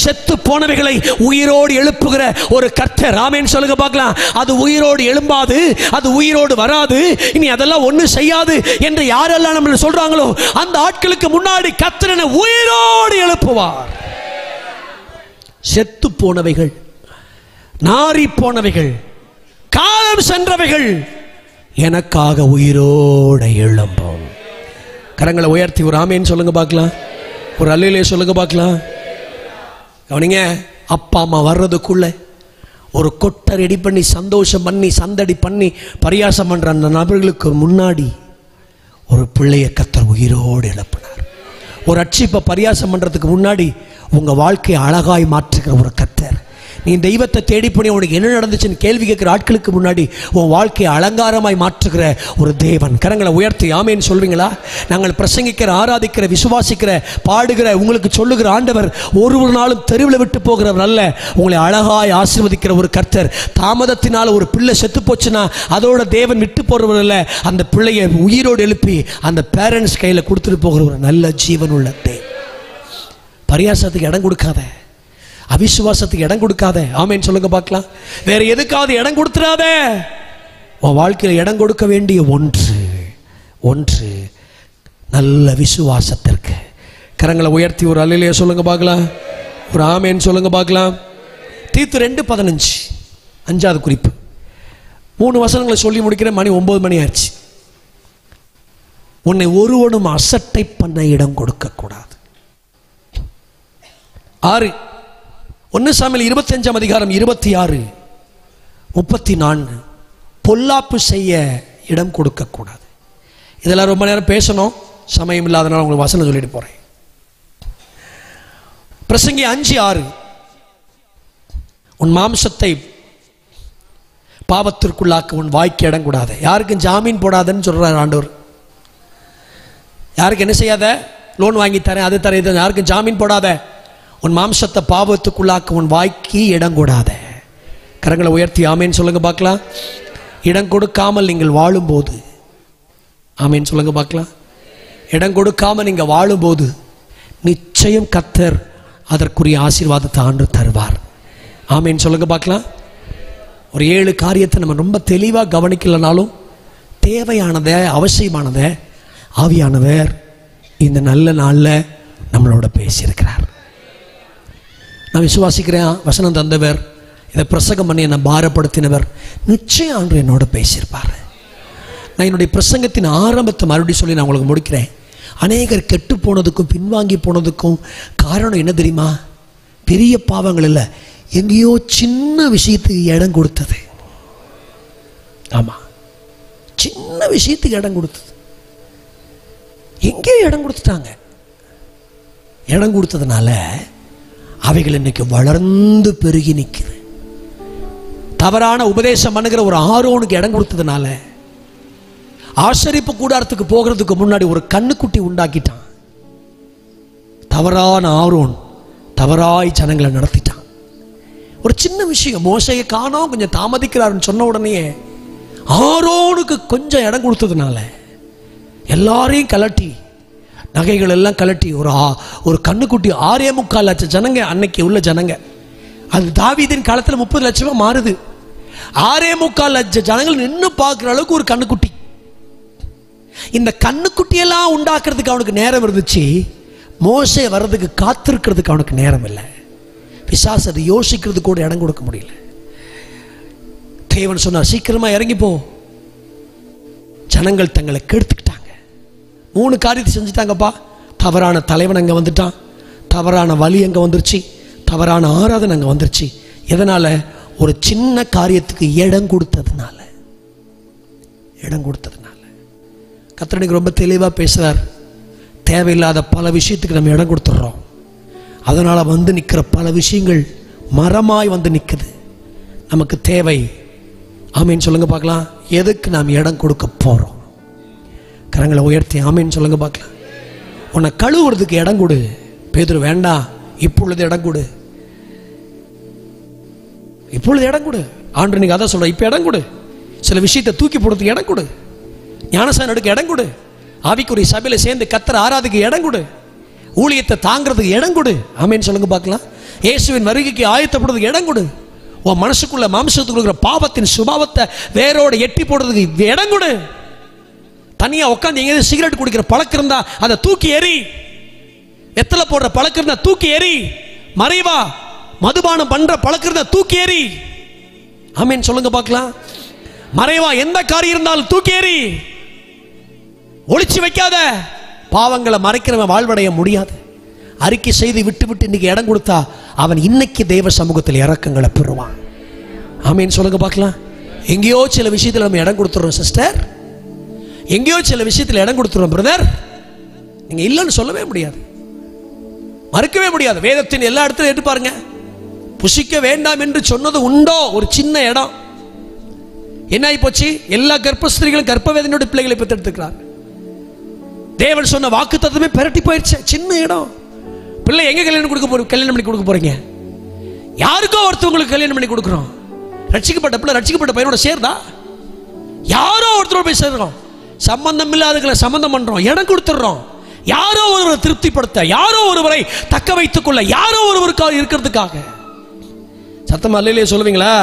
செத்து போனவைகளை உயிரோடு எழுப்புகிற ஒரு கர்த்தர். ஆமென் சொல்லுங்க பார்க்கலாம். அது உயிரோடு எழும்பாது, அது உயிரோடு வராது, இனி அதெல்லாம் ஒண்ணு செய்யாது என்று யாரெல்லாம் நம்ம சொல்றாங்களோ அந்த ஆட்களுக்கு முன்னாடி கர்த்தர் உயிரோடு எழுப்புவார். செத்து போனவைகள், நாரி போனவைகள், காலம் சென்றவைகள் எனக்காக உயிரோடு எழும்பும். கரங்களை உயர்த்தி ஒரு ஆமேன்னு சொல்லுங்க பார்க்கலாம், ஒரு அல்லேலே சொல்லுங்க பார்க்கலாம். கவனிங்க, அப்பா அம்மா வர்றதுக்குள்ள ஒரு கொட்டை ரெடி பண்ணி சந்தோஷம் பண்ணி சந்தடி பண்ணி பரியாசம் பண்ற அந்த நபர்களுக்கு முன்னாடி ஒரு பிள்ளையை கர்த்தர் உயிரோடு எழுப்பினார். ஒரு ரட்சிப்பை பரியாசம் பண்றதுக்கு முன்னாடி உங்க வாழ்க்கையை அழகாய் மாற்றுகிற ஒரு கர்த்தர். நீ தெய்வத்தை தேடி போய் உனக்கு என்ன நடந்துச்சுன்னு கேள்வி கேட்கிற ஆட்களுக்கு முன்னாடி உன் வாழ்க்கையை அலங்காரமாய் மாற்றுகிற ஒரு தேவன். கரங்களை உயர்த்தி ஆமேன்னு சொல்றீங்களா? நாங்கள் பிரசங்கிக்கிற, ஆராதிக்கிற, விசுவாசிக்கிற, பாடுகிற, உங்களுக்கு சொல்லுகிற ஆண்டவர் ஒரு நாளும் தெருவில் விட்டு போகிறவர் அல்ல. உங்களை அழகாய் ஆசீர்வதிக்கிற ஒரு கர்த்தர். தாமதத்தினால் ஒரு பிள்ளை செத்து போச்சுன்னா அதோட தேவன் விட்டு போறவர் அல்ல, அந்த பிள்ளையை உயிரோடு எழுப்பி அந்த பேரண்ட்ஸ் கையில் கொடுத்துட்டு போகிற ஒரு நல்ல ஜீவன் உள்ள தேவன். பரியாசத்துக்கு இடம் கொடுக்காத, அவிசுவாசத்துக்கு இடம் கொடுக்காத. ஆமேன்னு சொல்லுங்க பார்க்கலாம். வேற எதுக்காவது இடம் கொடுத்துறாத. உன் வாழ்க்கையில் இடம் கொடுக்க வேண்டிய ஒன்று நல்ல விசுவாசத்திற்கு, கரங்களை உயர்த்தி ஒரு அல்லேலூயா சொல்லுங்க பார்க்கலாம், ஒரு ஆமென் சொல்லுங்க பார்க்கலாம். தீத்து 2:15 5வது குறிப்பு. 3 வசனங்களை சொல்லி முடிக்கிறேன், மணி 9 மணி ஆச்சு. உன்னை ஒருவனும் அசட்டை பண்ண இடம் கொடுக்க கூடாது. 6 1 சாமுவேல் 25ஆம் அதிகாரம் 26-34 பொல்லாப்பு செய்ய இடம் கொடுக்க கூடாது. இதெல்லாம் ரொம்ப நேரம் பேசணும், சமயம் இல்லாதனால உங்களுக்கு வசனம் சொல்லிட்டு போறேன். பிரசங்கி 5:6 உன் மாம்சத்தை பாவத்திற்குள்ளாக்க உன் வாய்க்கு இடம் கூடாது. யாருக்கும் ஜாமீன் போடாதன்னு சொல்றார் ஆண்டவர். யாருக்கு என்ன செய்யாத, லோன் வாங்கி தரேன் அது தரேன் இது, யாருக்கும் ஜாமீன் போடாத. உன் மாம்சத்தை பாவத்துக்குள்ளாக்க உன் வாய்க்கு இடம் கூடாத. கரங்களை உயர்த்தி ஆமேன் சொல்லுங்க பார்க்கலாம். இடம் கொடுக்காமல் நீங்கள் வாழும்போது, ஆமேன் சொல்லுங்க பார்க்கலாம், இடம் கொடுக்காமல் நீங்கள் வாழும்போது நிச்சயம் கர்த்தர் அதற்குரிய ஆசீர்வாதத்தை ஆண்டு தருவார். ஆமேன் சொல்லுங்க பார்க்கலாம். ஒரு 7 காரியத்தை நம்ம ரொம்ப தெளிவாக கவனிக்கலனாலும் தேவையானதை அவசியமானதை ஆவியானவர் இந்த நல்ல நாளில் நம்மளோட பேசியிருக்கிறார். நான் விசுவாசிக்கிறேன், வசனம் தந்தவர், இதை பிரசங்கம் பண்ணி என்னை பாரப்படுத்தினவர் நிச்சயம் ஆண்டு என்னோட பேசியிருப்பார். நான் என்னுடைய பிரசங்கத்தின் ஆரம்பத்தை மறுபடியும் சொல்லி நான் உங்களுக்கு முடிக்கிறேன். அநேகர் கெட்டு போனதுக்கும் பின்வாங்கி போனதுக்கும் காரணம் என்ன தெரியுமா? பெரிய பாவங்கள் இல்லை, எங்கேயோ சின்ன விஷயத்துக்கு இடம் கொடுத்தது. ஆமா, சின்ன விஷயத்துக்கு இடம் கொடுத்தது. எங்கேயோ இடம் கொடுத்துட்டாங்க. இடம் கொடுத்ததுனால அவைகள் இன்னைக்கு வளர்ந்து பெருகி நிற்குது. தவறான உபதேசம் பண்ணுகிற ஒரு ஆரோனுக்கு இடம் கொடுத்ததுனால ஆசரிப்பு கூடாரத்துக்கு போகிறதுக்கு முன்னாடி ஒரு கண்ணுக்குட்டி உண்டாக்கிட்டான். தவறான ஆரோன் தவறாய் ஜனங்களை நடத்திட்டான். ஒரு சின்ன விஷயம், மோசையை காணோம் கொஞ்சம் தாமதிக்கிறாருன்னு சொன்ன உடனே ஆரோனுக்கு கொஞ்சம் இடம் கொடுத்ததுனால எல்லாரையும் கலட்டி, நகைகள் எல்லாம் கலட்டி, ஒரு கண்ணுக்குட்டி 6.25 லட்சம் ஜனங்க அன்னைக்கு உள்ள ஜனங்க. அது தாவீதின் காலத்தில் 30 லட்சமா மாறுது. 6.25 லட்சம் ஜனங்கள் நின்று பார்க்குற அளவுக்கு ஒரு கண்ணுக்குட்டி. இந்த கண்ணுக்குட்டியெல்லாம் உண்டாக்குறதுக்கு அவனுக்கு நேரம் இருந்துச்சு, மோசே வர்றதுக்கு காத்திருக்கிறதுக்கு அவனுக்கு நேரம் இல்லை. பிசாசு அதை யோசிக்கிறது கூட இடம் கொடுக்க முடியல. தேவன் சொன்னார், சீக்கிரமா இறங்கி போ. ஜனங்கள் தங்களை கெடுத்துக்கிட்டாங்க. 3 காரியத்தை செஞ்சுட்டாங்கப்பா. தவறான தலைவன் அங்கே வந்துட்டான், தவறான வழி அங்கே வந்துருச்சு, தவறான ஆராதனை அங்கே வந்துருச்சு. எதனால? ஒரு சின்ன காரியத்துக்கு இடம் கொடுத்ததுனால. இடம் கொடுத்ததுனால கர்த்தர் ரொம்ப தெளிவாக பேசுகிறார். தேவையில்லாத பல விஷயத்துக்கு நம்ம இடம் கொடுத்துட்றோம். அதனால் வந்து நிற்கிற பல விஷயங்கள் மரமாய் வந்து நிற்குது. நமக்கு தேவை, ஆமீன் சொல்லுங்க பார்க்கலாம், எதுக்கு நாம் இடம் கொடுக்க போகிறோம்? கரங்களை உயர்த்தி ஆமீன் சொல்லுங்க பார்க்கலாம். உன்னை கழுவுறதுக்கு இடம் கொடு. பேதுரு வேண்டாம், இப்பொழுது இடம் கொடு, இப்பொழுது இடம் கொடு. ஆண்டு நீங்க அதான் சொல்ற, இப்ப இடம் கொடு. சில விஷயத்தை தூக்கி போடுறதுக்கு இடம் கொடு. ஞானசானம் எடுக்க இடம் கொடு. ஆவிக்குரிய சபையில சேர்ந்து கர்த்தர் ஆராதிக்க இடம் கொடு. ஊழியத்தை தாங்கிறதுக்கு இடம் கொடு. ஆமீன் சொல்லுங்க பார்க்கலாம். இயேசுவின் வருகைக்கு ஆயத்தப்படுறதுக்கு இடம் கொடு. உன் மனசுக்குள்ள மாம்சத்துக்கு இருக்கிற பாவத்தின் சுபாவத்தை வேரோட எட்டி போடுறதுக்கு இடம் கொடு. தனியா உட்காந்து எங்கேயாவது சிகரெட் குடிக்கிற பழக்கம் இருந்தா அதை தூக்கி எறி. வெத்தலை போடுற பழக்கம் இருந்தா தூக்கி எறி. மறைவா மதுபானம் பண்ற பழக்கம் இருந்தா தூக்கி எறி. ஆமீன் சொல்லுங்க பார்க்கலாம். மறைவா எந்த காரியம் இருந்தாலும் தூக்கி எறி. ஒளிச்சு வைக்காத. பாவங்களை மறைக்கிறவன் வாழ்வடைய முடியாது. அறிக்கை செய்து விட்டு விட்டு இன்னைக்கு இடம் கொடுத்தா அவன் இன்னைக்கு தேவ சமூகத்தில் இறக்கங்களை பெறுவான். ஆமீன் சொல்லுங்க பார்க்கலாம். எங்கேயோ சில விஷயத்தில் நம்ம இடம் கொடுத்துறோம் சிஸ்டர், எங்கேயோ சில விஷயத்தில் இடம் கொடுத்துறோம் பிரதர். நீங்க இல்லைன்னு சொல்லவே முடியாது, மறுக்கவே முடியாது. வேதத்தின் எல்லா இடத்துலையும் எடுத்து பாருங்க. புசிக்க வேண்டாம் என்று சொன்னது உண்டோ? ஒரு சின்ன இடம். என்ன ஆகி போச்சு? எல்லா கர்ப்பஸ்திரிகளும் கர்ப்பவேதனையோட பிள்ளைகளை பெற்றெடுத்துக்கிறார். தேவன் சொன்ன வாக்கு தத்துவமே பெரட்டி போயிடுச்சு. சின்ன இடம். பிள்ளை எங்க கல்யாணம் கல்யாணம் பண்ணி கொடுக்க போறீங்க? யாருக்கோ ஒருத்தவங்களுக்கு கல்யாணம் பண்ணி கொடுக்குறோம். ரட்சிக்கப்பட்ட பிள்ளை ரட்சிக்கப்பட்ட பையனோட சேர்ந்தா யாரோ ஒருத்தரோட போய் சேர்றோம். சம்பந்தம் இல்லாதவர்களை சம்பந்தம் பண்றோம், இடம் கொடுத்துடுறோம். யாரோ ஒருவரை திருப்திப்படுத்த, யாரோ ஒருவரை தக்க வைத்துக் கொள்ள, யாரோ ஒருவருக்காக இருக்கிறதுக்காக. சத்தமா அல்லேலூயா சொல்லுவீங்களா?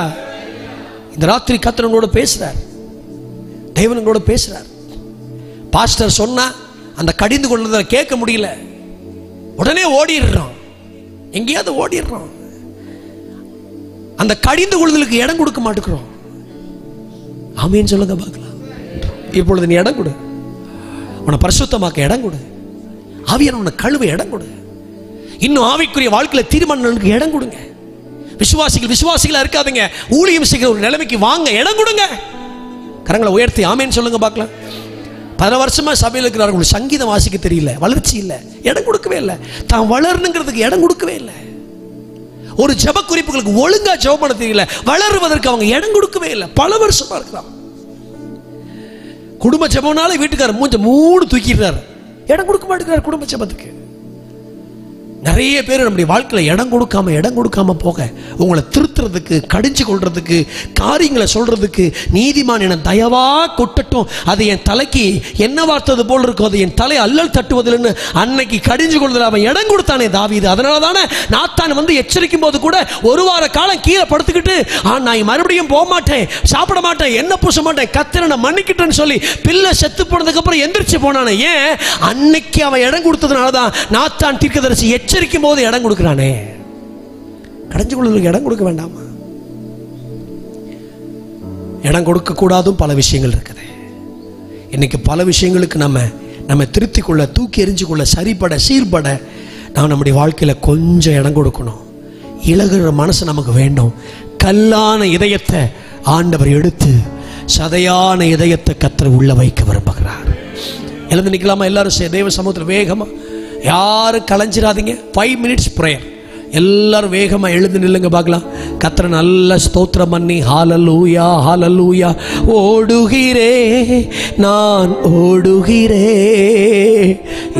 இந்த ராத்திரி கர்த்தர் உங்களோட பேசுறார், தேவன் உங்களோட பேசுறார். பாஸ்டர் சொன்னா அந்த கடிந்து கொண்டதை கேட்க முடியல. உடனே ஓடிடுறான், எங்கேயாவது ஓடிடுறான். அந்த கடிந்து கொள்ளுதலுக்கு இடம் கொடுக்க மாட்டேங்கிறோம். ஆமீன் சொல்லுங்க பார்க்கலாம். இப்பொழுது நீ இடம் கொடு, உன்னை பரிசுத்தமாக்க இடம் கொடு, ஆவியான உன்னை கழுவ இடம் கொடு, இன்னும் ஆவிக்குரிய வாழ்க்கையில தீர்மானங்களுக்கு இடம் கொடுங்க. விசுவாசிகளா இருக்காதுங்க, ஊழியம் செய்கிற ஒரு நிலைமைக்கு வாங்க, இடம் கொடுங்க. கரங்களை உயர்த்தி ஆமீன் சொல்லுங்க பார்க்கலாம். 10 வருஷமா சபையில் இருக்கிறவர்கள் சங்கீதம் வாசிக்க தெரியல, வளர்ச்சி இல்லை, இடம் கொடுக்கவே இல்லை, தான் வளரணுங்கிறதுக்கு இடம் கொடுக்கவே இல்லை. ஒரு ஜெப குறிப்புகளுக்கு ஒழுங்கா ஜெபம் பண்ண தெரியல, வளருவதற்கு அவங்க இடம் கொடுக்கவே இல்லை. பல வருஷமா இருக்கிறான். குடும்ப ஜெபம்னால வீட்டுக்காரர் மூஞ்ச 3 தூக்கிடுறாரு, இடம் கொடுக்க மாட்டேங்கிறார் குடும்ப ஜெபத்துக்கு. நிறைய பேர் நம்முடைய வாழ்க்கையில் இடம் கொடுக்காம போக, உங்களை திருத்துறதுக்கு, கடிஞ்சு கொள்றதுக்கு, காரியங்களை சொல்றதுக்கு, நீதிமான் என தயவா கொட்டட்டும், அது என் தலைக்கு என்ன வார்த்தது போல் இருக்கும், அது என் தலை அல்லல் தட்டுவதில்லைன்னு அன்னைக்கு கடிஞ்சு கொள்றதுல அவன் இடம் கொடுத்தானே தாவீது. அதனால தானே நாத்தான் வந்து எச்சரிக்கும் போது கூட 1 வார காலம் கீழே படுத்துக்கிட்டு, நான் மறுபடியும் போக மாட்டேன், சாப்பிட மாட்டேன், என்ன பூச மாட்டேன், கர்த்தரை நான் மன்னிக்கிட்டேன்னு சொல்லி பிள்ளை செத்து போனதுக்கு அப்புறம் எந்திரிச்சு போனானே. ஏன்? அன்னைக்கு அவன் இடம் கொடுத்ததுனால தான் நாத்தான் தீர்க்கதரிசி எச்சரிக்கும் போது இடம் கொடுக்கிறானே. கடைஞ்சு கொள்ளுதலுக்கு இடம் கொடுக்க வேண்டாமா? இடம் கொடுக்க கூடாதும் பல விஷயங்கள் இருக்குது. இன்னைக்கு பல விஷயங்களுக்கு நம்ம திருத்திக் கொள்ள, தூக்கி எறிஞ்சு கொள்ள, சரிபட சீர்பட நாம் நம்முடைய வாழ்க்கையில கொஞ்சம் இடம் கொடுக்கணும். இலகுற மனசு நமக்கு வேண்டும். கல்லான இதயத்தை ஆண்டவர் எடுத்து சதையான இதயத்தை கர்த்தர் உள்ள வைக்க விரும்புகிறார். எழுந்து நிற்கலாமா? எல்லாரும் தேவ சமூகத்தில் வேகமா, யாரும் கலைஞ்சிடாதீங்க. 5 minutes prayer. எல்லாரும் வேகமா எழுந்து நில்லுங்க பார்க்கலாம். கர்த்தரை நல்ல ஸ்தோத்திரம் பண்ணி ஹalleluya ஹalleluya. ஓடுகிறே நான் ஓடுகிறே,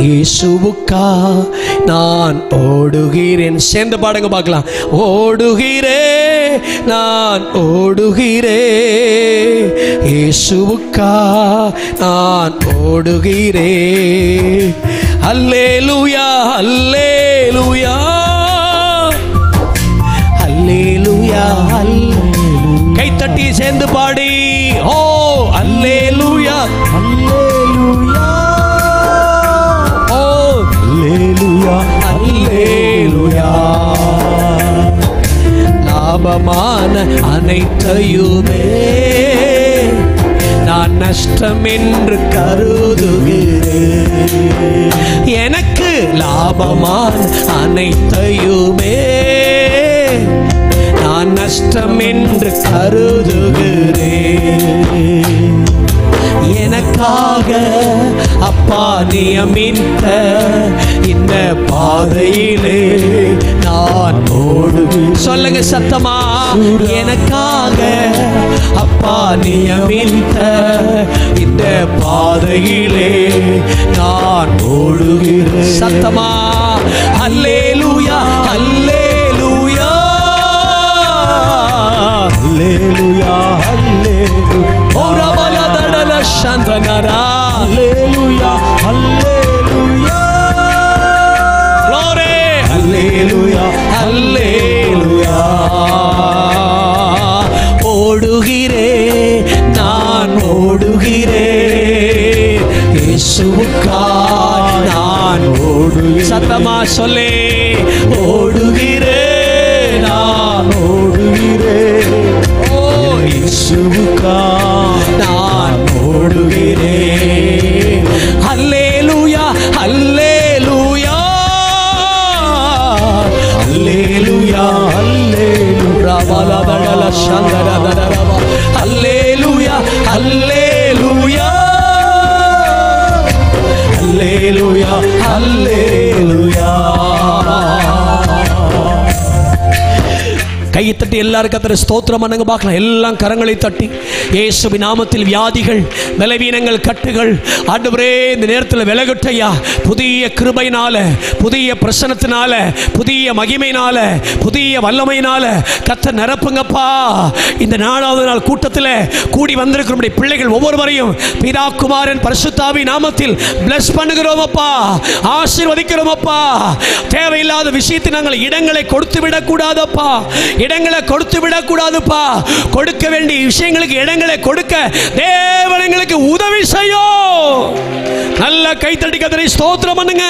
இயேசுவுக்கா நான் ஓடுகிறேன். சேர்ந்து பாடுங்க பார்க்கலாம். ஓடுகிறே நான் ஓடுகிறே, இயேசுவுக்கா நான் ஓடுகிறே. அல்லேலூயா அல்லேலூயா அல்லேலூயா. கை தட்டி சேர்ந்து பாடி, ஓ அல்லேலூயா அல்லேலூயா, ஓ அல்லேலூயா அல்லேலூயா. லாபமான அனைத்தையுமே நான் நஷ்டம் என்று கருதுகிறேன். எனக்கு லாபமான அனைத்தையுமே நான் நஷ்டம் என்று கருதுகிறேன். எனக்காக அப்பா நியமித்த இந்த பாதையிலே நான் ஓடுவேன். சொல்லுங்க சத்தமா. எனக்காக அப்பா நியமித்த இந்த பாதையிலே நான் ஓடுகிறேன். சத்தமா அல்லேலூயா அல்லேலூயா அல்லேலூயா அல்லேலூயா. ஓரபல தடல சந்தனரா. அல்லேலூயா அல்லேலூயா. glory. அல்லேலூயா அல்லேலூயா. ஓடுகிறே நான் ஓடுகிறே, இயேசுவுக்காய் நான் ஓடுகிறேன். சத்தமா சொல்லே. ஓடுகிறே நான் ஓடுகிறேன், ஓ இயேசுவுக்காய் நான் ஓடுகிறேன். அல்லேலூயா அல்லேலூயா அல்லேலூயா அல்லேலூயா. பலபல சந்தரதரவ. அல்லேலூயா அல்லேலூயா அல்லேலூயா அல்லேலூயா. கையை தட்டி எல்லாரும் கர்த்தரை ஸ்தோத்திரம் பண்ணுங்க பார்க்கலாம். எல்லாம் கரங்களை தட்டி இயேசுவின் நாமத்தில் வியாதிகள், பலவீனங்கள், கட்டுகள் ஆண்டவரே இந்த நேரத்தில் விலகட்டையா. புதிய கிருபையினால, புதிய பிரசன்னத்தினால, புதிய மகிமையினால, புதிய வல்லமையினால கர்த்தர் நிரப்புங்கப்பா. இந்த 4வது நாள் கூட்டத்தில் கூடி வந்திருக்கிற நம்முடைய பிள்ளைகள் ஒவ்வொருவரையும் பிதா குமாரன் பரிசுத்தாவி நாமத்தில் பிளஸ் பண்ணுகிறோம் அப்பா, ஆசீர்வதிக்கிறோம் அப்பா. தேவையில்லாத விஷயத்தை நாங்கள் இடங்களை கொடுத்து விடக்கூடாதப்பா, இடங்களை கொடுத்து விடக்கூடாதுப்பா. கொடுக்க வேண்டிய விஷயங்களுக்கு இடங்களை கொடுக்க தேவன் எங்களுக்கு உதவி செய்யும். நல்ல கைத்தட்டி கர்த்தரை ஸ்தோத்திரம் பண்ணுங்க.